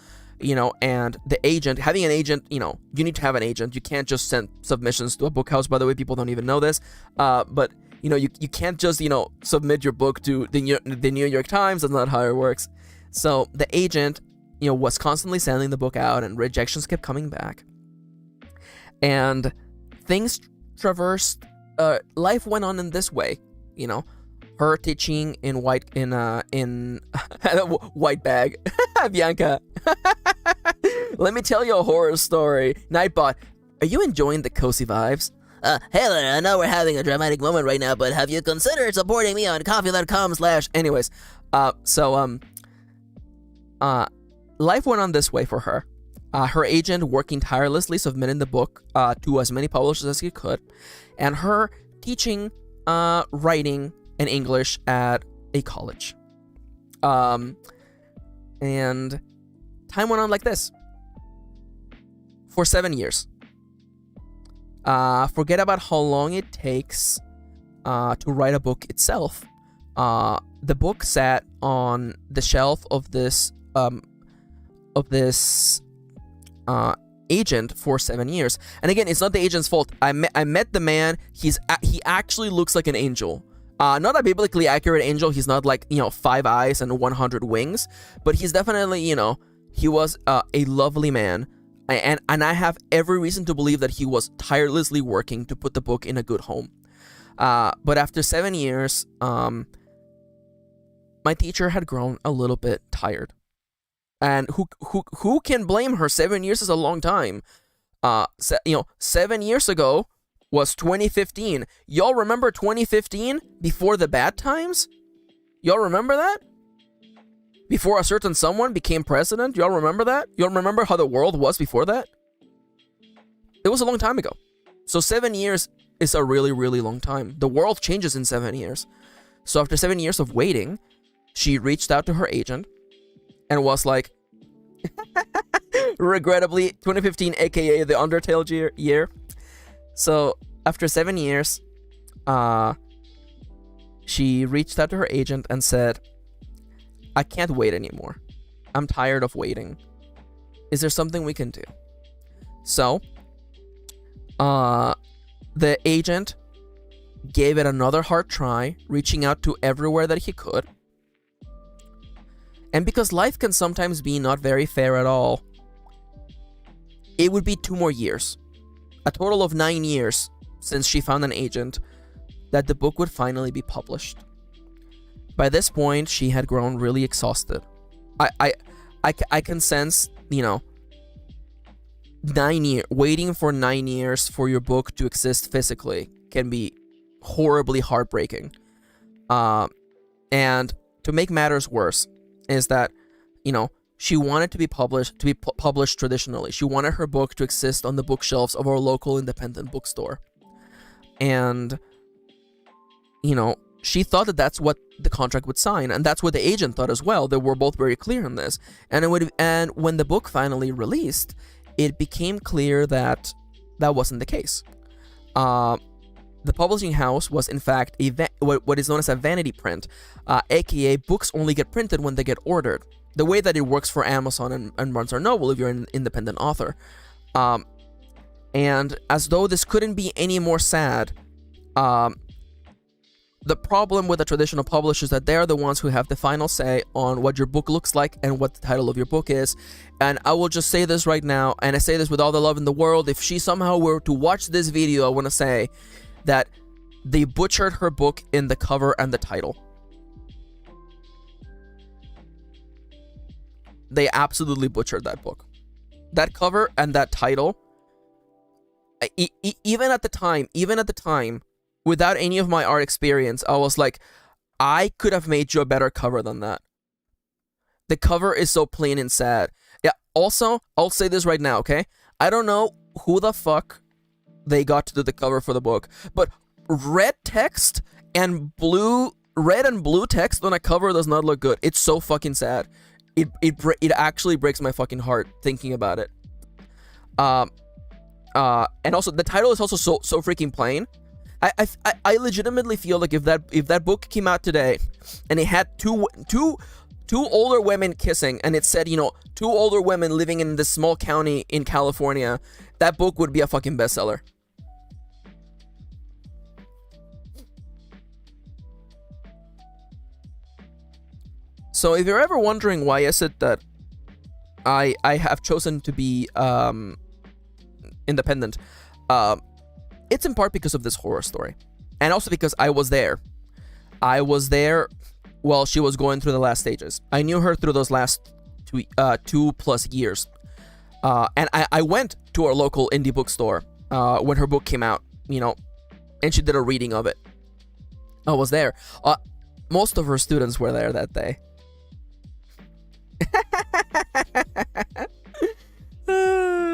Speaker 1: And the agent, having an agent, you need to have an agent. You can't just send submissions to a book house. By the way, people don't even know this. But you can't just, submit your book to the New York Times. That's not how it works. So the agent, was constantly sending the book out, and rejections kept coming back. And things traversed, life went on in this way, her teaching in white bag. Bianca. Let me tell you a horror story. Nightbot, are you enjoying the cozy vibes?
Speaker 4: Hey there, I know we're having a dramatic moment right now, but have you considered supporting me on coffee.com/
Speaker 1: Anyways, life went on this way for her. Her agent working tirelessly, submitting the book to as many publishers as he could, and her teaching writing and English at a college. And time went on like this for 7 years. Forget about how long it takes to write a book itself. The book sat on the shelf of this agent for 7 years. And again, it's not the agent's fault. I met the man. He actually looks like an angel. Not a biblically accurate angel. He's not like, 5 eyes and 100 wings, but he's definitely, he was a lovely man. And I have every reason to believe that he was tirelessly working to put the book in a good home. But after 7 years, my teacher had grown a little bit tired. And who can blame her? 7 years is a long time. 7 years ago was 2015. Y'all remember 2015? Before the bad times? Y'all remember that? Before a certain someone became president? Y'all remember that? Y'all remember how the world was before that? It was a long time ago. So 7 years is a really, really long time. The world changes in 7 years. So after 7 years of waiting, she reached out to her agent and was like, regrettably, 2015, aka the Undertale year. So after 7 years, she reached out to her agent and said, I can't wait anymore. I'm tired of waiting. Is there something we can do? So, the agent gave it another hard try, reaching out to everywhere that he could. And because life can sometimes be not very fair at all, it would be 2 more years. A total of 9 years since she found an agent that the book would finally be published. By this point, she had grown really exhausted. I can sense, 9 years, waiting for 9 years for your book to exist physically can be horribly heartbreaking. And to make matters worse is that, she wanted to be published traditionally. She wanted her book to exist on the bookshelves of our local independent bookstore. And, she thought that that's what the contract would sign, and that's what the agent thought as well. They were both very clear on this. And when the book finally released, it became clear that that wasn't the case. The publishing house was in fact what is known as a vanity print, aka books only get printed when they get ordered. The way that it works for Amazon and Barnes & Noble if you're an independent author. And as though this couldn't be any more sad, the problem with the traditional publishers is that they are the ones who have the final say on what your book looks like and what the title of your book is. And I will just say this right now, and I say this with all the love in the world. If she somehow were to watch this video, I want to say that they butchered her book in the cover and the title. They absolutely butchered that book. That cover and that title, even at the time, without any of my art experience, I was like, I could have made you a better cover than that. The cover is so plain and sad. Yeah, also, I'll say this right now, okay? I don't know who the fuck they got to do the cover for the book, but red and blue text on a cover does not look good. It's so fucking sad. It actually breaks my fucking heart thinking about it. And also the title is also so freaking plain. I legitimately feel like if that book came out today and it had two older women kissing and it said, 2 older women living in this small county in California, that book would be a fucking bestseller. So if you're ever wondering why is it that I have chosen to be independent, it's in part because of this horror story. And also because I was there. I was there while she was going through the last stages. I knew her through those last 2+ years. And I went to our local indie bookstore when her book came out, and she did a reading of it. I was there. Most of her students were there that day.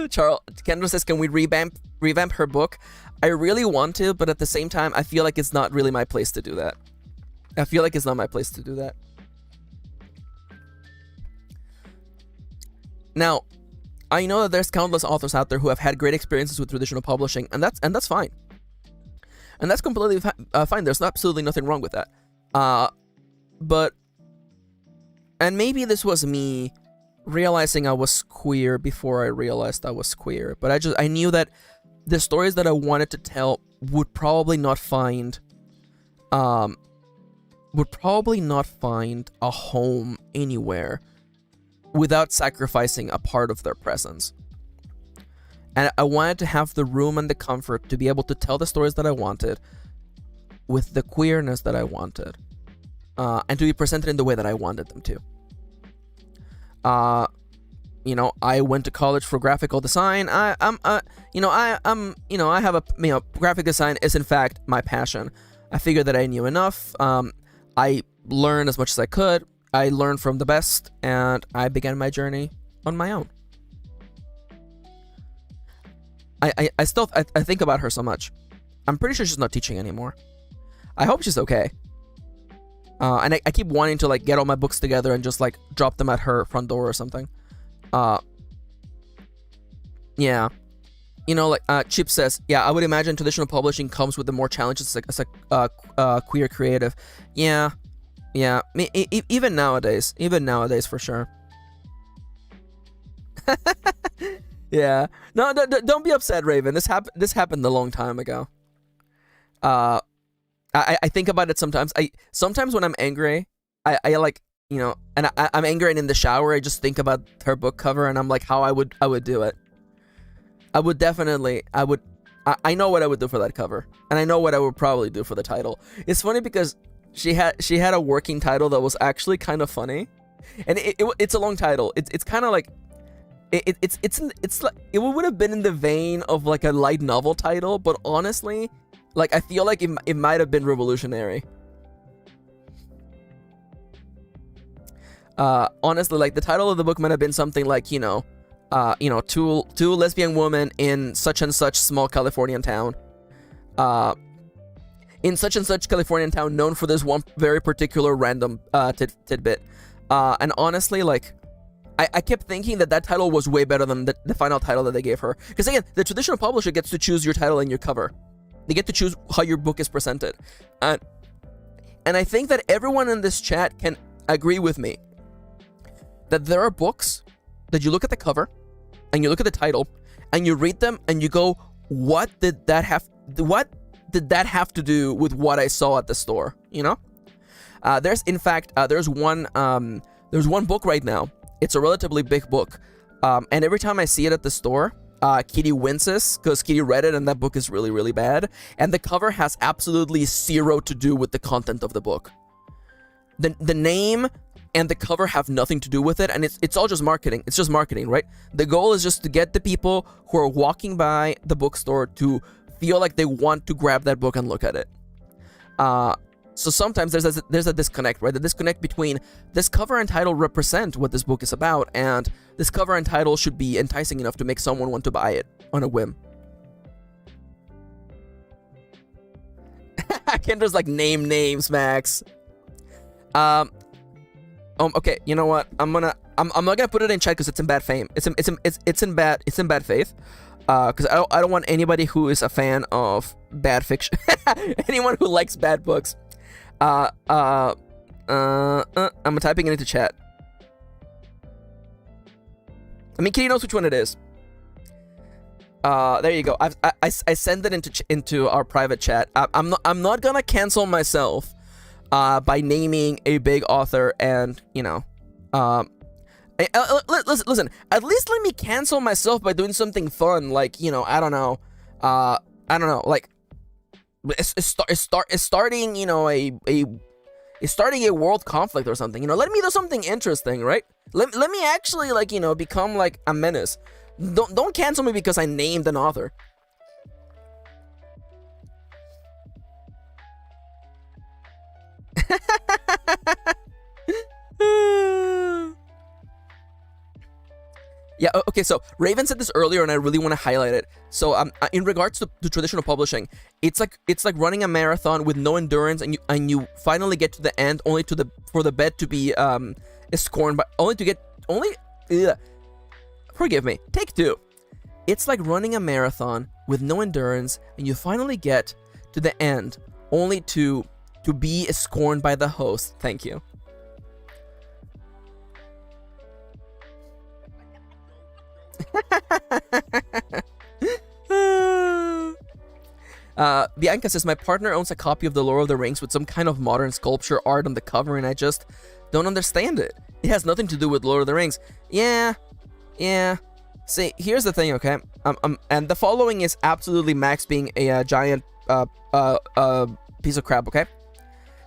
Speaker 1: Charles Kendra says, can we revamp her book? I really want to, but at the same time, I feel like it's not really my place to do that. Now, I know that there's countless authors out there who have had great experiences with traditional publishing, and that's fine. And that's completely fine. There's absolutely nothing wrong with that. And maybe this was me realizing I was queer before I realized I was queer. But I knew that the stories that I wanted to tell would probably not find a home anywhere without sacrificing a part of their presence. And I wanted to have the room and the comfort to be able to tell the stories that I wanted with the queerness that I wanted, and to be presented in the way that I wanted them to. You know, I went to college for graphical design. Graphic design is in fact my passion. I figured that I knew enough. I learned as much as I could. I learned from the best, and I began my journey on my own. I think about her so much. I'm pretty sure she's not teaching anymore. I hope she's okay. And I keep wanting to like get all my books together and just like drop them at her front door or something. Yeah. You know, like Chip says, yeah, I would imagine traditional publishing comes with the more challenges as a queer creative. Yeah. Even nowadays for sure. Yeah. No, don't be upset, Raven. This happened a long time ago. I think about it sometimes. Sometimes when I'm angry, I like, you know, and I'm angry and in the shower, I just think about her book cover and I'm like, how I would do it. I know what I would do for that cover, and I know what I would probably do for the title. It's funny because she had a working title that was actually kind of funny, and it's a long title. It's kind of like it's like it would have been in the vein of like a light novel title, but honestly, like I feel like it might have been revolutionary. Honestly, like the title of the book might have been something like, two lesbian women in such and such small Californian town. In such and such Californian town known for this one very particular random tidbit. And honestly, like, I kept thinking that title was way better than the final title that they gave her. Because again, the traditional publisher gets to choose your title and your cover. They get to choose how your book is presented. And I think that everyone in this chat can agree with me that there are books that you look at the cover and you look at the title and you read them and you go, what did that have to do with what I saw at the store? You know? There's one book right now. It's a relatively big book. And every time I see it at the store, Kitty winces because Kitty read it and that book is really, really bad. And the cover has absolutely zero to do with the content of the book. The name and the cover have nothing to do with it, and it's all just marketing. It's just marketing, right? The goal is just to get the people who are walking by the bookstore to feel like they want to grab that book and look at it. So sometimes there's a disconnect, right? The disconnect between this cover and title represent what this book is about, and this cover and title should be enticing enough to make someone want to buy it on a whim. Kendra's like, name names, Max. Okay, you know what? I'm not gonna put it in chat because it's in bad fame. It's in bad faith. Because I don't want anybody who is a fan of bad fiction, anyone who likes bad books. I'm typing it into chat. I mean, Kitty knows which one it is. There you go. I send it into our private chat. I'm not gonna cancel myself by naming a big author, and listen, at least let me cancel myself by doing something fun, like, I don't know, like starting a world conflict or something. Let me do something interesting, right? Let me actually, like, become like a menace. Don't cancel me because I named an author. Yeah, okay, so Raven said this earlier and I really want to highlight it. So in regards to traditional publishing, it's like running a marathon with no endurance, and you finally get to the end only for the bed to be scorned, but forgive me, take two. It's like running a marathon with no endurance, and you finally get to the end only to be scorned by the host. Thank you. Bianca says, my partner owns a copy of The Lord of the Rings with some kind of modern sculpture art on the cover, and I just don't understand it. It has nothing to do with Lord of the Rings. Yeah. See, here's the thing, okay? And the following is absolutely Max being a giant piece of crap, okay?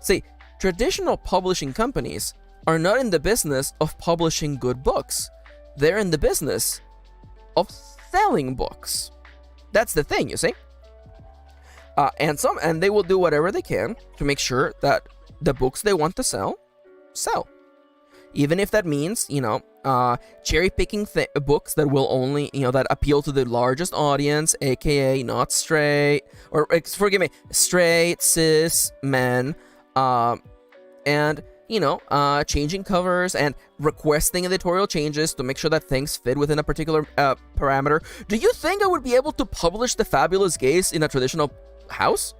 Speaker 1: See, traditional publishing companies are not in the business of publishing good books. They're in the business of selling books. That's the thing, you see? And they will do whatever they can to make sure that the books they want to sell. Even if that means, cherry picking books that will only, that appeal to the largest audience, aka not straight, or forgive me, straight, cis men, and, changing covers and requesting editorial changes to make sure that things fit within a particular parameter. Do you think I would be able to publish The Fabulous Gays in a traditional house?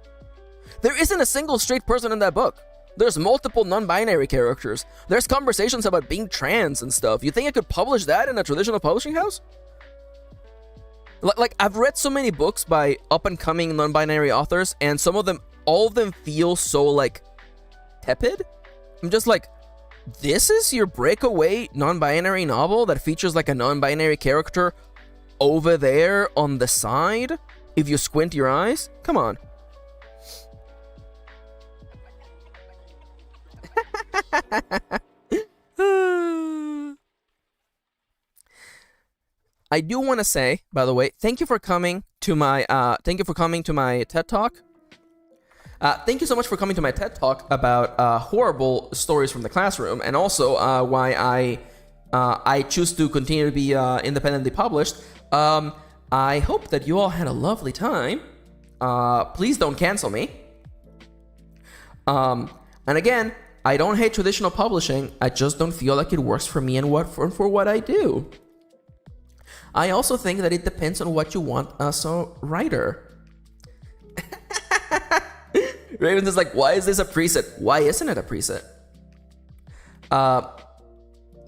Speaker 1: There isn't a single straight person in that book. There's multiple non-binary characters. There's conversations about being trans and stuff. You think I could publish that in a traditional publishing house? Like, I've read so many books by up-and-coming non-binary authors, and all of them feel so, like, tepid. I'm just like, this is your breakaway non-binary novel that features, like, a non-binary character over there on the side? If you squint your eyes? Come on. I do want to say, by the way, thank you for coming to my TED Talk. Thank you so much for coming to my TED Talk about horrible stories from the classroom, and also why I choose to continue to be independently published. I hope that you all had a lovely time. Please don't cancel me. And again, I don't hate traditional publishing. I just don't feel like it works for me and for what I do. I also think that it depends on what you want as a writer. Raven is like, why is this a preset? Why isn't it a preset?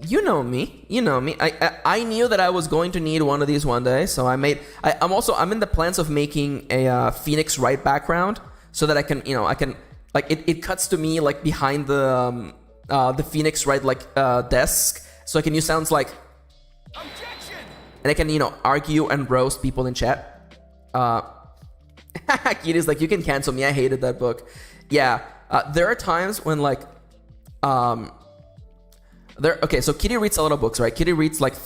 Speaker 1: You know me. I knew that I was going to need one of these one day, so I'm in the plans of making a Phoenix Wright background so that I can like it cuts to me like behind the Phoenix Wright desk, so I can use sounds like objection, and I can argue and roast people in chat. Kitty's like, you can cancel me. I hated that book. Yeah, there are times when okay, so Kitty reads a lot of books, right? Kitty reads twice,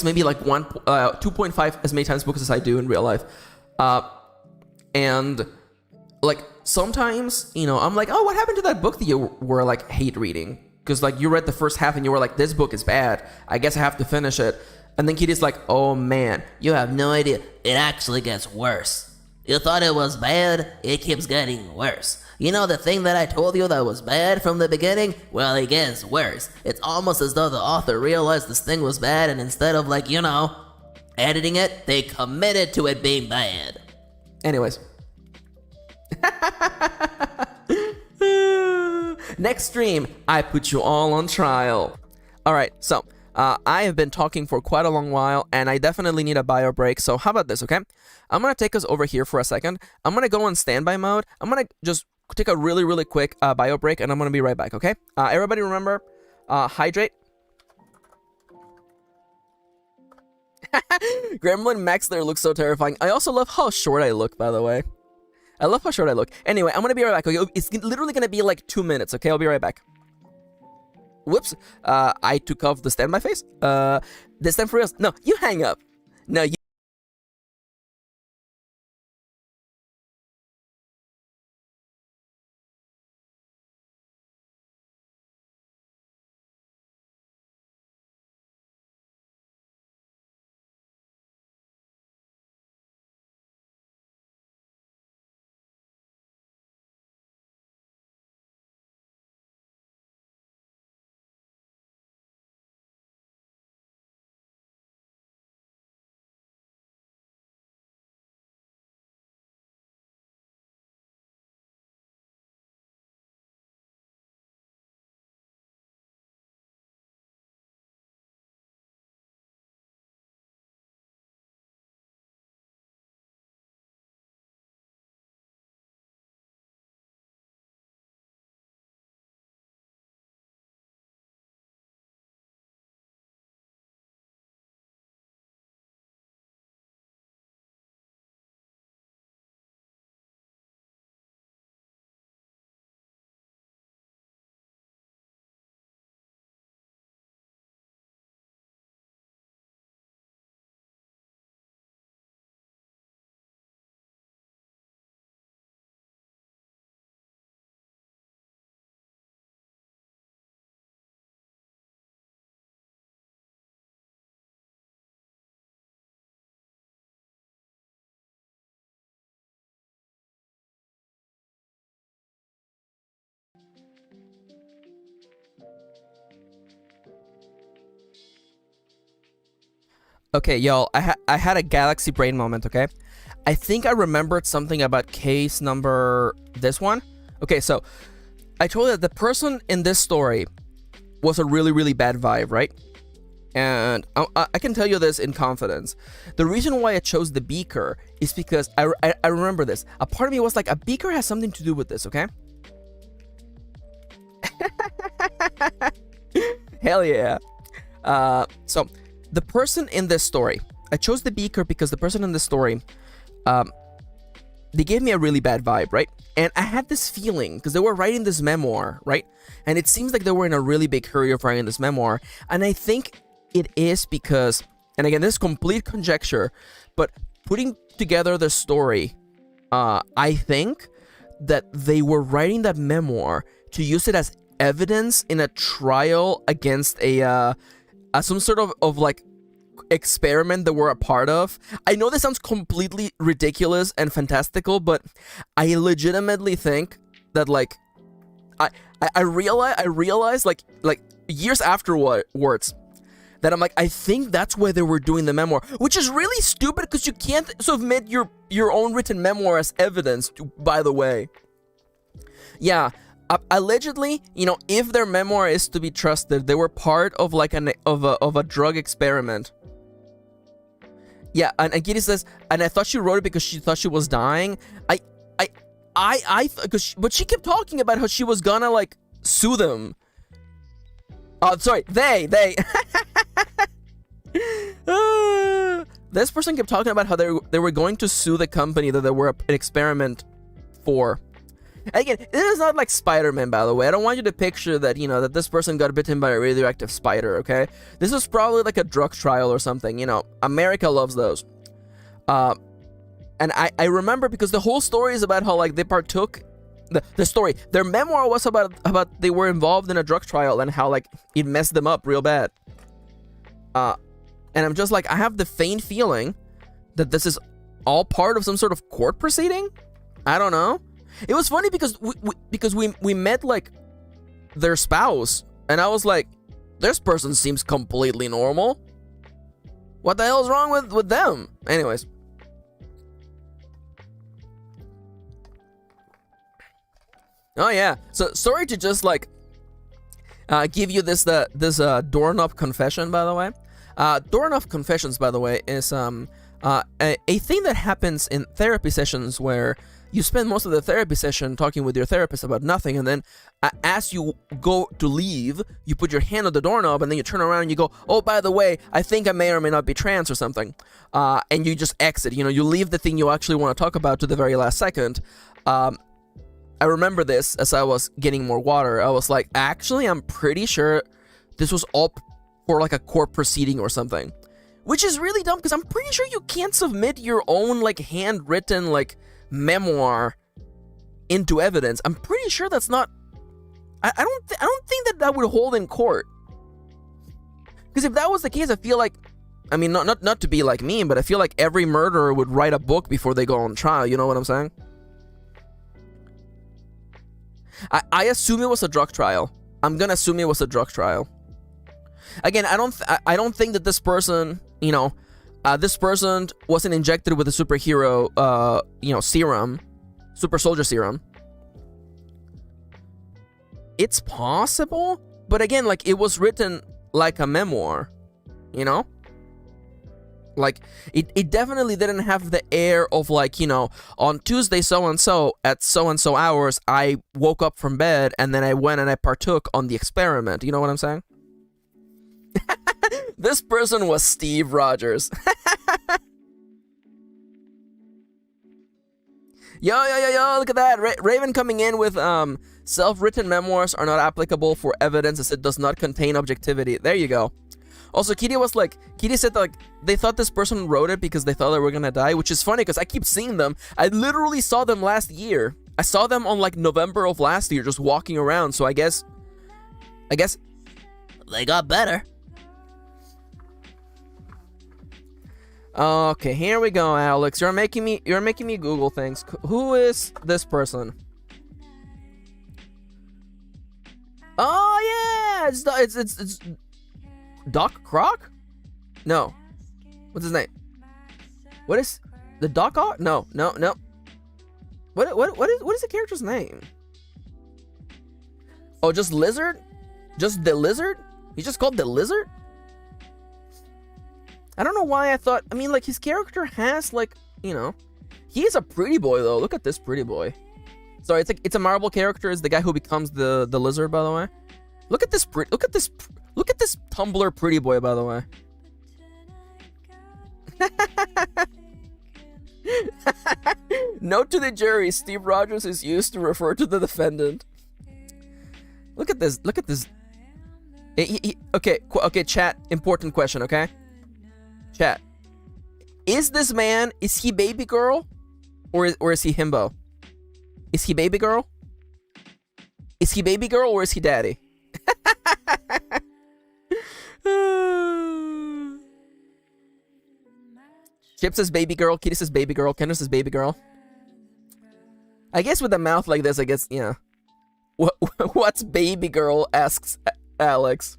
Speaker 1: maybe 2.5 as many times books as I do in real life. And sometimes, I'm like, oh, what happened to that book that you were hate reading? Because you read the first half and you were like, this book is bad. I guess I have to finish it. And then Kitty's like, oh man, you have no idea.
Speaker 4: It actually gets worse. You thought it was bad, it keeps getting worse. You know the thing that I told you that was bad from the beginning? Well, it gets worse. It's almost as though the author realized this thing was bad, and instead of editing it, they committed to it being bad.
Speaker 1: Anyways. Next stream, I put you all on trial. Alright, so I have been talking for quite a long while, and I definitely need a bio break, so how about this, okay? I'm gonna take us over here for a second. I'm gonna go on standby mode. I'm gonna just take a really, really quick bio break, and I'm gonna be right back, okay? Everybody remember, hydrate. Gremlin Max there looks so terrifying. I also love how short I look, by the way. I love how short I look. Anyway, I'm gonna be right back. Okay? It's literally gonna be 2 minutes, okay? I'll be right back. Whoops. I took off the standby face. This time for real. No, you hang up. No, you Okay, y'all, I had a galaxy brain moment, okay? I think I remembered something about case number this one. Okay, so I told you that the person in this story was a really, really bad vibe, right? And I can tell you this in confidence. The reason why I chose the beaker is because I remember this. A part of me was like, a beaker has something to do with this, okay? Hell yeah. So the person in this story, I chose the beaker because the person in this story, they gave me a really bad vibe, right? And I had this feeling because they were writing this memoir, right? And it seems like they were in a really big hurry of writing this memoir. And I think it is because, and again, this is complete conjecture, but putting together the story, I think that they were writing that memoir to use it as evidence in a trial against some sort of like experiment that we're a part of. I know this sounds completely ridiculous and fantastical, but I legitimately think that like I realize like years afterwards that I'm like, I think that's why they were doing the memoir, which is really stupid because you can't submit your own written memoir as evidence, by the way. Yeah, allegedly, you know, if their memoir is to be trusted, they were part of like of a drug experiment. Yeah, and Kitty says, and I thought she wrote it because she thought she was dying. But she kept talking about how she was gonna like sue them. Sorry, they. This person kept talking about how they were going to sue the company that they were an experiment for. Again, this is not like Spider-Man, by the way. I don't want you to picture that, you know, that this person got bitten by a radioactive spider, okay? This was probably like a drug trial or something, you know. America loves those. And I remember because the whole story is about how, like, they partook... The story, their memoir was about they were involved in a drug trial and how, like, it messed them up real bad. And I'm just like, I have the faint feeling that this is all part of some sort of court proceeding? I don't know. It was funny because we met like their spouse, and I was like, this person seems completely normal. What the hell is wrong with them? Anyways. Oh yeah. So sorry to just like give you this doorknob confession, by the way. Doorknob confessions, by the way, is a thing that happens in therapy sessions where you spend most of the therapy session talking with your therapist about nothing, and then as you go to leave, you put your hand on the doorknob, and then you turn around and you go, oh, by the way, I think I may or may not be trans or something. And you just exit. You know, you leave the thing you actually want to talk about to the very last second. I remember this as I was getting more water. I was like, actually, I'm pretty sure this was all for like a court proceeding or something. Which is really dumb, because I'm pretty sure you can't submit your own like handwritten like memoir into evidence. I'm pretty sure that's not. I don't think that would hold in court. Because if that was the case, I feel like, I mean, not to be like me, but I feel like every murderer would write a book before they go on trial. You know what I'm saying? I assume it was a drug trial. I'm gonna assume it was a drug trial. Again, I don't think that this person, you know, this person wasn't injected with a superhero, you know, serum, super soldier serum. It's possible, but again, like, it was written like a memoir, you know? Like, it definitely didn't have the air of, like, you know, on Tuesday so-and-so at so-and-so hours, I woke up from bed, and then I went and I partook on the experiment. You know what I'm saying? This person was Steve Rogers. Yo, look at that. Raven coming in with, self-written memoirs are not applicable for evidence as it does not contain objectivity. There you go. Also, Kitty said that, like, they thought this person wrote it because they thought they were gonna die, which is funny because I keep seeing them. I literally saw them last year. I saw them on, like, November of last year just walking around, so I guess
Speaker 4: They got better.
Speaker 1: Okay, here we go, Alex. You're making me Google things. Who is this person? Oh yeah, it's Doc Croc? No. What's his name? What is the Doc Ock? No. What is the character's name? Oh, just Lizard? Just the Lizard? He's just called the Lizard? I don't know why I thought. I mean, like, his character has, like, you know, he is a pretty boy though. Look at this pretty boy. Sorry, it's a marble character. Is the guy who becomes the lizard, by the way. Look at this Tumblr pretty boy, by the way. Note to the jury: Steve Rogers is used to refer to the defendant. Look at this. Look at this. Okay, chat. Important question, okay? Chat. Is this man, is he baby girl? Or is he himbo? Is he baby girl? Is he baby girl or is he daddy? Chip says baby girl, Kitty says baby girl, Kendra says baby girl. I guess with a mouth like this, I guess, yeah. What's baby girl, asks Alex.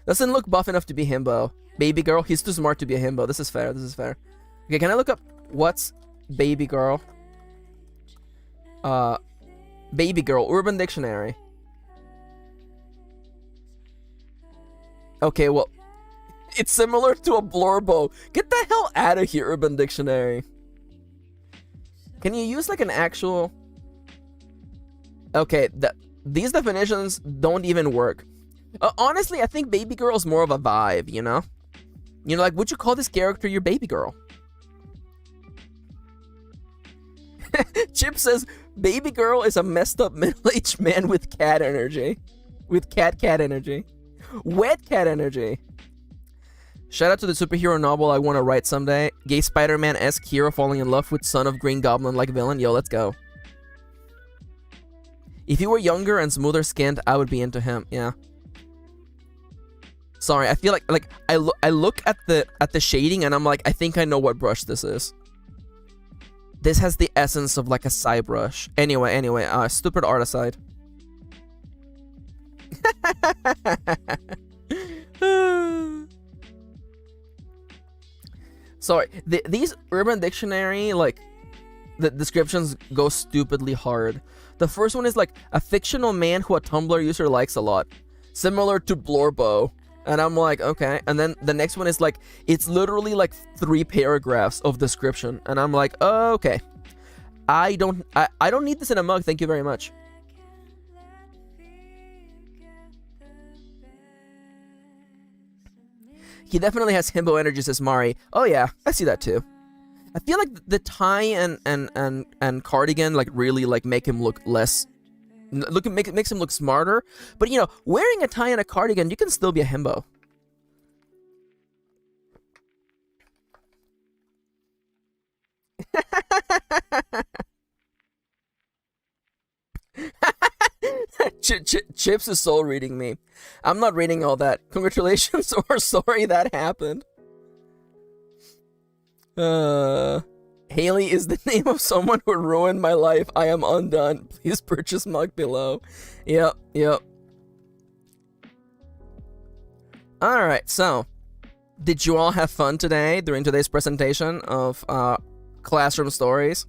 Speaker 1: Doesn't look buff enough to be himbo. Baby girl, he's too smart to be a himbo. This is fair, this is fair. Okay, can I look up what's baby girl? Baby girl, Urban Dictionary. Okay, well, it's similar to a blorbo. Get the hell out of here, Urban Dictionary. Can you use like an actual... Okay, these definitions don't even work. Honestly, I think baby girl is more of a vibe, you know? You know, like, would you call this character your baby girl? Chip says, baby girl is a messed up middle-aged man with cat energy. With cat energy. Wet cat energy. Shout out to the superhero novel I want to write someday. Gay Spider-Man-esque hero falling in love with son of Green Goblin-like villain. Yo, let's go. If he were younger and smoother skinned, I would be into him. Yeah. Sorry, I feel like I look at the shading and I'm like, I think I know what brush this is. This has the essence of like a side brush. Anyway, stupid art aside. Sorry, these Urban Dictionary, like, the descriptions go stupidly hard. The first one is like, a fictional man who a Tumblr user likes a lot. Similar to Blorbo. And I'm like, okay. And then the next one is like, it's literally like 3 paragraphs of description. And I'm like, oh, okay. I don't need this in a mug, thank you very much. He definitely has himbo energy, says Mari. Oh yeah, I see that too. I feel like the tie and cardigan like really like make him look less. Makes him look smarter. But you know, wearing a tie and a cardigan, you can still be a himbo. Chips is soul reading me. I'm not reading all that. Congratulations or sorry that happened. Haley is the name of someone who ruined my life. I am undone. Please purchase mug below. Yep. Alright, so did you all have fun today during today's presentation of classroom stories?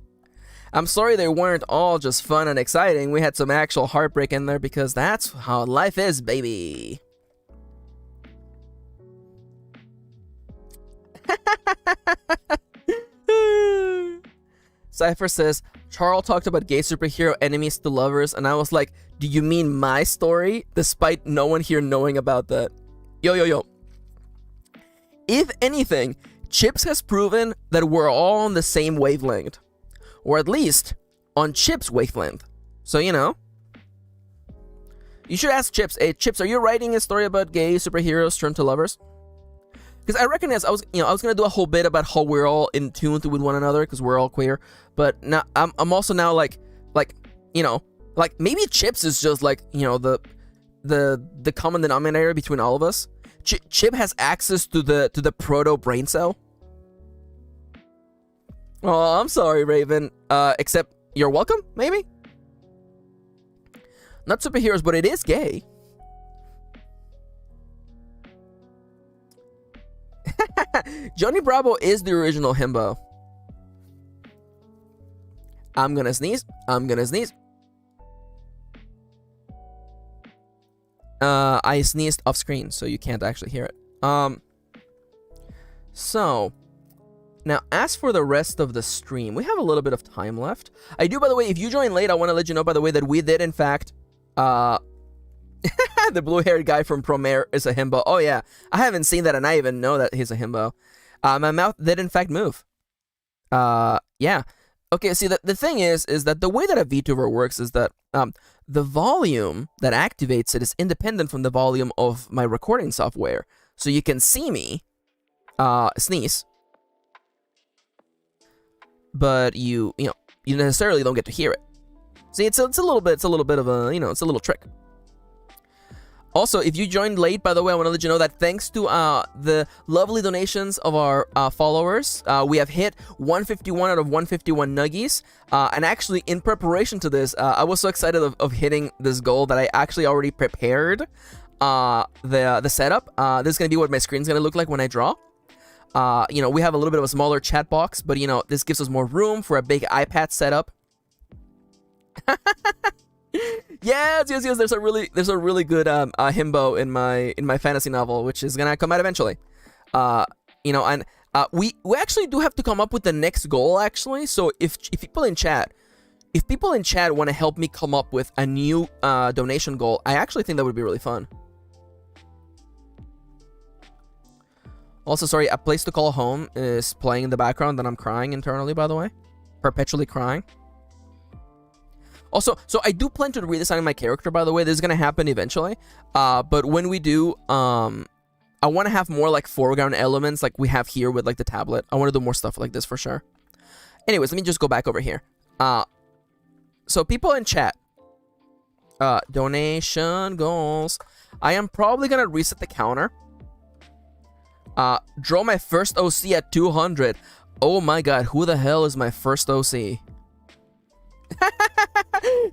Speaker 1: I'm sorry they weren't all just fun and exciting. We had some actual heartbreak in there because that's how life is, baby. Cypher says, Charles talked about gay superhero enemies to lovers, and I was like, do you mean my story? Despite no one here knowing about that. Yo. If anything, Chips has proven that we're all on the same wavelength. Or at least, on Chips' wavelength. So, you know. You should ask Chips, hey, Chips, are you writing a story about gay superheroes turned to lovers? Because I recognize I was gonna do a whole bit about how we're all in tune with one another because we're all queer, but now I'm also now like you know, like maybe Chips is just like, you know, the common denominator between all of us. Chip has access to the proto brain cell. Oh, I'm sorry, Raven. Except you're welcome, maybe? Not superheroes, but it is gay. Johnny Bravo is the original himbo. I'm gonna sneeze. I'm gonna sneeze. I sneezed off screen, so you can't actually hear it. So, now as for the rest of the stream, we have a little bit of time left. I do, by the way, if you join late, I want to let you know, by the way, that we did, in fact, the blue-haired guy from Promare is a himbo. Oh, yeah. I haven't seen that, and I even know that he's a himbo. My mouth did, in fact, move. Yeah. Okay, see, the thing is that the way that a VTuber works is that the volume that activates it is independent from the volume of my recording software. So you can see me sneeze, but you necessarily don't get to hear it. See, it's a little bit of a, it's a little trick. Also, if you joined late, by the way, I want to let you know that thanks to the lovely donations of our followers, we have hit 151 out of 151 nuggies. And actually, in preparation to this, I was so excited of hitting this goal that I actually already prepared the setup. This is going to be what my screen's going to look like when I draw. We have a little bit of a smaller chat box, but, this gives us more room for a big iPad setup. Yes. There's a really good himbo in my fantasy novel, which is gonna come out eventually. We actually do have to come up with the next goal, actually. So if people in chat want to help me come up with a new donation goal, I actually think that would be really fun. Also, sorry, A Place to Call Home is playing in the background, and I'm crying internally, by the way, perpetually crying. Also, so I do plan to redesign my character, by the way. This is going to happen eventually. But when we do, I want to have more like foreground elements like we have here with like the tablet. I want to do more stuff like this for sure. Anyways, let me just go back over here. So people in chat, donation goals. I am probably going to reset the counter. Draw my first OC at 200. Oh my god, who the hell is my first OC?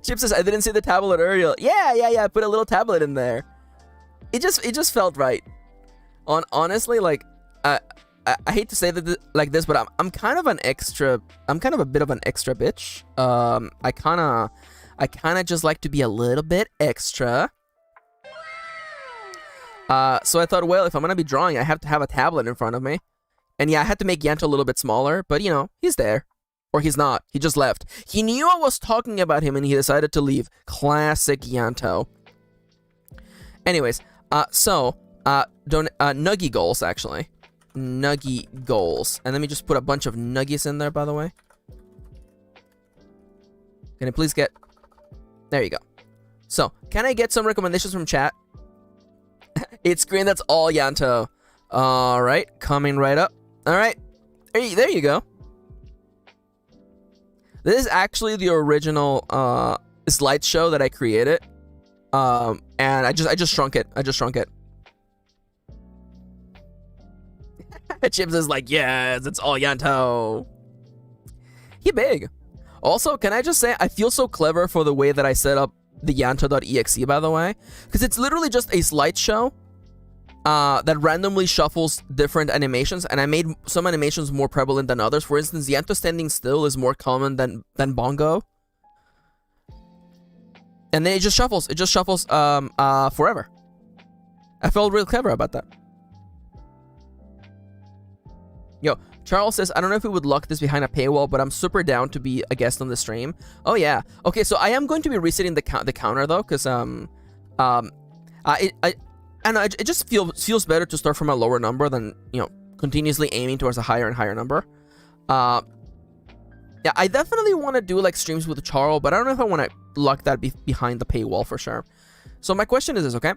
Speaker 1: Chip says, I didn't see the tablet earlier. Yeah, put a little tablet in there. It just felt right. Honestly, like, I hate to say that like this, but I'm kind of a bit of an extra bitch. I kinda just like to be a little bit extra. So I thought, well, if I'm gonna be drawing, I have to have a tablet in front of me. And yeah, I had to make Yanto a little bit smaller, but he's there. Or he's not. He just left. He knew I was talking about him and he decided to leave. Classic Yanto. Anyways, Nuggie goals, actually. Nuggie goals. And let me just put a bunch of nuggies in there, by the way. Can I please get... There you go. So, can I get some recommendations from chat? It's green, that's all Yanto. Alright, coming right up. Alright, there you go. This is actually the original slideshow that I created. And I just shrunk it. Chips is like, yes, it's all Yanto. He big. Also, can I just say, I feel so clever for the way that I set up the Yanto.exe, by the way. Because it's literally just a slideshow that randomly shuffles different animations, and I made some animations more prevalent than others. For instance, Yanto standing still is more common than Bongo. And then it just shuffles. Forever. I felt real clever about that. Yo, Charles says, I don't know if we would lock this behind a paywall, but I'm super down to be a guest on the stream. Oh, yeah. Okay, so I am going to be resetting the counter, though, because, I know, it just feels better to start from a lower number than, continuously aiming towards a higher and higher number. Yeah, I definitely want to do, like, streams with Charles, but I don't know if I want to lock that behind the paywall for sure. So my question is this, okay?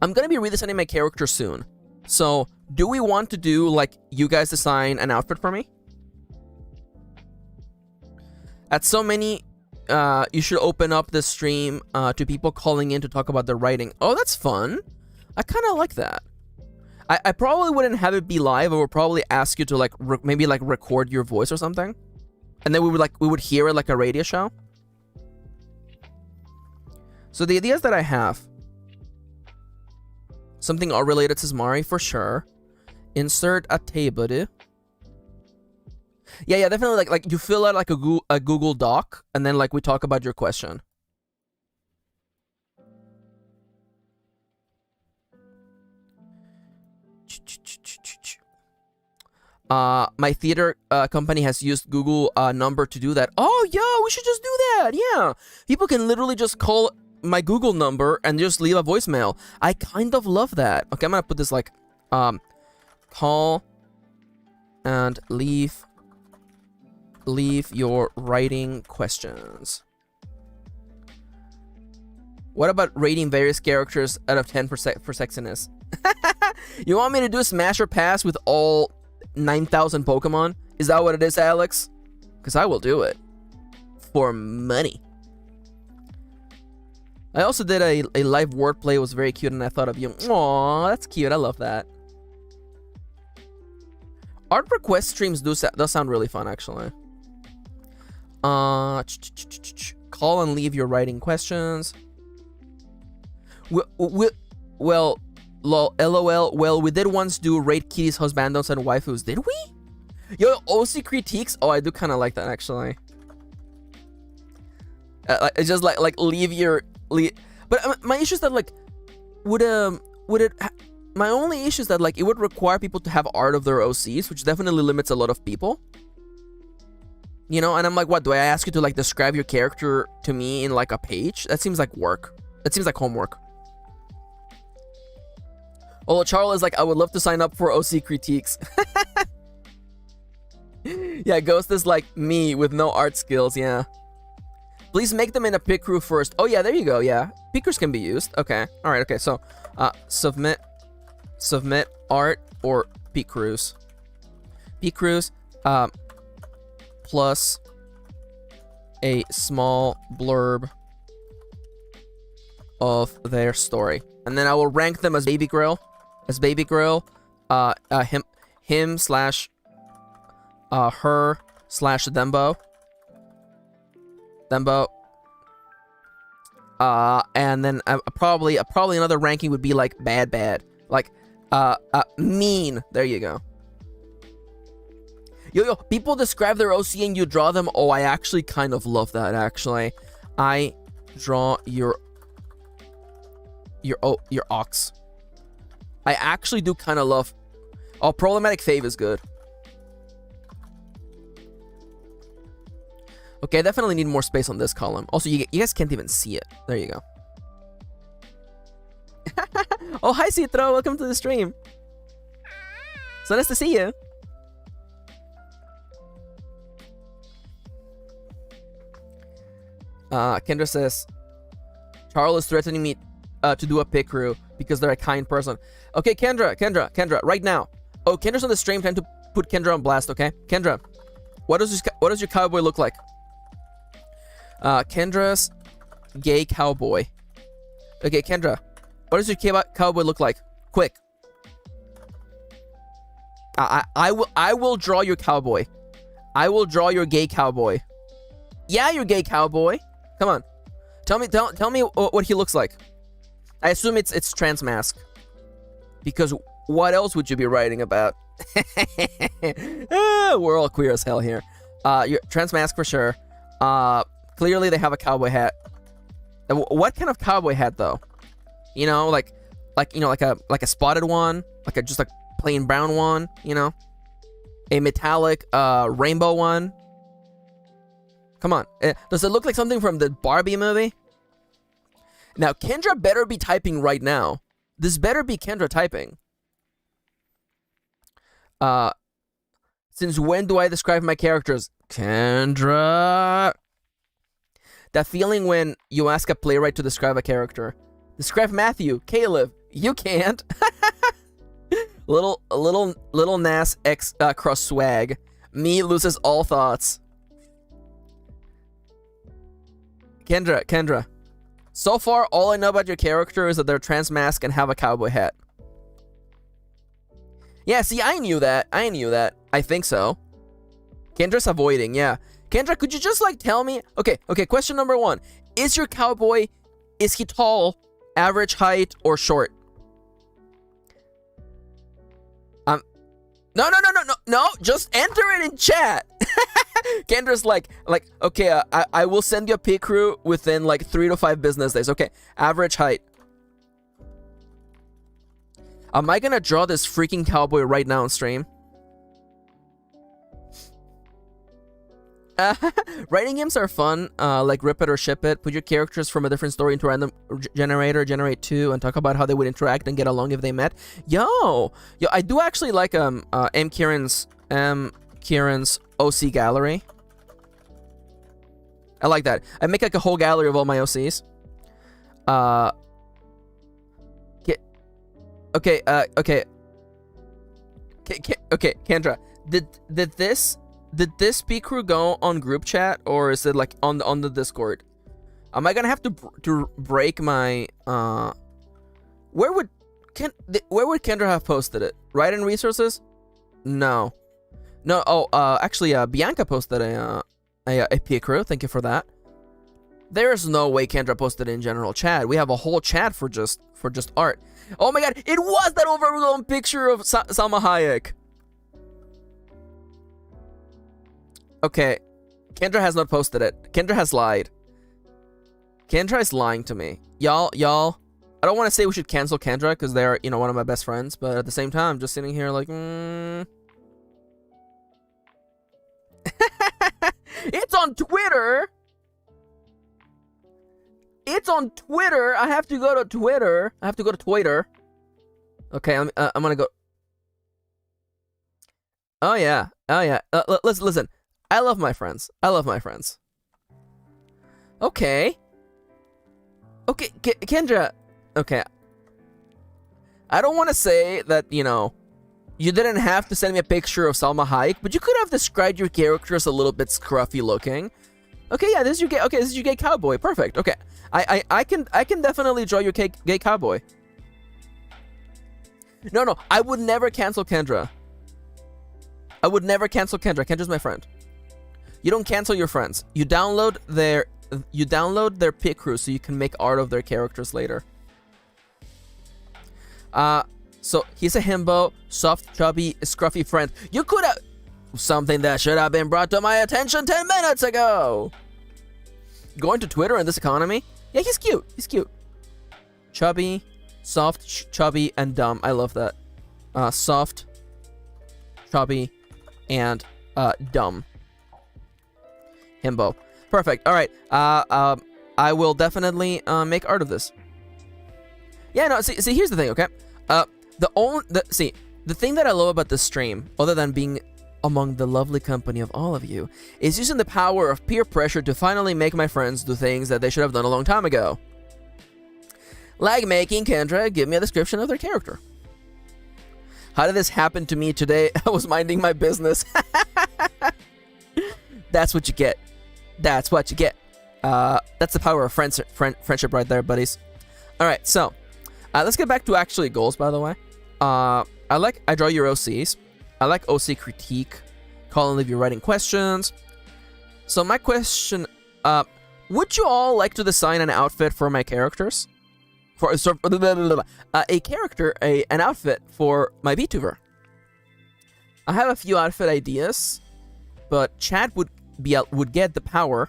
Speaker 1: I'm going to be redesigning my character soon. So, do we want to do, like, you guys design an outfit for me? At so many... you should open up the stream to people calling in to talk about their writing. Oh, that's fun. I kind of like that. I probably wouldn't have it be live. I would probably ask you to like maybe like record your voice or something, and then we would hear it like a radio show. So the ideas that I have, something all related to Smari for sure, Insert a table. Yeah, definitely. Like you fill out like a Google Doc, and then like we talk about your question. My theater company has used Google number to do that. Oh, yeah, we should just do that. Yeah, people can literally just call my Google number and just leave a voicemail. I kind of love that. Okay, I'm gonna put this like, call and leave your writing questions. What about rating various characters out of 10 for sexiness? You want me to do Smash or Pass with all 9,000 Pokemon? Is that what it is, Alex? Because I will do it. For money. I also did a live wordplay. It was very cute, and I thought of you. Aww, that's cute. I love that. Art request streams does sound really fun, actually. Call and leave your writing questions. Well, LOL. Well, we did once do rate kitties, husbandos, and waifus. Did we? Yo, OC critiques. Oh, I do kind of like that, actually. It's just like leave your. But my issue is that like, would it? My only issue is that like it would require people to have art of their OCs, which definitely limits a lot of people. You know, and I'm like, what do I ask you to like describe your character to me in like a page? That seems like work. That seems like homework. Oh, Charles is like, I would love to sign up for OC critiques. Yeah, Ghost is like me with no art skills. Yeah. Please make them in a pic crew first. Oh yeah, there you go. Yeah, pickers can be used. Okay. All right. Okay. So, submit art or pic crews. Pic crews, plus a small blurb of their story, and then I will rank them as baby girl, him slash her slash Dembo. And then probably another ranking would be like bad, like mean. There you go. Yo, people describe their OC and you draw them. Oh, I actually kind of love that. Actually, I draw your ox. I actually do kind of love. Oh, problematic fave is good. Okay, I definitely need more space on this column. Also, you guys can't even see it. There you go. Oh, hi, Citro. Welcome to the stream. So nice to see you. Kendra says, Charles is threatening me to do a pick crew because they're a kind person. Okay, Kendra, right now. Oh, Kendra's on the stream. Time to put Kendra on blast, okay? Kendra, what does your cowboy look like? Kendra's gay cowboy. Okay, Kendra, what does your cowboy look like? Quick. I will draw your cowboy. I will draw your gay cowboy. Yeah, your gay cowboy. Come on. Tell me what he looks like. I assume it's trans mask. Because what else would you be writing about? We're all queer as hell here. You're trans mask for sure. Clearly they have a cowboy hat. What kind of cowboy hat though? You know, like a spotted one, just like plain brown one, you know? A metallic rainbow one. Come on. Does it look like something from the Barbie movie? Now, Kendra better be typing right now. This better be Kendra typing. Since when do I describe my characters? Kendra. That feeling when you ask a playwright to describe a character. Describe Matthew, Caleb. You can't. little Nas X cross swag. Me loses all thoughts. Kendra. So far, all I know about your character is that they're trans mask and have a cowboy hat. Yeah, see, I knew that. I think so. Kendra's avoiding, yeah. Kendra, could you just, like, tell me? Okay, question number 1. Is your cowboy, is he tall, average height, or short? No, no, no, no, no, no. Just enter it in chat. Kendra's like, okay, I will send you a pic crew within like 3 to 5 business days. Okay, average height. Am I gonna draw this freaking cowboy right now on stream? Writing games are fun, like rip it or ship it. Put your characters from a different story into a random generator, generate 2, and talk about how they would interact and get along if they met. Yo, I do actually like MKirin's OC gallery. I like that. I make like a whole gallery of all my OCs. Okay, Kendra, did this speak crew go on group chat, or is it like on the Discord? Am I gonna have to break my where would Kendra have posted it? Right in resources? No. Oh, actually, Bianca posted a peer crew. Thank you for that. There's no way Kendra posted it in general chat. We have a whole chat for just art. Oh my god, it was that overgrown picture of Salma Hayek. Okay, Kendra has not posted it. Kendra has lied. Kendra is lying to me. Y'all, I don't want to say we should cancel Kendra because they're, one of my best friends, but at the same time, I'm just sitting here like, It's on Twitter! It's on Twitter! I have to go to Twitter. I have to go to Twitter. Okay, I'm gonna go. Oh yeah. Listen. I love my friends. Okay. Kendra. Okay. I don't want to say that, you didn't have to send me a picture of Salma Hayek, but you could have described your character as a little bit scruffy looking. Okay, yeah, this is your gay cowboy. Perfect. Okay. I can definitely draw your gay cowboy. No, I would never cancel Kendra. I would never cancel Kendra. Kendra's my friend. You don't cancel your friends. You download their pic crew so you can make art of their characters later. So he's a himbo, soft, chubby, scruffy friend. You could have something that should have been brought to my attention 10 minutes ago. Going to Twitter in this economy? Yeah, he's cute. Chubby, soft, chubby, and dumb. I love that. Soft, chubby, and dumb. Himbo. Perfect. All right. I will definitely make art of this. Yeah. No. See. Here's the thing. Okay. The thing that I love about this stream, other than being among the lovely company of all of you, is using the power of peer pressure to finally make my friends do things that they should have done a long time ago. Like making Kendra give me a description of their character. How did this happen to me today? I was minding my business. That's what you get. That's the power of friendship right there, buddies. All right, so let's get back to actually goals, by the way. I draw your OCs. I like OC critique. Call and leave your writing questions. So my question, would you all like to design an outfit for my characters? An outfit for my Vtuber. I have a few outfit ideas, but chat would get the power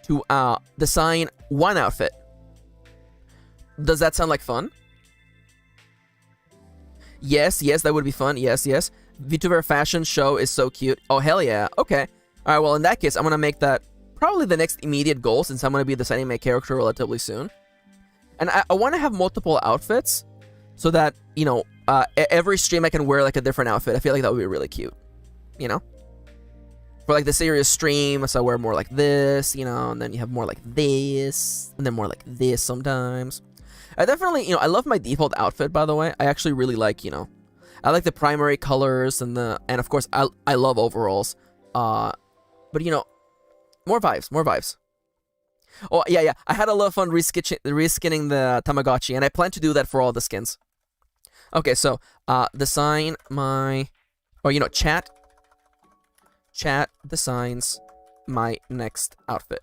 Speaker 1: to design one outfit. Does that sound like fun? Yes, that would be fun. Yes. Vtuber fashion show is so cute. Oh, hell yeah. Okay. All right, well, in that case, I'm going to make that probably the next immediate goal, since I'm going to be designing my character relatively soon. And I want to have multiple outfits so that, every stream I can wear like a different outfit. I feel like that would be really cute. For like the serious stream, so I wear more like this, and then you have more like this, and then more like this sometimes. I definitely, I love my default outfit, by the way. I actually really like, I like the primary colors and of course I love overalls. But more vibes. Oh yeah. I had a lot of fun reskinning the Tamagotchi, and I plan to do that for all the skins. Okay, so design my, chat designs my next outfit.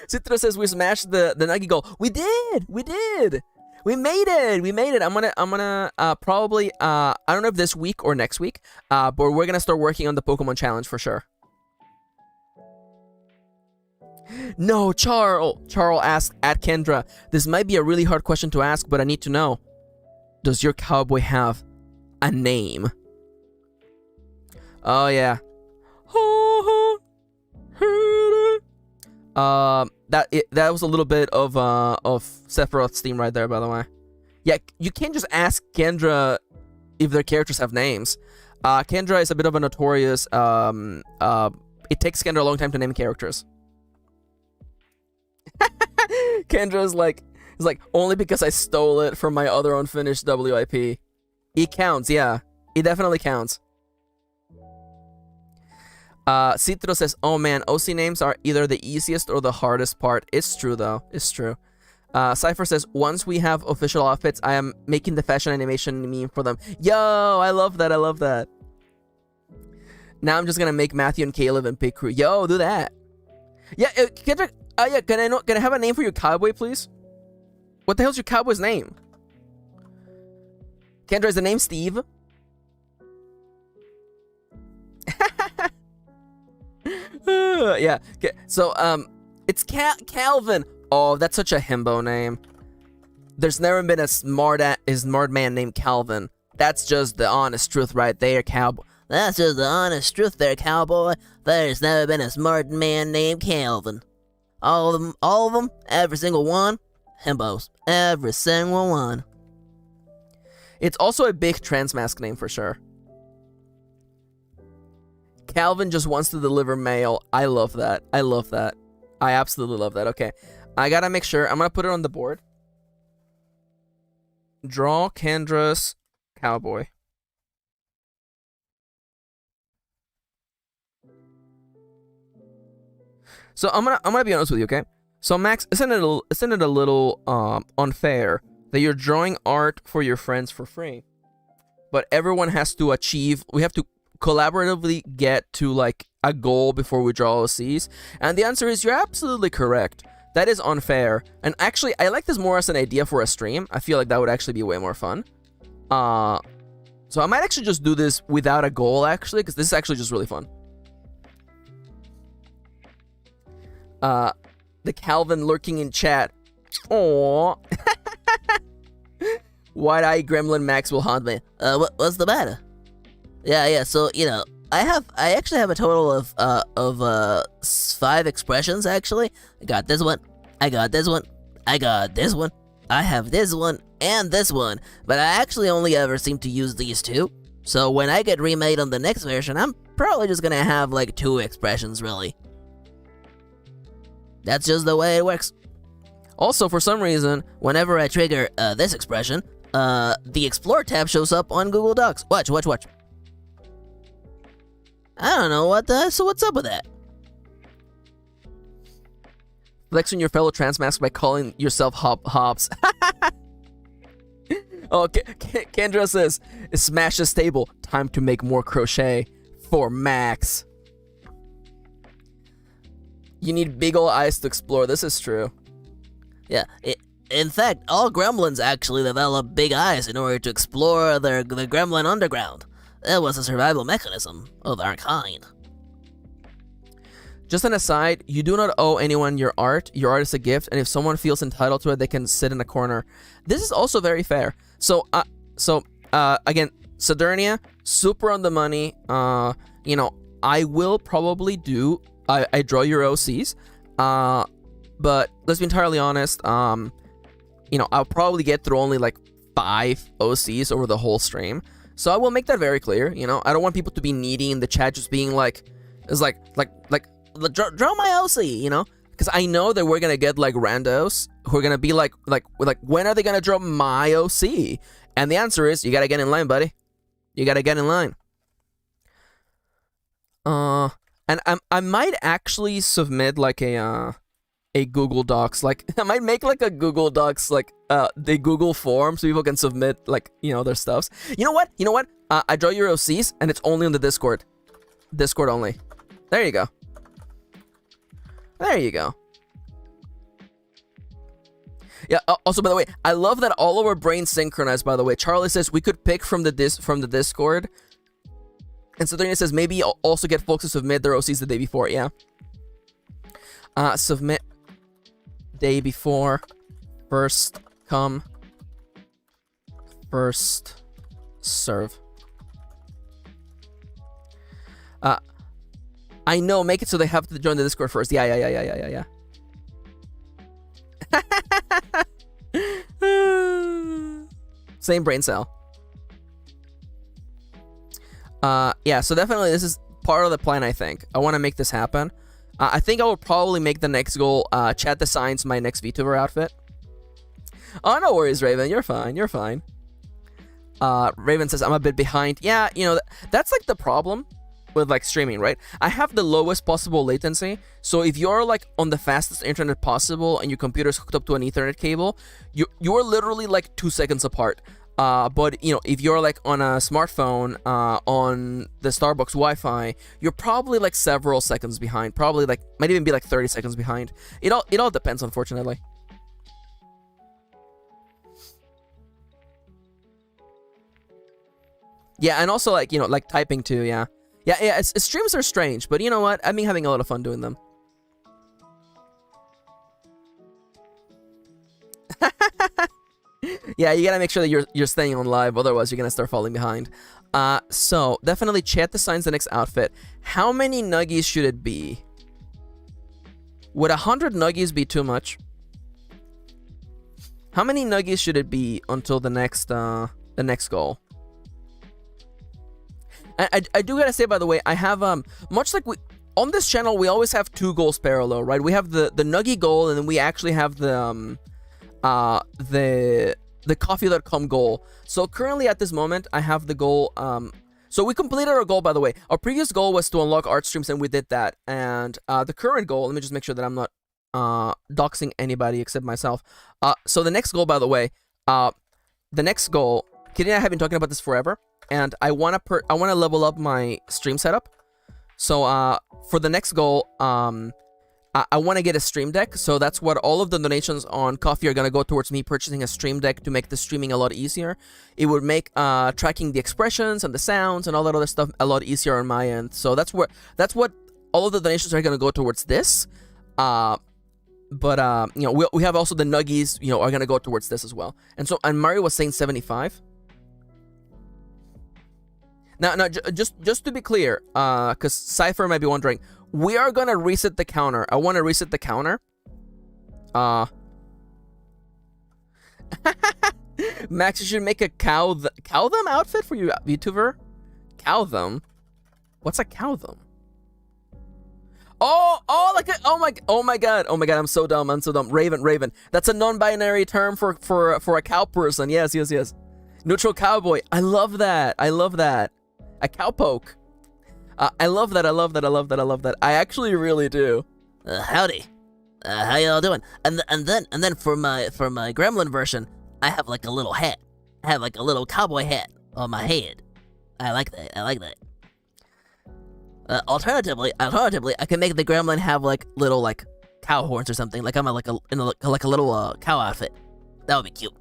Speaker 1: Citra says we smashed the Nuggie goal. We did. We made it. We made it. I'm gonna probably I don't know if this week or next week, but we're gonna start working on the Pokemon challenge for sure. No, Charles asked at Kendra. This might be a really hard question to ask, but I need to know. Does your cowboy have a name? Oh yeah. That was a little bit of Sephiroth's theme right there, by the way. Yeah, you can't just ask Kendra if their characters have names. Kendra is a bit of a notorious. It takes Kendra a long time to name characters. Kendra is like only because I stole it from my other unfinished WIP. It counts, yeah. It definitely counts. Citro says, oh man, OC names are either the easiest or the hardest part. It's true though. It's true. Cypher says, once we have official outfits, I am making the fashion animation meme for them. Yo, I love that. I love that. Now I'm just gonna make Matthew and Caleb and Pig Crew. Yo, do that. Yeah, Kendra, yeah, can I have a name for your cowboy, please? What the hell's your cowboy's name? Kendra, is the name Steve? Yeah. Okay. So it's Calvin. Oh, that's such a himbo name. There's never been a smart man named Calvin. That's just the honest truth right there, cowboy.
Speaker 4: That's just the honest truth there, cowboy. There's never been a smart man named Calvin. All of them, every single one, himbos. Every single one.
Speaker 1: It's also a big trans mask name for sure. Calvin just wants to deliver mail. I love that. I love that. I absolutely love that. Okay. I gotta make sure. I'm gonna put it on the board. Draw Kendra's cowboy. So I'm gonna be honest with you, okay? So Max, isn't it a little unfair that you're drawing art for your friends for free, but everyone has to achieve? We have to collaboratively get to like a goal before we draw OCs, and the answer is you're absolutely correct. That is unfair, and actually I like this more as an idea for a stream. I feel like that would actually be way more fun. So I might actually just do this without a goal actually, because this is actually just really fun. The Calvin lurking in chat. Aww. Wide-eye gremlin Max will haunt me.
Speaker 4: What's the matter? Yeah, so, you know, I actually have a total of 5 expressions, actually. I got this one, I got this one, I got this one, I have this one, and this one, but I actually only ever seem to use these 2. So when I get remade on the next version, I'm probably just gonna have, like, 2 expressions, really. That's just the way it works.
Speaker 1: Also, for some reason,
Speaker 4: whenever I trigger this expression, the Explore tab shows up on Google Docs. Watch. I don't know so what's up with that?
Speaker 1: Flexing your fellow trans mask by calling yourself Hobbs. Oh, Kendra says, smash this table. Time to make more crochet for Max. You need big ol' eyes to explore. This is true.
Speaker 4: Yeah, in fact, all gremlins actually develop big eyes in order to explore the gremlin underground. It was a survival mechanism of our kind.
Speaker 1: Just an aside, you do not owe anyone your art. Your art is a gift, and if someone feels entitled to it, they can sit in a corner. This is also very fair. So again, Saturnia, super on the money. You know, I will probably do. I draw your OCs, but let's be entirely honest. You know, I'll probably get through only like 5 OCs over the whole stream. So I will make that very clear. You know, I don't want people to be needy in the chat, just being like, it's like draw my OC. You know, because I know that we're gonna get like randos who are gonna be like when are they gonna draw my OC? And the answer is you gotta get in line, buddy. You gotta get in line. And I might actually submit like a Google Docs, like I might make like a Google Docs, like the Google form, so people can submit like, you know, their stuffs. You know what? I draw your OCs and it's only on the Discord only. There you go. Yeah. Also, by the way, I love that all of our brains synchronized. By the way, Charlie says we could pick from the Discord, and so then it says maybe also get folks to submit their OCs the day before. Yeah. Submit day before, first come, first serve. I know, make it so they have to join the Discord first. Yeah. Same brain cell. Yeah, so definitely this is part of the plan, I think. I want to make this happen. I think I will probably make the next goal, chat designs my next VTuber outfit. Oh, no worries, Raven. You're fine. You're fine. Raven says, I'm a bit behind. Yeah, you know, that's like the problem with like streaming, right? I have the lowest possible latency. So if you're like on the fastest internet possible and your computer's hooked up to an Ethernet cable, you're literally like 2 seconds apart. But you know, if you're like on a smartphone, on the Starbucks Wi-Fi, you're probably like several seconds behind. Probably like might even be like 30 seconds behind. It all depends, unfortunately. Yeah, and also like, you know, like typing too. Yeah. Streams are strange, but you know what? I've been having a lot of fun doing them. Yeah, you gotta make sure that you're staying on live, otherwise you're gonna start falling behind. So definitely chat designs the next outfit. How many nuggies should it be? Would 100 nuggies be too much? How many nuggies should it be until the next goal? I do gotta say, by the way, I have much like we on this channel, we always have two goals parallel, right? We have the nuggie goal, and then we actually have the coffee.com goal. So currently at this moment, I have the goal. So we completed our goal, by the way. Our previous goal was to unlock art streams, and we did that. And the current goal, let me just make sure that I'm not doxing anybody except myself. So the next goal, by the way, the next goal, Kirin and I have been talking about this forever, and I wanna level up my stream setup. So for the next goal, I want to get a stream deck, so that's what all of the donations on Coffee are going to go towards me purchasing a stream deck to make the streaming a lot easier. It would make tracking the expressions and the sounds and all that other stuff a lot easier on my end. So that's what all of the donations are going to go towards this. But you know, we have also the nuggies, you know, are going to go towards this as well. And Mario was saying 75. Now, just to be clear, because Cypher might be wondering, we are gonna reset the counter. I want to reset the counter. Max, you should make a cow them outfit for you, VTuber. Cow them. What's a cow them? Oh, like oh my god. I'm so dumb. Raven. That's a non-binary term for a cow person. Yes. Neutral cowboy. I love that. A cowpoke. I love that. I actually really do.
Speaker 4: Howdy. How y'all doing? And then for my gremlin version, I have like a little hat. I have like a little cowboy hat on my head. I like that. Alternatively, I can make the gremlin have like little like cow horns or something. Like I'm in a little cow outfit. That would be cute.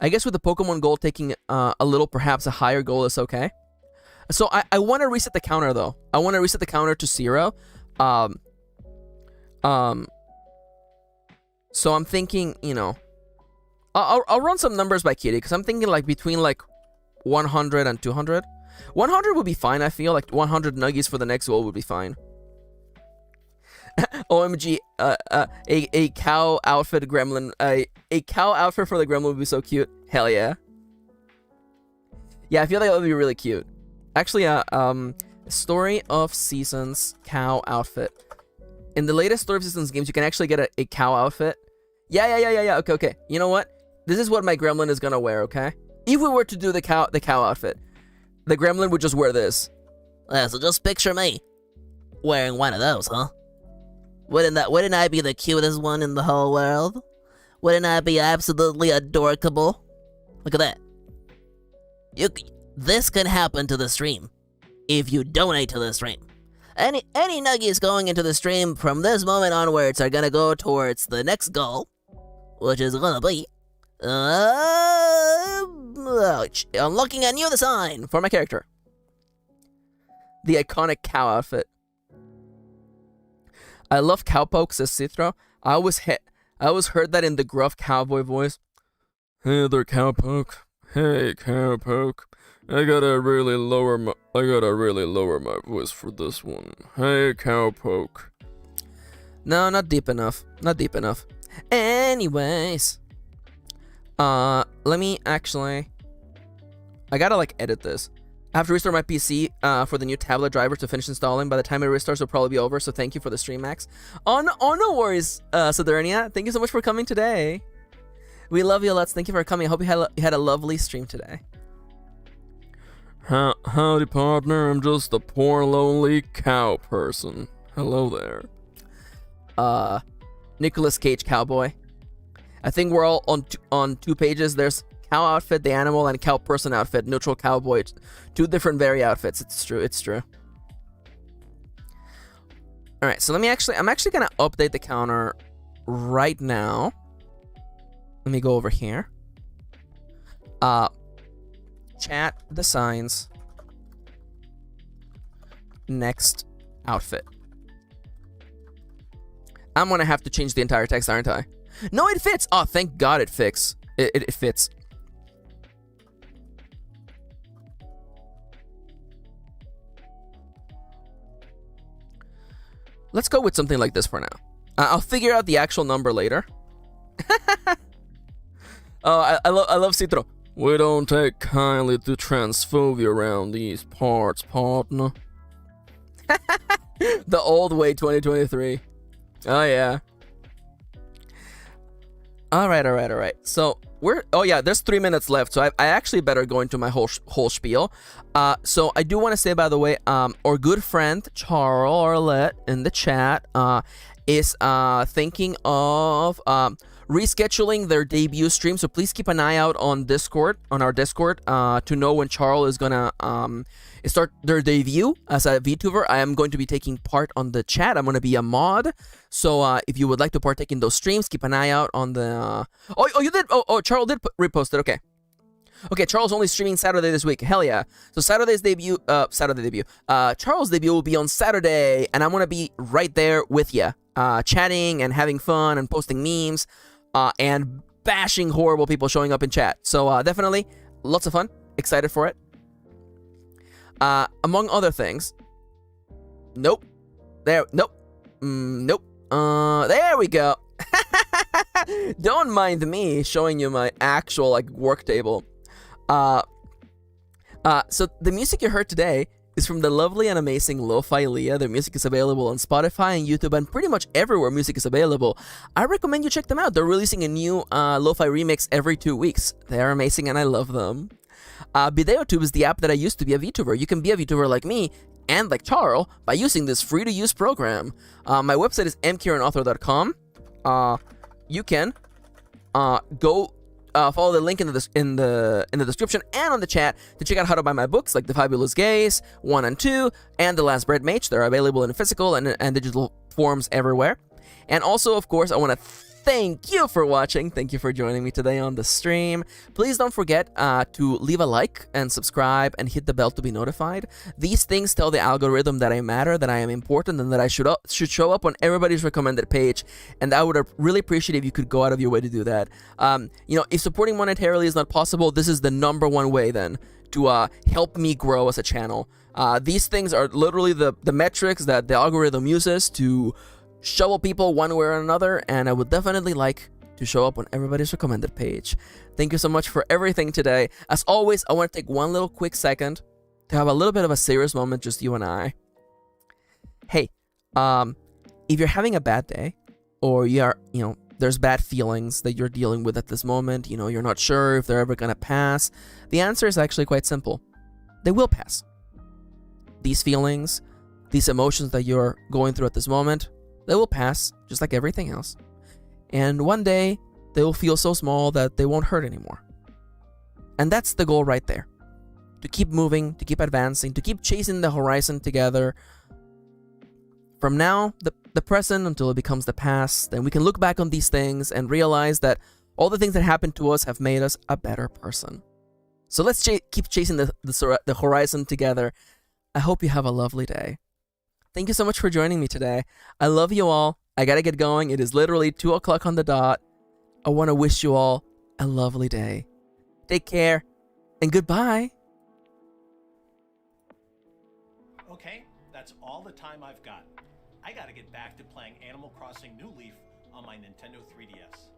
Speaker 1: I guess with the Pokemon goal taking a little, perhaps a higher goal is okay. So I want to reset the counter though. I want to reset the counter to 0. So I'm thinking, you know, I'll run some numbers by Kitty, because I'm thinking like between like 100 and 200. 100 would be fine. I feel like 100 nuggies for the next goal would be fine. OMG, a cow outfit gremlin, a cow outfit for the gremlin would be so cute. Hell yeah. Yeah, I feel like that would be really cute. Actually, Story of Seasons cow outfit. In the latest Story of Seasons games, you can actually get a cow outfit. Yeah. Okay. You know what? This is what my gremlin is gonna wear, okay? If we were to do the cow outfit, the gremlin would just wear this.
Speaker 4: So just picture me wearing one of those, huh? Wouldn't I be the cutest one in the whole world? Wouldn't I be absolutely adorable? Look at that. This can happen to the stream if you donate to the stream. Any nuggies going into the stream from this moment onwards are gonna go towards the next goal, which is gonna be unlocking a new design
Speaker 1: for my character. The iconic cow outfit. I love cowpoke, says Citro. I always heard that in the gruff cowboy voice. Hey there, cowpoke. Hey, cowpoke. I gotta really lower my voice for this one. Hey, cowpoke. No, not deep enough. Not deep enough. Anyways, let me actually. I gotta like edit this. I have to restart my PC for the new tablet driver to finish installing. By the time it restarts, it'll probably be over. So thank you for the stream, Max. Oh, no worries, Sodernia. Thank you so much for coming today. We love you lots. Thank you for coming. I hope you had a lovely stream today. Howdy, partner. I'm just a poor, lonely cow person. Hello there. Nicolas Cage cowboy. I think we're all on two pages. There's cow outfit, the animal, and cow person outfit. Neutral cowboy. Two different outfits. It's true. It's true. All right. So I'm actually gonna update the counter right now. Let me go over here. Chat designs. Next outfit. I'm gonna have to change the entire text, aren't I? No, it fits. Oh, thank God it fits. It fits. Let's go with something like this for now. I'll figure out the actual number later. Oh, I love Citro. We don't take kindly to transphobia around these parts, partner. The old way 2023. Oh, yeah. All right. So there's 3 minutes left. So I actually better go into my whole spiel. So I do want to say, by the way, our good friend Charles Arlette in the chat is thinking of rescheduling their debut stream. So please keep an eye out on our Discord, to know when Charles is gonna start their debut as a VTuber. I am going to be taking part on the chat. I'm gonna be a mod. So if you would like to partake in those streams, keep an eye out on the. You did. Charles did repost it. Okay, Charles only streaming Saturday this week. Hell yeah. So Charles' debut will be on Saturday, and I'm gonna be right there with you, chatting and having fun and posting memes, and bashing horrible people showing up in chat. So definitely lots of fun. Excited for it. Among other things. Nope. There we go. Don't mind me showing you my actual work table. So the music you heard today is from the lovely and amazing Lo-Fi Leah. Their music is available on Spotify and YouTube and pretty much everywhere music is available. I recommend you check them out. They're releasing a new Lo-Fi remix every 2 weeks. They're amazing and I love them. Videotube is the app that I used to be a VTuber. You can be a VTuber like me and like Charles by using this free-to-use program. My website is MKirinauthor.com. You can go follow the link in the description and on the chat to check out how to buy my books like The Fabulous Gays 1 and 2 and The Last Bread Mage. They're available in physical and digital forms everywhere. And also, of course, I want to thank you for watching. Thank you for joining me today on the stream. Please don't forget to leave a like and subscribe and hit the bell to be notified. These things tell the algorithm that I matter, that I am important, and that I should show up on everybody's recommended page. And I would really appreciate if you could go out of your way to do that. If supporting monetarily is not possible, this is the #1 way then to help me grow as a channel. These things are literally the metrics that the algorithm uses to shovel people one way or another, and I would definitely like to show up on everybody's recommended page. Thank you so much for everything today. As always, I want to take one little quick second to have a little bit of a serious moment, just you and I. Hey, if you're having a bad day, or there's bad feelings that you're dealing with at this moment, you're not sure if they're ever gonna pass, the answer is actually quite simple. They will pass. These feelings, these emotions that you're going through at this moment, they will pass, just like everything else. And one day, they will feel so small that they won't hurt anymore. And that's the goal right there. To keep moving, to keep advancing, to keep chasing the horizon together. from now, the present until it becomes the past, then we can look back on these things and realize that all the things that happened to us have made us a better person. So let's keep chasing the horizon together. I hope you have a lovely day. Thank you so much for joining me today. I love you all. I gotta get going. It is literally 2 o'clock on the dot. I want to wish you all a lovely day. Take care and goodbye.
Speaker 5: Okay, that's all the time I've got. I gotta get back to playing Animal Crossing New Leaf on my Nintendo 3DS.